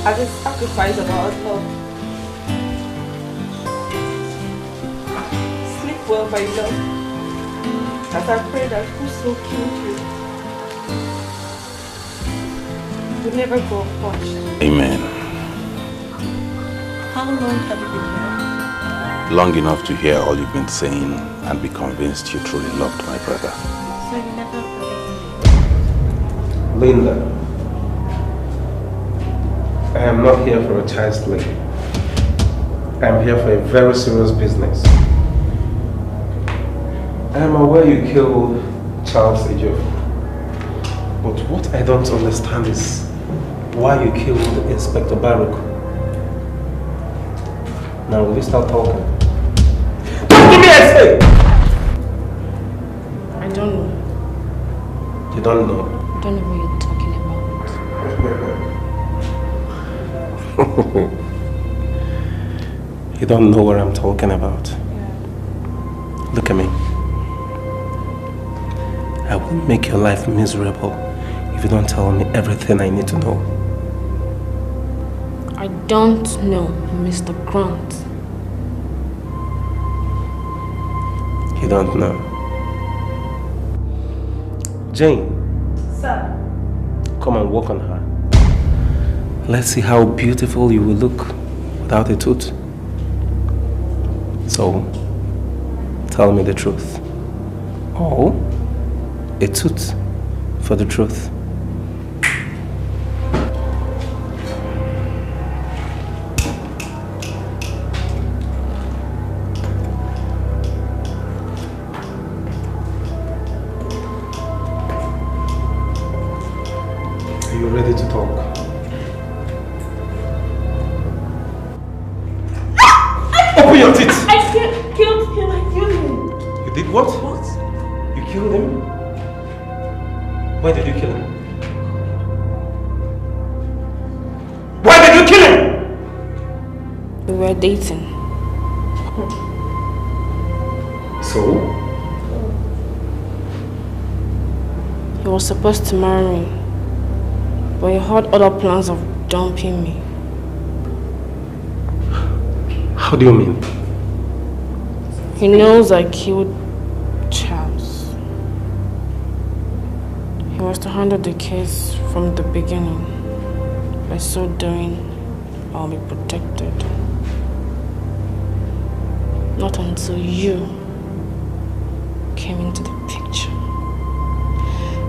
as a sacrifice of our love. Sleep well, my love, as I pray that whoso killed you will never go unpunished. Amen. How long have you been here? Long enough to hear all you've been saying and be convinced you truly loved my brother. So you never believed me? Linda, I am not here for a child's play. I am here for a very serious business. I am aware you killed Charles Ejiofor. But what I don't understand is why you killed Inspector Baruch. Now will you start talking? Just give me a say! I don't know. You don't know? I don't know what you're talking about. You don't know what I'm talking about. Yeah. Look at me. I will make your life miserable if you don't tell me everything I need to know. I don't know, Mr. Grant. You don't know. Jane. Sir. Come and walk on her. Let's see how beautiful you will look without a tooth. So, tell me the truth. Or a tooth for the truth. Are you ready to talk? Open your teeth! I killed him, I killed him. You did what? What? You killed him? Why did you kill him? Why did you kill him? We were dating. So? He was supposed to marry me, but he had other plans of dumping me. How do you mean? He knows I killed Charles. He was to handle the case from the beginning. By so doing, I'll be protected. Not until you came into the picture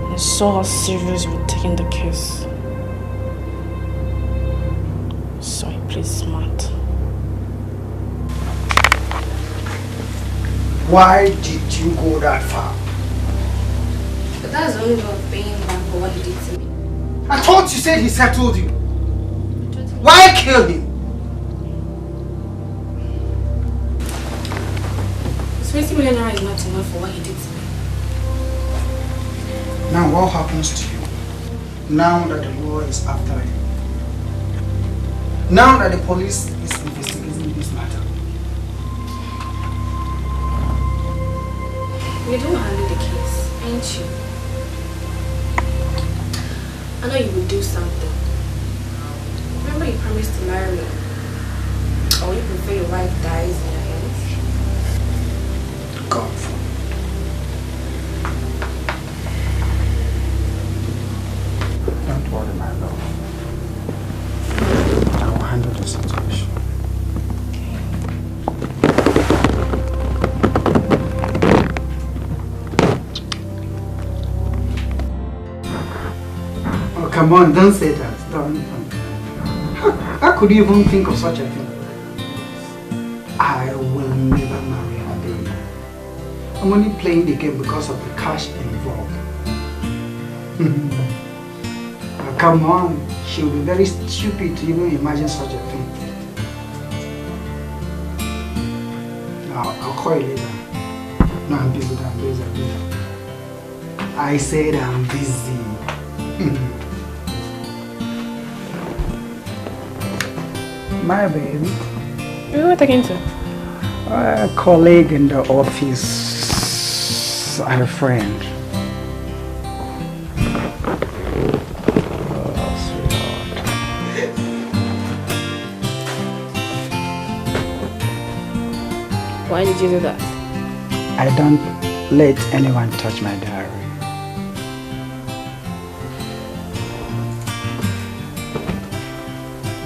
and saw how serious you were taking the case. So I played smart. Why did you go that far? But that's the only way of paying back for what he did to me. I thought you said he settled you. Why kill him? 20 million naira is not enough for what he did to me. Now what happens to you? Now that the law is after you. Now that the police is investigating this matter. You don't handle the case, ain't you? I know you will do something. Remember you promised to marry me. Or you prefer your wife dies in your hands? God forbid. Don't worry, my love. I will handle the situation. Oh, come on, don't say that. Don't. How could you even think of such a thing? I will never marry her, baby. I'm only playing the game because of the cash involved. Come on, she will be very stupid to even imagine such a thing. I'll call you later. No, I'm busy, I'm busy. I said I'm busy. My baby. Who are you talking to? A colleague in the office and a friend. Why did you do that? I don't let anyone touch my diary.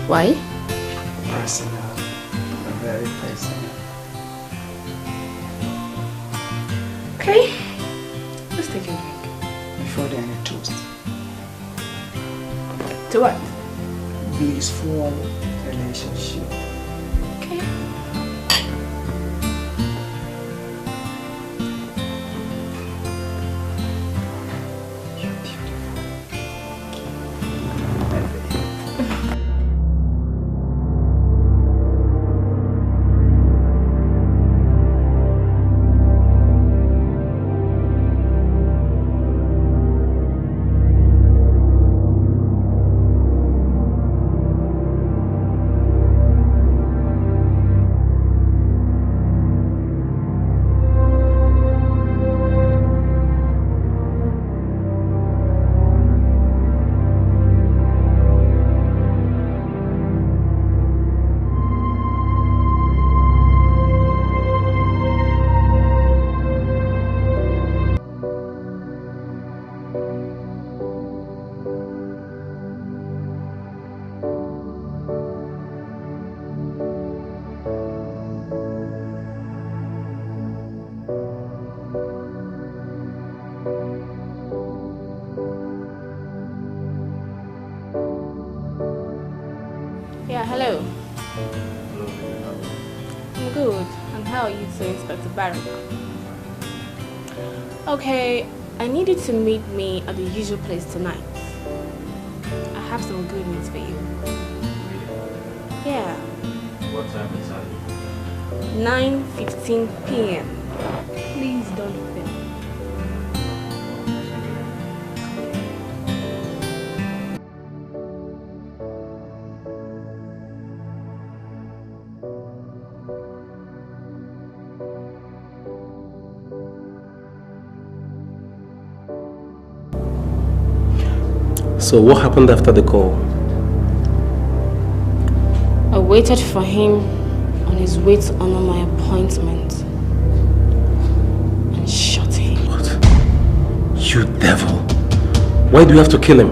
Why? Personal. Very personal. Okay. Let's take a drink. Before then, a toast. To what? Blissful relationship. Okay. Yeah, hello. I'm good. And how are you too, Inspector Barak? Okay, I need you to meet me at the usual place tonight. I have some good news for you. Yeah. What time is that? 9:15 p.m. Please don't fail. So what happened after the call? I waited for him on his way to honor my appointment and shot him. What? You devil! Why do you have to kill him?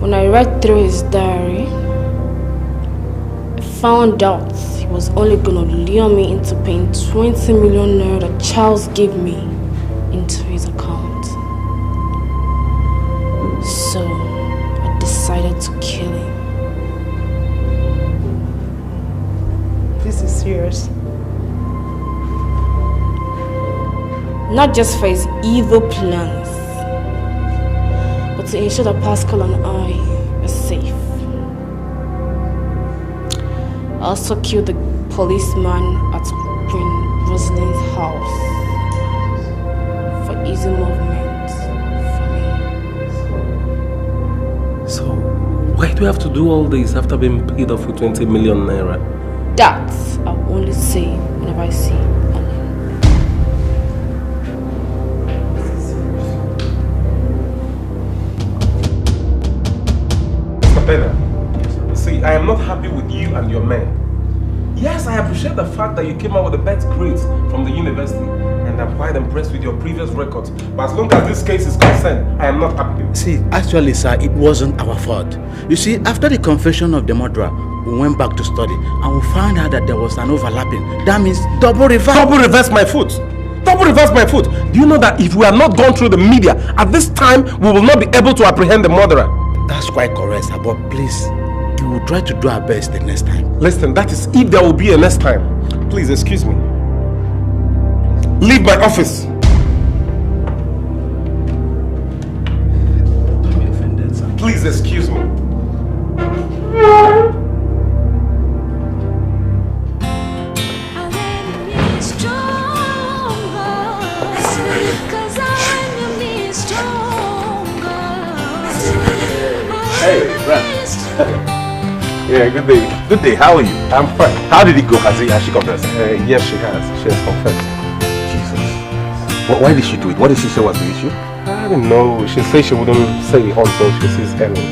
When I read through his diary, I found out he was only gonna lure me into paying 20 million naira that Charles gave me into his account. So I decided to kill him. This is serious. Not just for his evil plans, but to ensure that Pascal and I are safe. I also killed the policeman at Queen Rosalind's house for easy movement for me. So, why do you have to do all this after being paid off with 20 million naira? That I'll only say whenever I see Ellen. Mr. Bernard, see, I am not happy with you and your men. Yes, I appreciate the fact that you came out with the best grades from the university, and I'm quite impressed with your previous records. But as long as this case is concerned, I am not happy with you. See, actually, sir, it wasn't our fault. You see, after the confession of the murderer, we went back to study, and we found out that there was an overlapping. That means double reverse. Double reverse my foot. Double reverse my foot. Do you know that if we had not gone through the media, at this time, we will not be able to apprehend the murderer? That's quite correct, sir, but please, we will try to do our best the next time. Listen, that is if there will be a next time. Please, excuse me. Leave my office. Don't be offended, sir. Please, excuse me. Hey, Brad. Yeah, good day. Good day. How are you? I'm fine. How did it go? Has she confessed? Yes, she has. She has confessed. Jesus. Why did she do it? What did she say was the issue? I don't know. She said she wouldn't say it until she sees Ellen.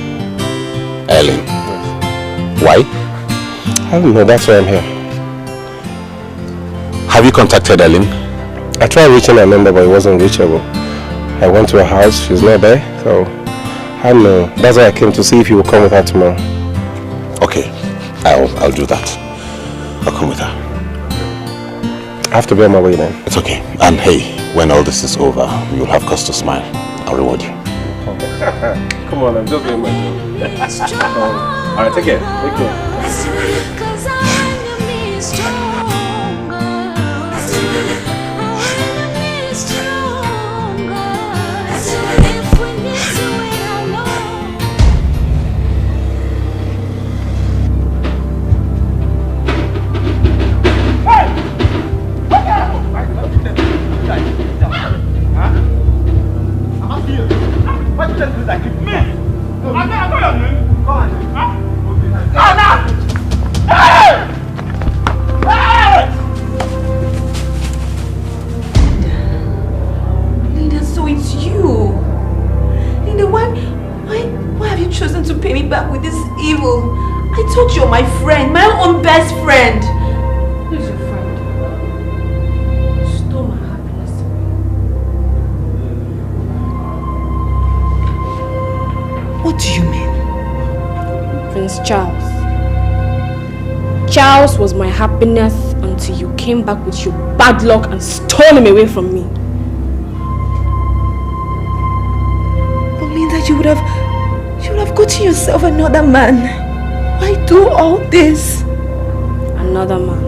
Ellen? Yes. Why? I don't know. That's why I'm here. Have you contacted Ellen? I tried reaching her number, but it wasn't reachable. I went to her house. She's not there. So, I don't know. That's why I came to see if you will come with her tomorrow. Okay. I'll do that. I'll come with her. I have to be on my way then. It's okay. And hey, when all this is over, you'll have cause to smile. I'll reward you. Come on, I'm just doing my job. Alright, take care. Take care. Linda, so it's you. Linda, why have you chosen to pay me back with this evil? I thought you're my friend, my own best friend. Who's your friend? You stole my happiness. What do you mean? Prince Charles. Charles was my happiness until you came back with your bad luck and stole him away from me. But Linda, you would have gotten yourself another man. Why do all this? Another man.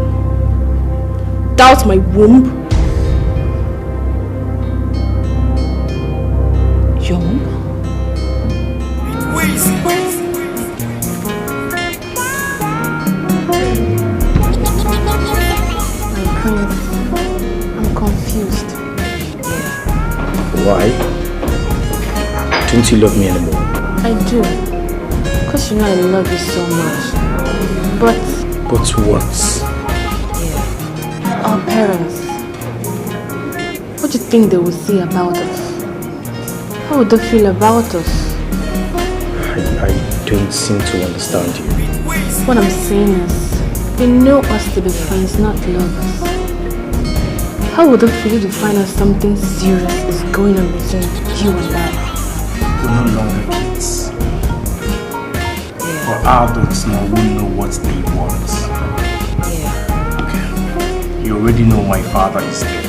Doubt my womb. Your womb? I'm confused. Why? Don't you love me anymore? I do. Because you know I love you so much. But what? our parents, what do you think they will say about us? How would they feel about us? I don't seem to understand you. What I'm saying is, they know us to be friends, not lovers. How would it feel to find out something serious is going on between you and I? We're no longer kids. We're adults now who know what they want. Okay. You already know my father is dead.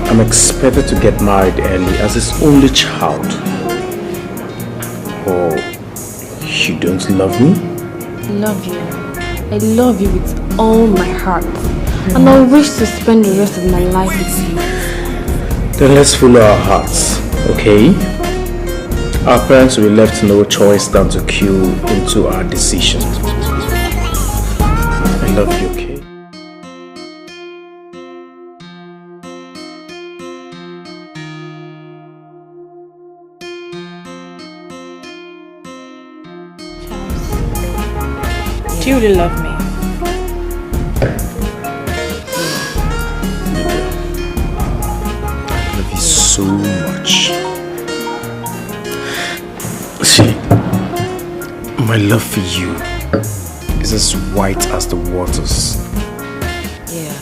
I'm expected to get married early as his only child. Oh, you don't love me? I love you. I love you with all my heart. And I wish to spend the rest of my life with you. Then let's follow our hearts, okay? Our parents will be left no choice than to cue into our decision. I love you, okay? Do you really love me? I love you so much. See, my love for you is as white as the waters. Yeah.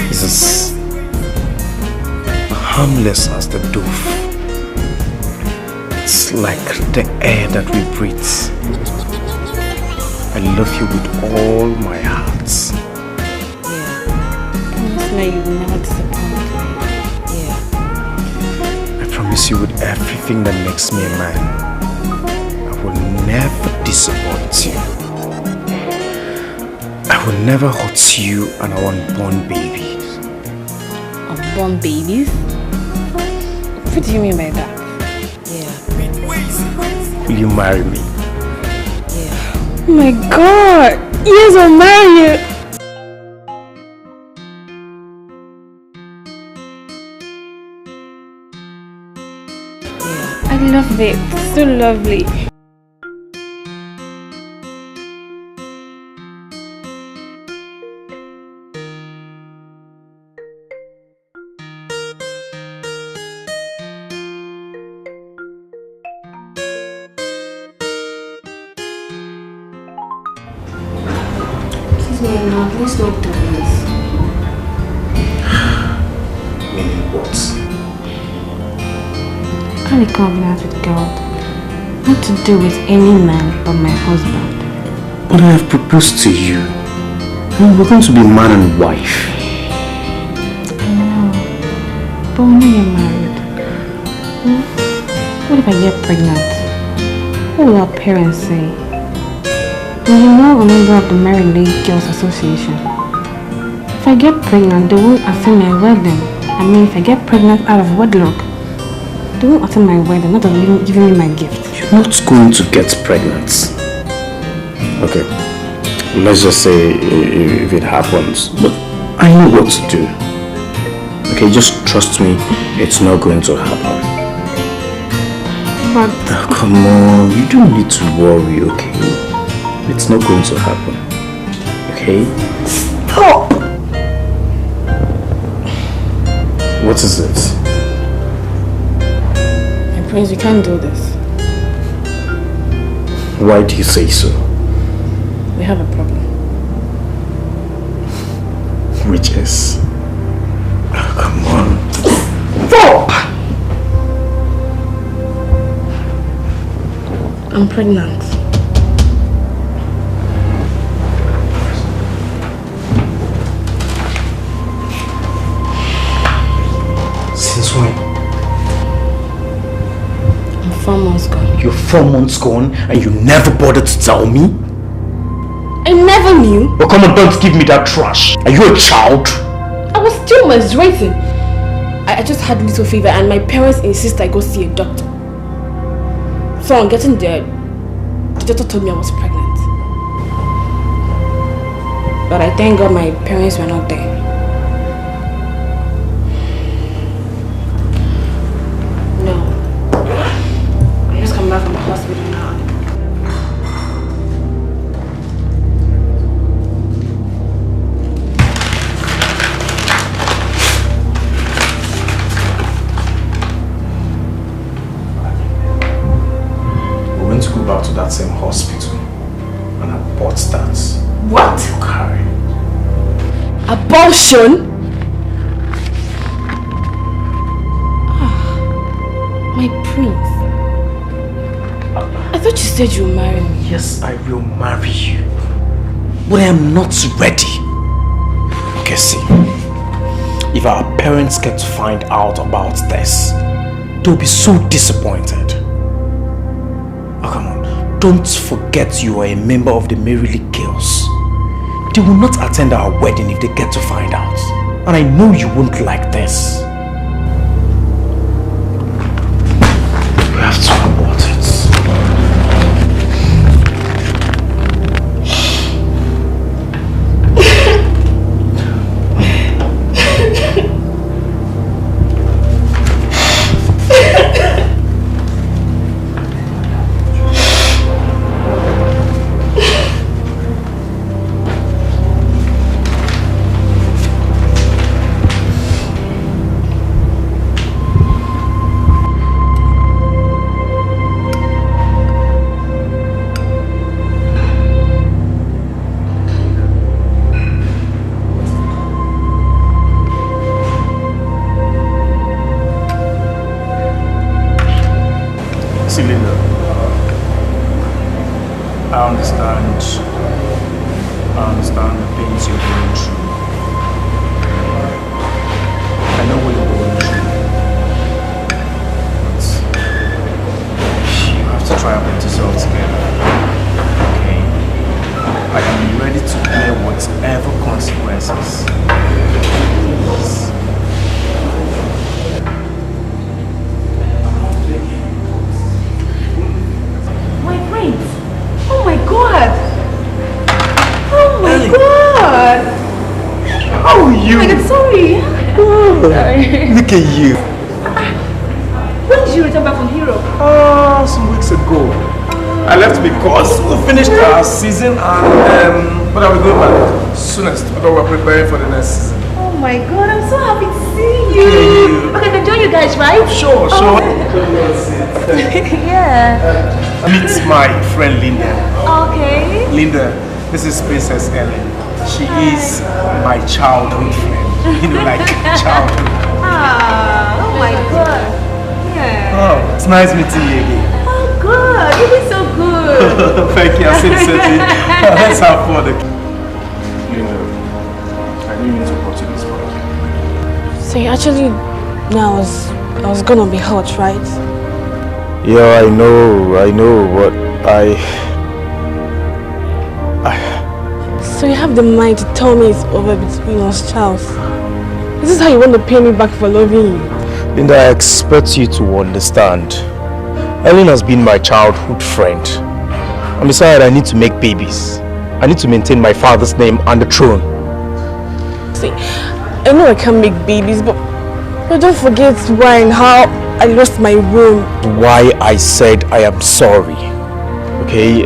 It's as harmless as the dove. It's like the air that we breathe. I love you with all my heart. Promise me you will never disappoint me. I promise you with everything that makes me a man, I will never disappoint you. I will never hurt you and our unborn babies. Unborn babies? What do you mean by that? Will you marry me? Oh my God! Yes, I'll marry you! I love it. So lovely. No, please don't do this. Meaning what? I had a covenant with God not to do with any man but my husband. But I have proposed to you. And we're going to be man and wife. I know. But when you're married, what if I get pregnant? What will our parents say? And you're not a member of the Married Lady Girls Association. If I get pregnant, they won't attend my wedding. I mean, if I get pregnant out of wedlock, they won't attend my wedding, not even giving me my gift. You're not going to get pregnant. Okay, let's just say if it happens. But I know what to do. Okay, just trust me, it's not going to happen. But... Oh, come on, you don't need to worry, okay? It's not going to happen. Okay? Stop! What is it? My prince, you can't do this. Why do you say so? We have a problem. Which is? Oh, come on. Stop! I'm pregnant. Since when? I'm 4 months gone. You're 4 months gone and you never bothered to tell me? I never knew. Oh, come on, don't give me that trash. Are you a child? I was still menstruating. I just had a little fever and my parents insist I go see a doctor. So on getting there, the doctor told me I was pregnant. But I thank God my parents were not there. No. I just come back from the hospital now. We're going to go back to that same hospital and abort that. What? Carry. Abortion? My prince. I thought you said you would marry me. Yes, I will marry you. But I am not ready. Okay, see. If our parents get to find out about this, they'll be so disappointed. Oh, come on. Don't forget you are a member of the Mary League Girls. They will not attend our wedding if they get to find out. And I know you won't like this. We have to abort it. See, Linda, I understand the things you're going through. I know what you're going through. But you have to try and put yourself together. Okay? I am ready to bear whatever consequences. Please. My friends! Oh my god! Oh my god! How are you? Oh my god, sorry! Sorry. Look at you. When did you return back from Europe? Some weeks ago. I left because we finished our season and but I will go back soonest because we're preparing for the next season. Oh my god, I'm so happy to see you! Okay, I can join you guys, right? Sure. Yeah. Meet my friend Linda. Okay. Linda, this is Princess Ellen. She is my childhood friend. You know, like childhood. Ah, oh my god. Yeah. Oh, it's nice meeting you again. Oh good, you did so good. Thank you, I said the same thing. Let's have fun. Linda, I didn't mean to put you this far. So actually, now I was gonna be hurt, right? Yeah, I know, but So you have the mind to tell me it's over between us, Charles? Is this how you want to pay me back for loving you? Linda, I expect you to understand. Ellen has been my childhood friend. And besides, I need to make babies. I need to maintain my father's name on the throne. See, I know I can't make babies, but don't forget why and how I lost my womb. Why I said I am sorry. Okay?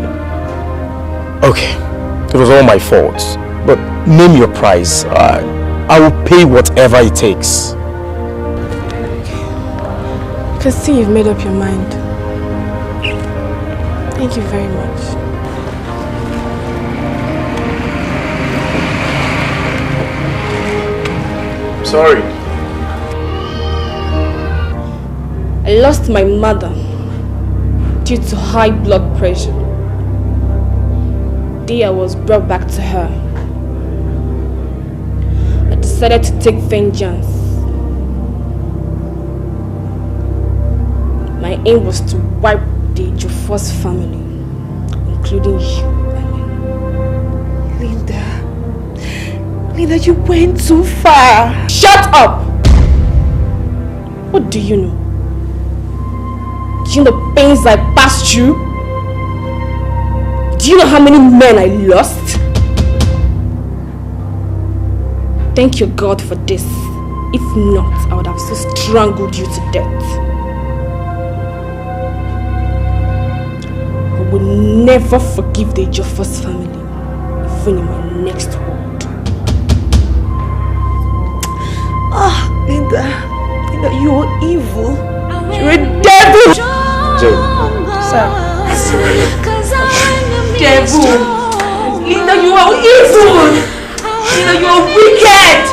Okay. It was all my fault. But name your price. I will pay whatever it takes. I can see you've made up your mind. Thank you very much. Sorry. I lost my mother due to high blood pressure. The day I was brought back to her, I decided to take vengeance. My aim was to wipe the Jofor's family, including you. Linda, you went too far. Shut up! What do you know? Do you know the pains I passed through? Do you know how many men I lost? Thank your God for this. If not, I would have so strangled you to death. I will never forgive the Jofor's family, even in my next world. Ah, Linda, you're evil. You're a devil. Sir. Devil. Linda, you are evil. Linda, you are wicked.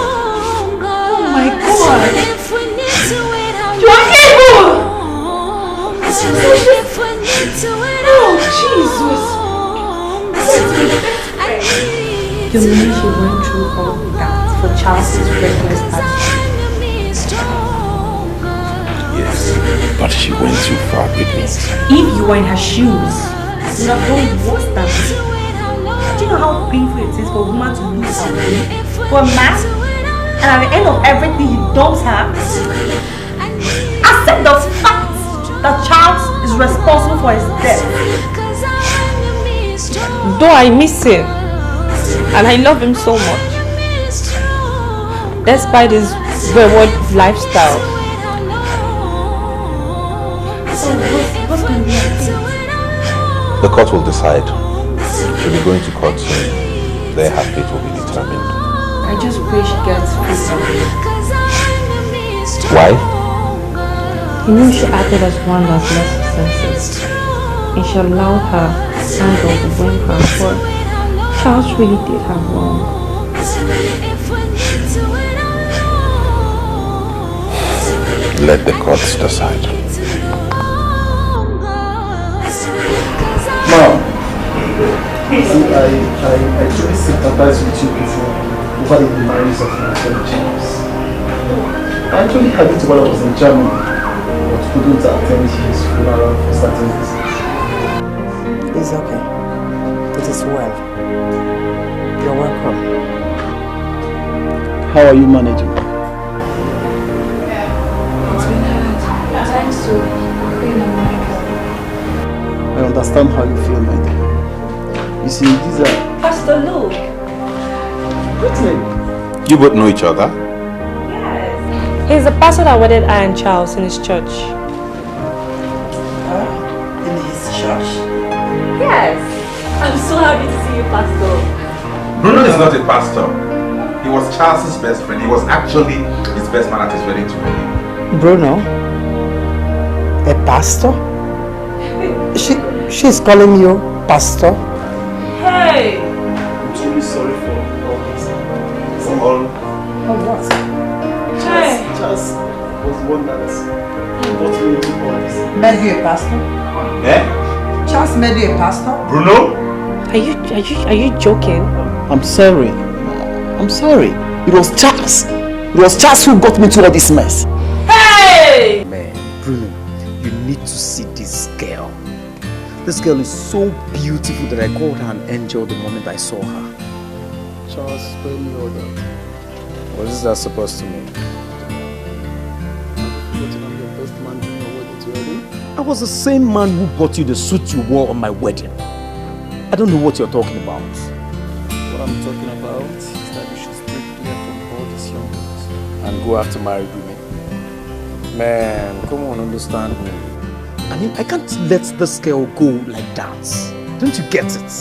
Oh my God. You are evil. Oh, Jesus. You mean she went through all that for Charles' reckless action? Yes, but she went too far with me. If you were in her shoes, you would have done worse than this. Do you know how painful it is for a woman to lose her way? For a man? And at the end of everything, he dumps her? Accept the fact that Charles is responsible for his death. Though I miss him, and I love him so much, despite his wayward lifestyle. The court will decide. She'll be going to court soon. There her fate will be determined. I just wish she gets free. Why? He knew she acted as one that lost her senses, and she allowed her anger to bring her, but Charles really did her wrong. Let the courts decide. see, I truly sympathize with you before over the demise of my friend James. I actually had it while I was in Germany, but couldn't attend his funeral for certain reasons. It's okay. It is well. You're welcome. How are you managing? It's been hard. Thanks to Queen America. I understand how you feel, my dear. You see, these are... Pastor Luke. Brittany. You both know each other? He's the pastor that wedded Ian Charles in his church. In his church? Yes. I'm so happy to see you, Pastor. Bruno is not a pastor. He was Charles' best friend. He was actually his best man at his wedding to me. Bruno? A pastor? She's calling you pastor? Hey! I'm truly sorry for all this. For all... Oh, what? Charles was the one that got me into all this. Made you a pastor? Eh? Charles made you a pastor? Bruno? Are you joking? I'm sorry. I'm sorry. It was Charles. It was Charles who got me to all this mess. Hey! Man, Bruno, you need to see this girl. This girl is so beautiful that I called her an angel the moment I saw her. Charles, spare me all that. What is that supposed to mean? I was the same man who bought you the suit you wore on my wedding. I don't know what you're talking about. What I'm talking about is that you should stay clear from all these young girls. And go after married women. Man, come on, understand me. I mean, I can't let this girl go like that. Don't you get it?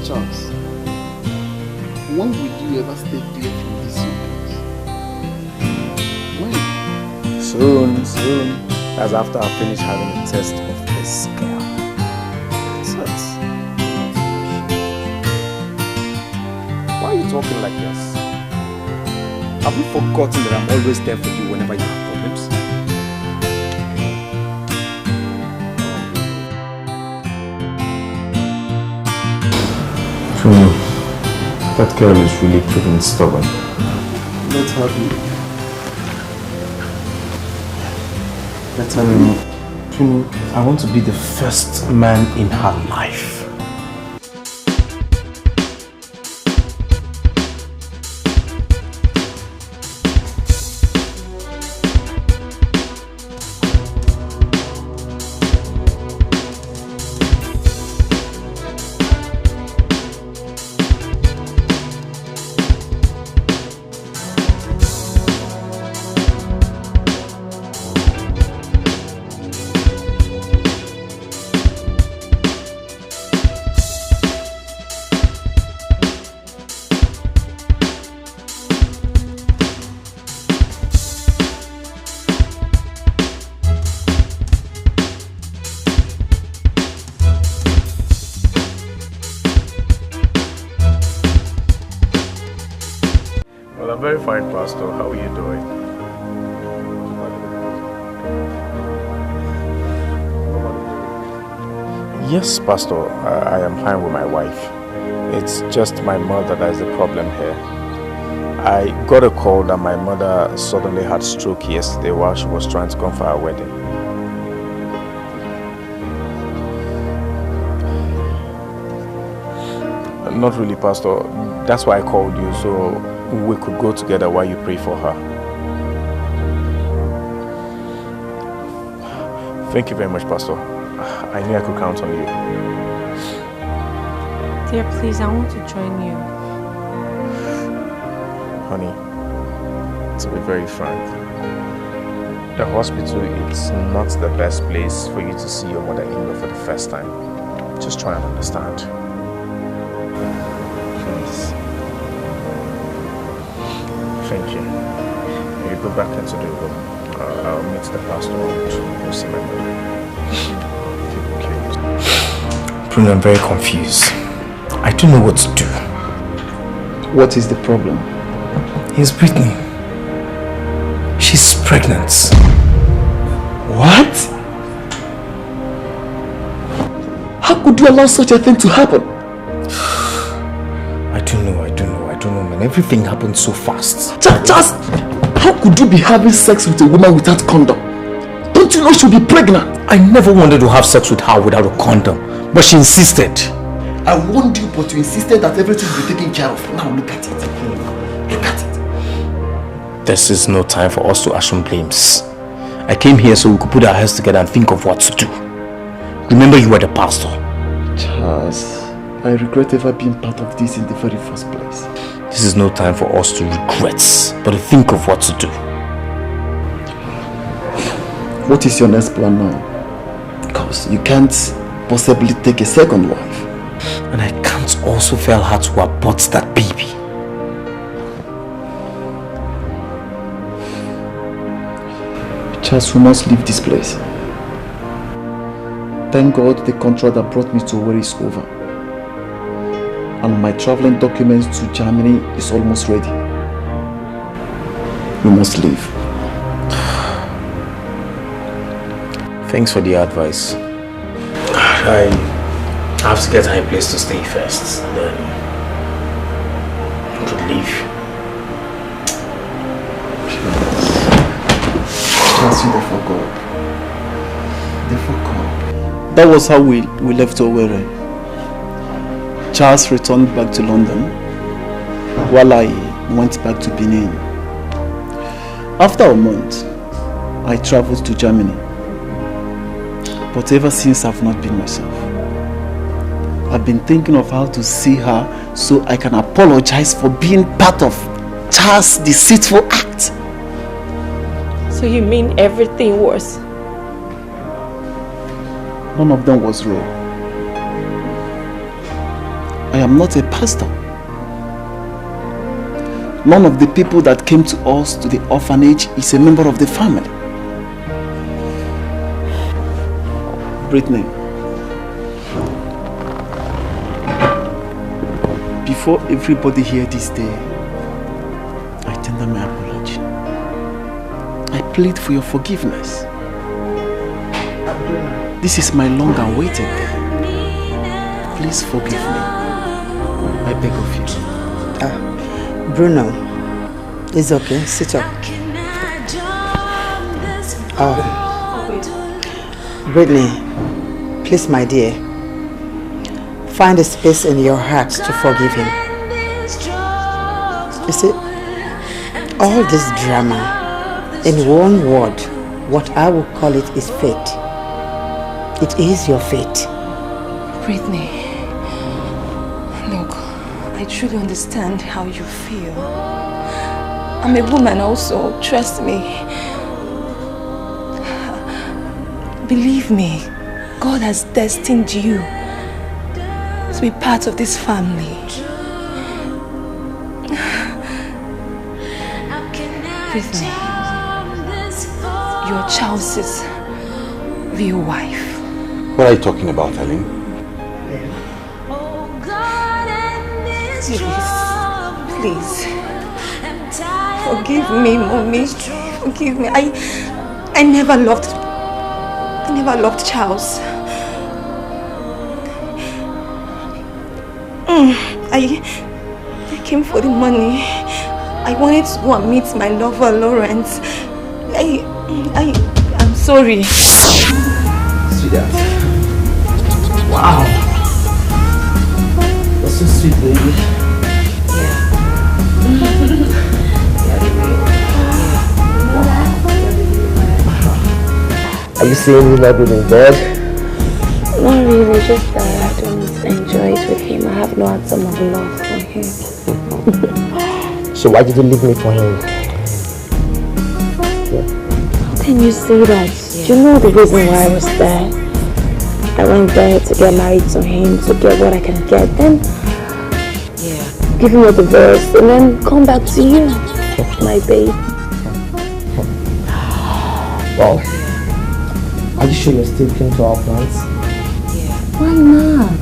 Charles, when will you ever stay clear from these young girls? When? Soon. That's after I finish having a test of this girl. That's it. Why are you talking like this? Have you forgotten that I'm always there for you whenever you have problems? That girl is really proving stubborn. Let her be. Let her be. I want to be the first man in her life. Very fine, Pastor. How are you doing? Yes, Pastor. I am fine with my wife. It's just my mother that is the problem here. I got a call that my mother suddenly had stroke yesterday while she was trying to come for her wedding. Not really, Pastor. That's why I called you, so we could go together while you pray for her. Thank you very much, Pastor. I knew I could count on you. Dear, please, I want to join you. Honey, to be very frank, the hospital is not the best place for you to see your mother-in-law for the first time. Just try and understand. Please. Thank you. You go back into the room. I'll meet the pastor and we'll see my mother. Okay. Bruno, I'm very confused. I don't know what to do. What is the problem? Here's Brittany. She's pregnant. What? How could you allow such a thing to happen? I don't know, man. Everything happened so fast. Charles, how could you be having sex with a woman without condom? Don't you know she'll be pregnant? I never wanted to have sex with her without a condom, but she insisted. I warned you, but you insisted that everything will be taken care of. Now look at it. Look at it. This is no time for us to assume blames. I came here so we could put our heads together and think of what to do. Remember, you were the pastor. Charles, I regret ever being part of this in the very first place. This is no time for us to regret, but to think of what to do. What is your next plan now? Because you can't possibly take a second wife. And I can't also fail her to abort that baby. Charles, we must leave this place. Thank God the contract that brought me to Owerri is over. And my traveling documents to Germany is almost ready. We must leave. Thanks for the advice. I have to get her a place to stay first, then we could leave. Charles, you forgot. They forgot. That was how we left Owerri. Charles returned back to London while I went back to Benin. After a month, I traveled to Germany. But ever since, I've not been myself. I've been thinking of how to see her so I can apologize for being part of Charles' deceitful act. So you mean everything was? None of them was real. I am not a pastor. None of the people that came to us to the orphanage is a member of the family. Brittany, before everybody here this day, I tender my apology. I plead for your forgiveness. This is my long awaited. Please forgive me. I beg of you. Bruno, it's okay. Sit up. Brittany, please, my dear, find a space in your heart to forgive him. You see, all this drama, in one word, what I would call it is fate. It is your fate. Brittany, look, I truly understand how you feel. I'm a woman also, trust me. Believe me, God has destined you to be part of this family. Brittany, you're Charles's real wife. What are you talking about, Helen? Please, forgive me, Mommy. Forgive me. I never loved Charles. I came for the money. I wanted to go and meet my lover, Lawrence. I'm sorry. Sweetheart. Wow. That's so sweet, baby. Are you saying you're not good in bed? Not really, just that I don't enjoy it with him. I have no atom of love for him. So why did you leave me for him? How can you say that? You know the reason why I was there. I went there to get married to him, to get what I can get, then give him a divorce, and then come back to you, my babe. Well, are you sure you're still keen to our plans? Why not?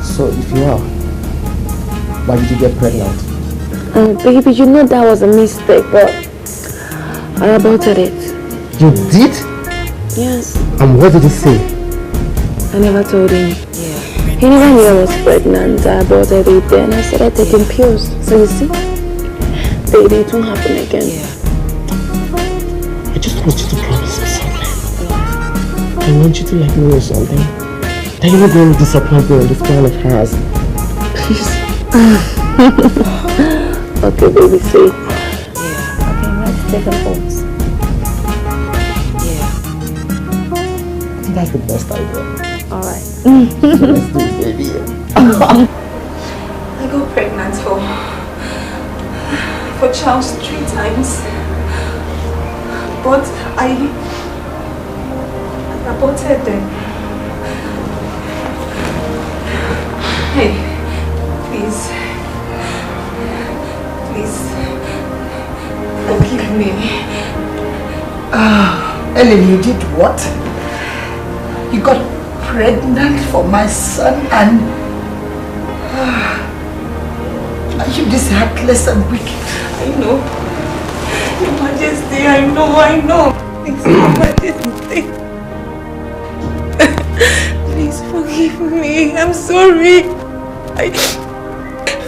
So if you are, why did you get pregnant? Baby, you know that was a mistake, but I aborted it. You did? Yes. And what did he say? I never told him. Yeah. He never knew I was pregnant. I aborted it then. I started taking pills. So you see, baby, it won't happen again. Yeah. I just want you to promise me something. I want you to let me know something. That you're not going to disappoint me on this plan of hers. Please. Okay, baby, say. Yeah. Okay, let's take a pause. I think that's the best idea. Alright. So let's do it, baby. I got pregnant for Charles 3 times. But I aborted them. Hey, please, forgive me. Ellen, you did what? You got pregnant for my son and are you this heartless and wicked? I know. Your Majesty, I know. Please, Your Majesty. Please forgive me. I'm sorry.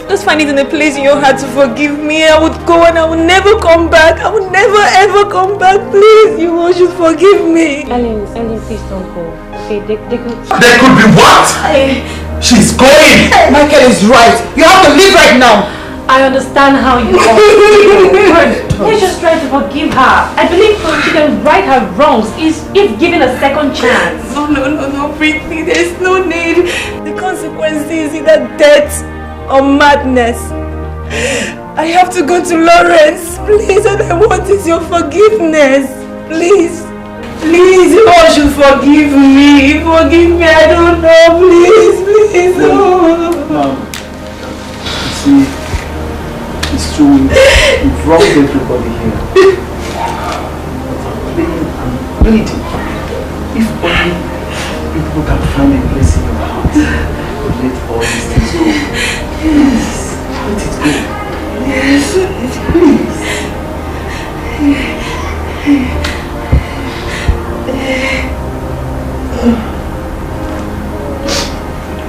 Just find it in a place in your heart to forgive me. I would go and I would never come back. I would never ever come back. Please, you all should forgive me. Ellen, please don't go. Okay, they could... There could be what? She's going! Michael is right. You have to leave right now. I understand how you are. Let's just try to forgive her. I believe she can right her wrongs if given a second chance. No, Britney, there's no need. The consequence is either death or madness. I have to go to Lawrence. Please, all I want is your forgiveness. Please, you all should forgive me. Forgive me, I don't know. Please, oh. See, it's true. You've wronged everybody here. I'm pleading. If only people can find a place in your heart to let all these things go. Please, let it go. Yes, please.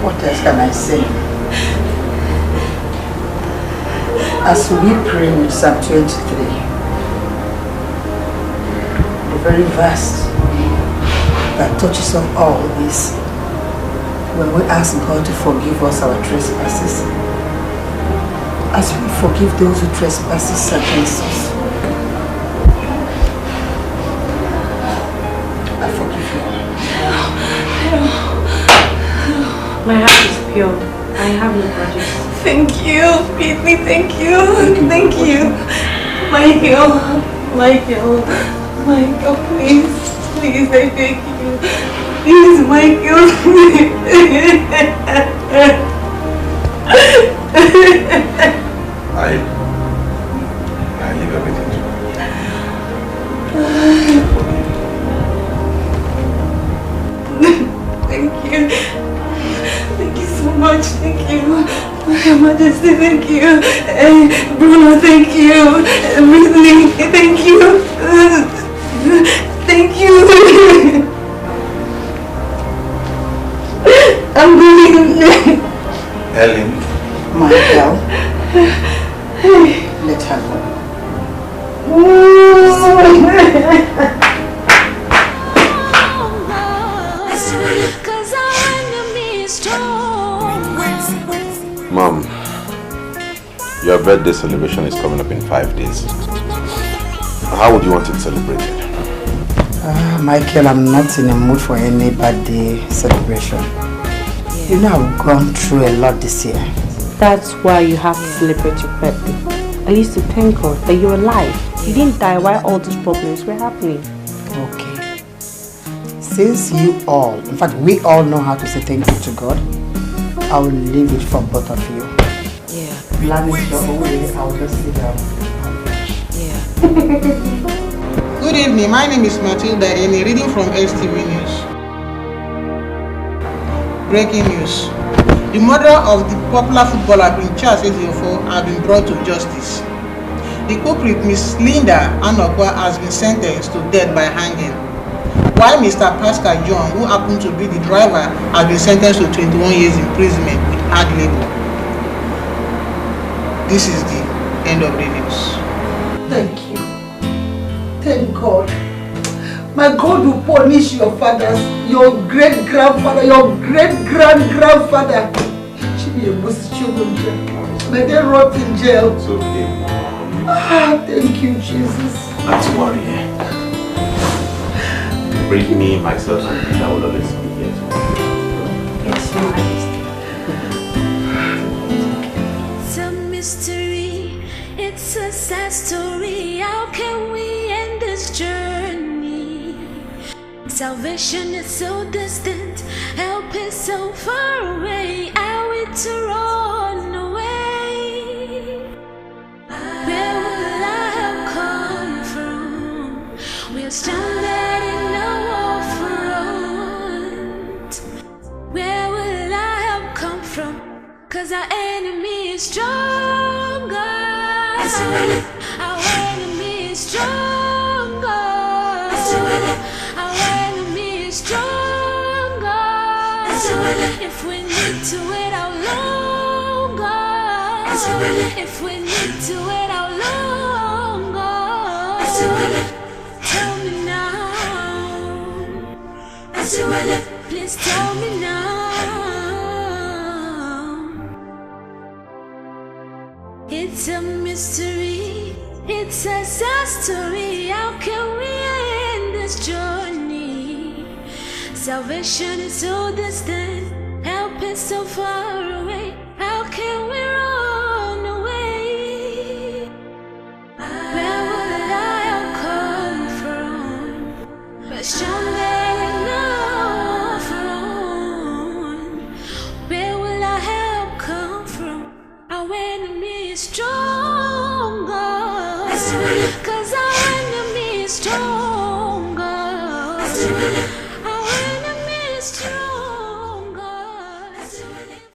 What else can I say? As we pray with Psalm 23, the very verse that touches on all this, when we ask God to forgive us our trespasses, as we forgive those who trespass against us, I forgive you. My heart is pure. I have no grudges. Thank you, Britney, thank you. Michael, please, I beg you. Please, Michael. I leave everything to Thank you. Thank you so much. Thank you. Your Majesty, thank you. Bruno, thank you. Britney, thank you. Thank you. I'm going. Ellen. Michael, let her go. Mom, your birthday celebration is coming up in 5 days. How would you want it celebrated? Michael, I'm not in a mood for any birthday celebration. You know, I've gone through a lot this year. That's why you have to celebrate your birthday. At least to thank God that you're alive. You didn't die while all these problems were happening. Okay. Since you all, in fact, we all know how to say thank you to God, I will leave it for both of you. Yeah. Plan it your own way. I'll just sit down. Yeah. Good evening. My name is Matilda Onyii, reading from STV News. Breaking news. The murder of the popular footballer Prince Charles Ejiofor has been brought to justice. The culprit, Miss Linda Anokwa, has been sentenced to death by hanging, while Mr. Pascal John, who happened to be the driver, has been sentenced to 21 years imprisonment with hard labor. This is the end of the news. Thank you. Thank God. My God will punish your fathers, your great-grandfather, your great-grand-grandfather. May they rot in jail. It's okay. Thank you, Jesus. Not to worry. Bring me, myself, and Peter will always be here. Yes, Your Majesty. It's a mystery, it's a sad story. How can we end this journey? Salvation is so distant, help is so far away. Are we to run away? Where will our help come from? We're stranded in a war front. Where will our help come from? 'Cause our enemy is stronger. Our enemy is stronger. Our enemy is stronger. If we need to wait out longer, if we need to wait out longer, tell me now. Please tell me now. It's a mystery, it's a sad story. How can we end this journey? Salvation is so distant, help is so far away. How can we run away? Where will our help come from? We're stranded in our front. Where will our help come from? Our enemy is stronger. 'Cause our enemy is stronger.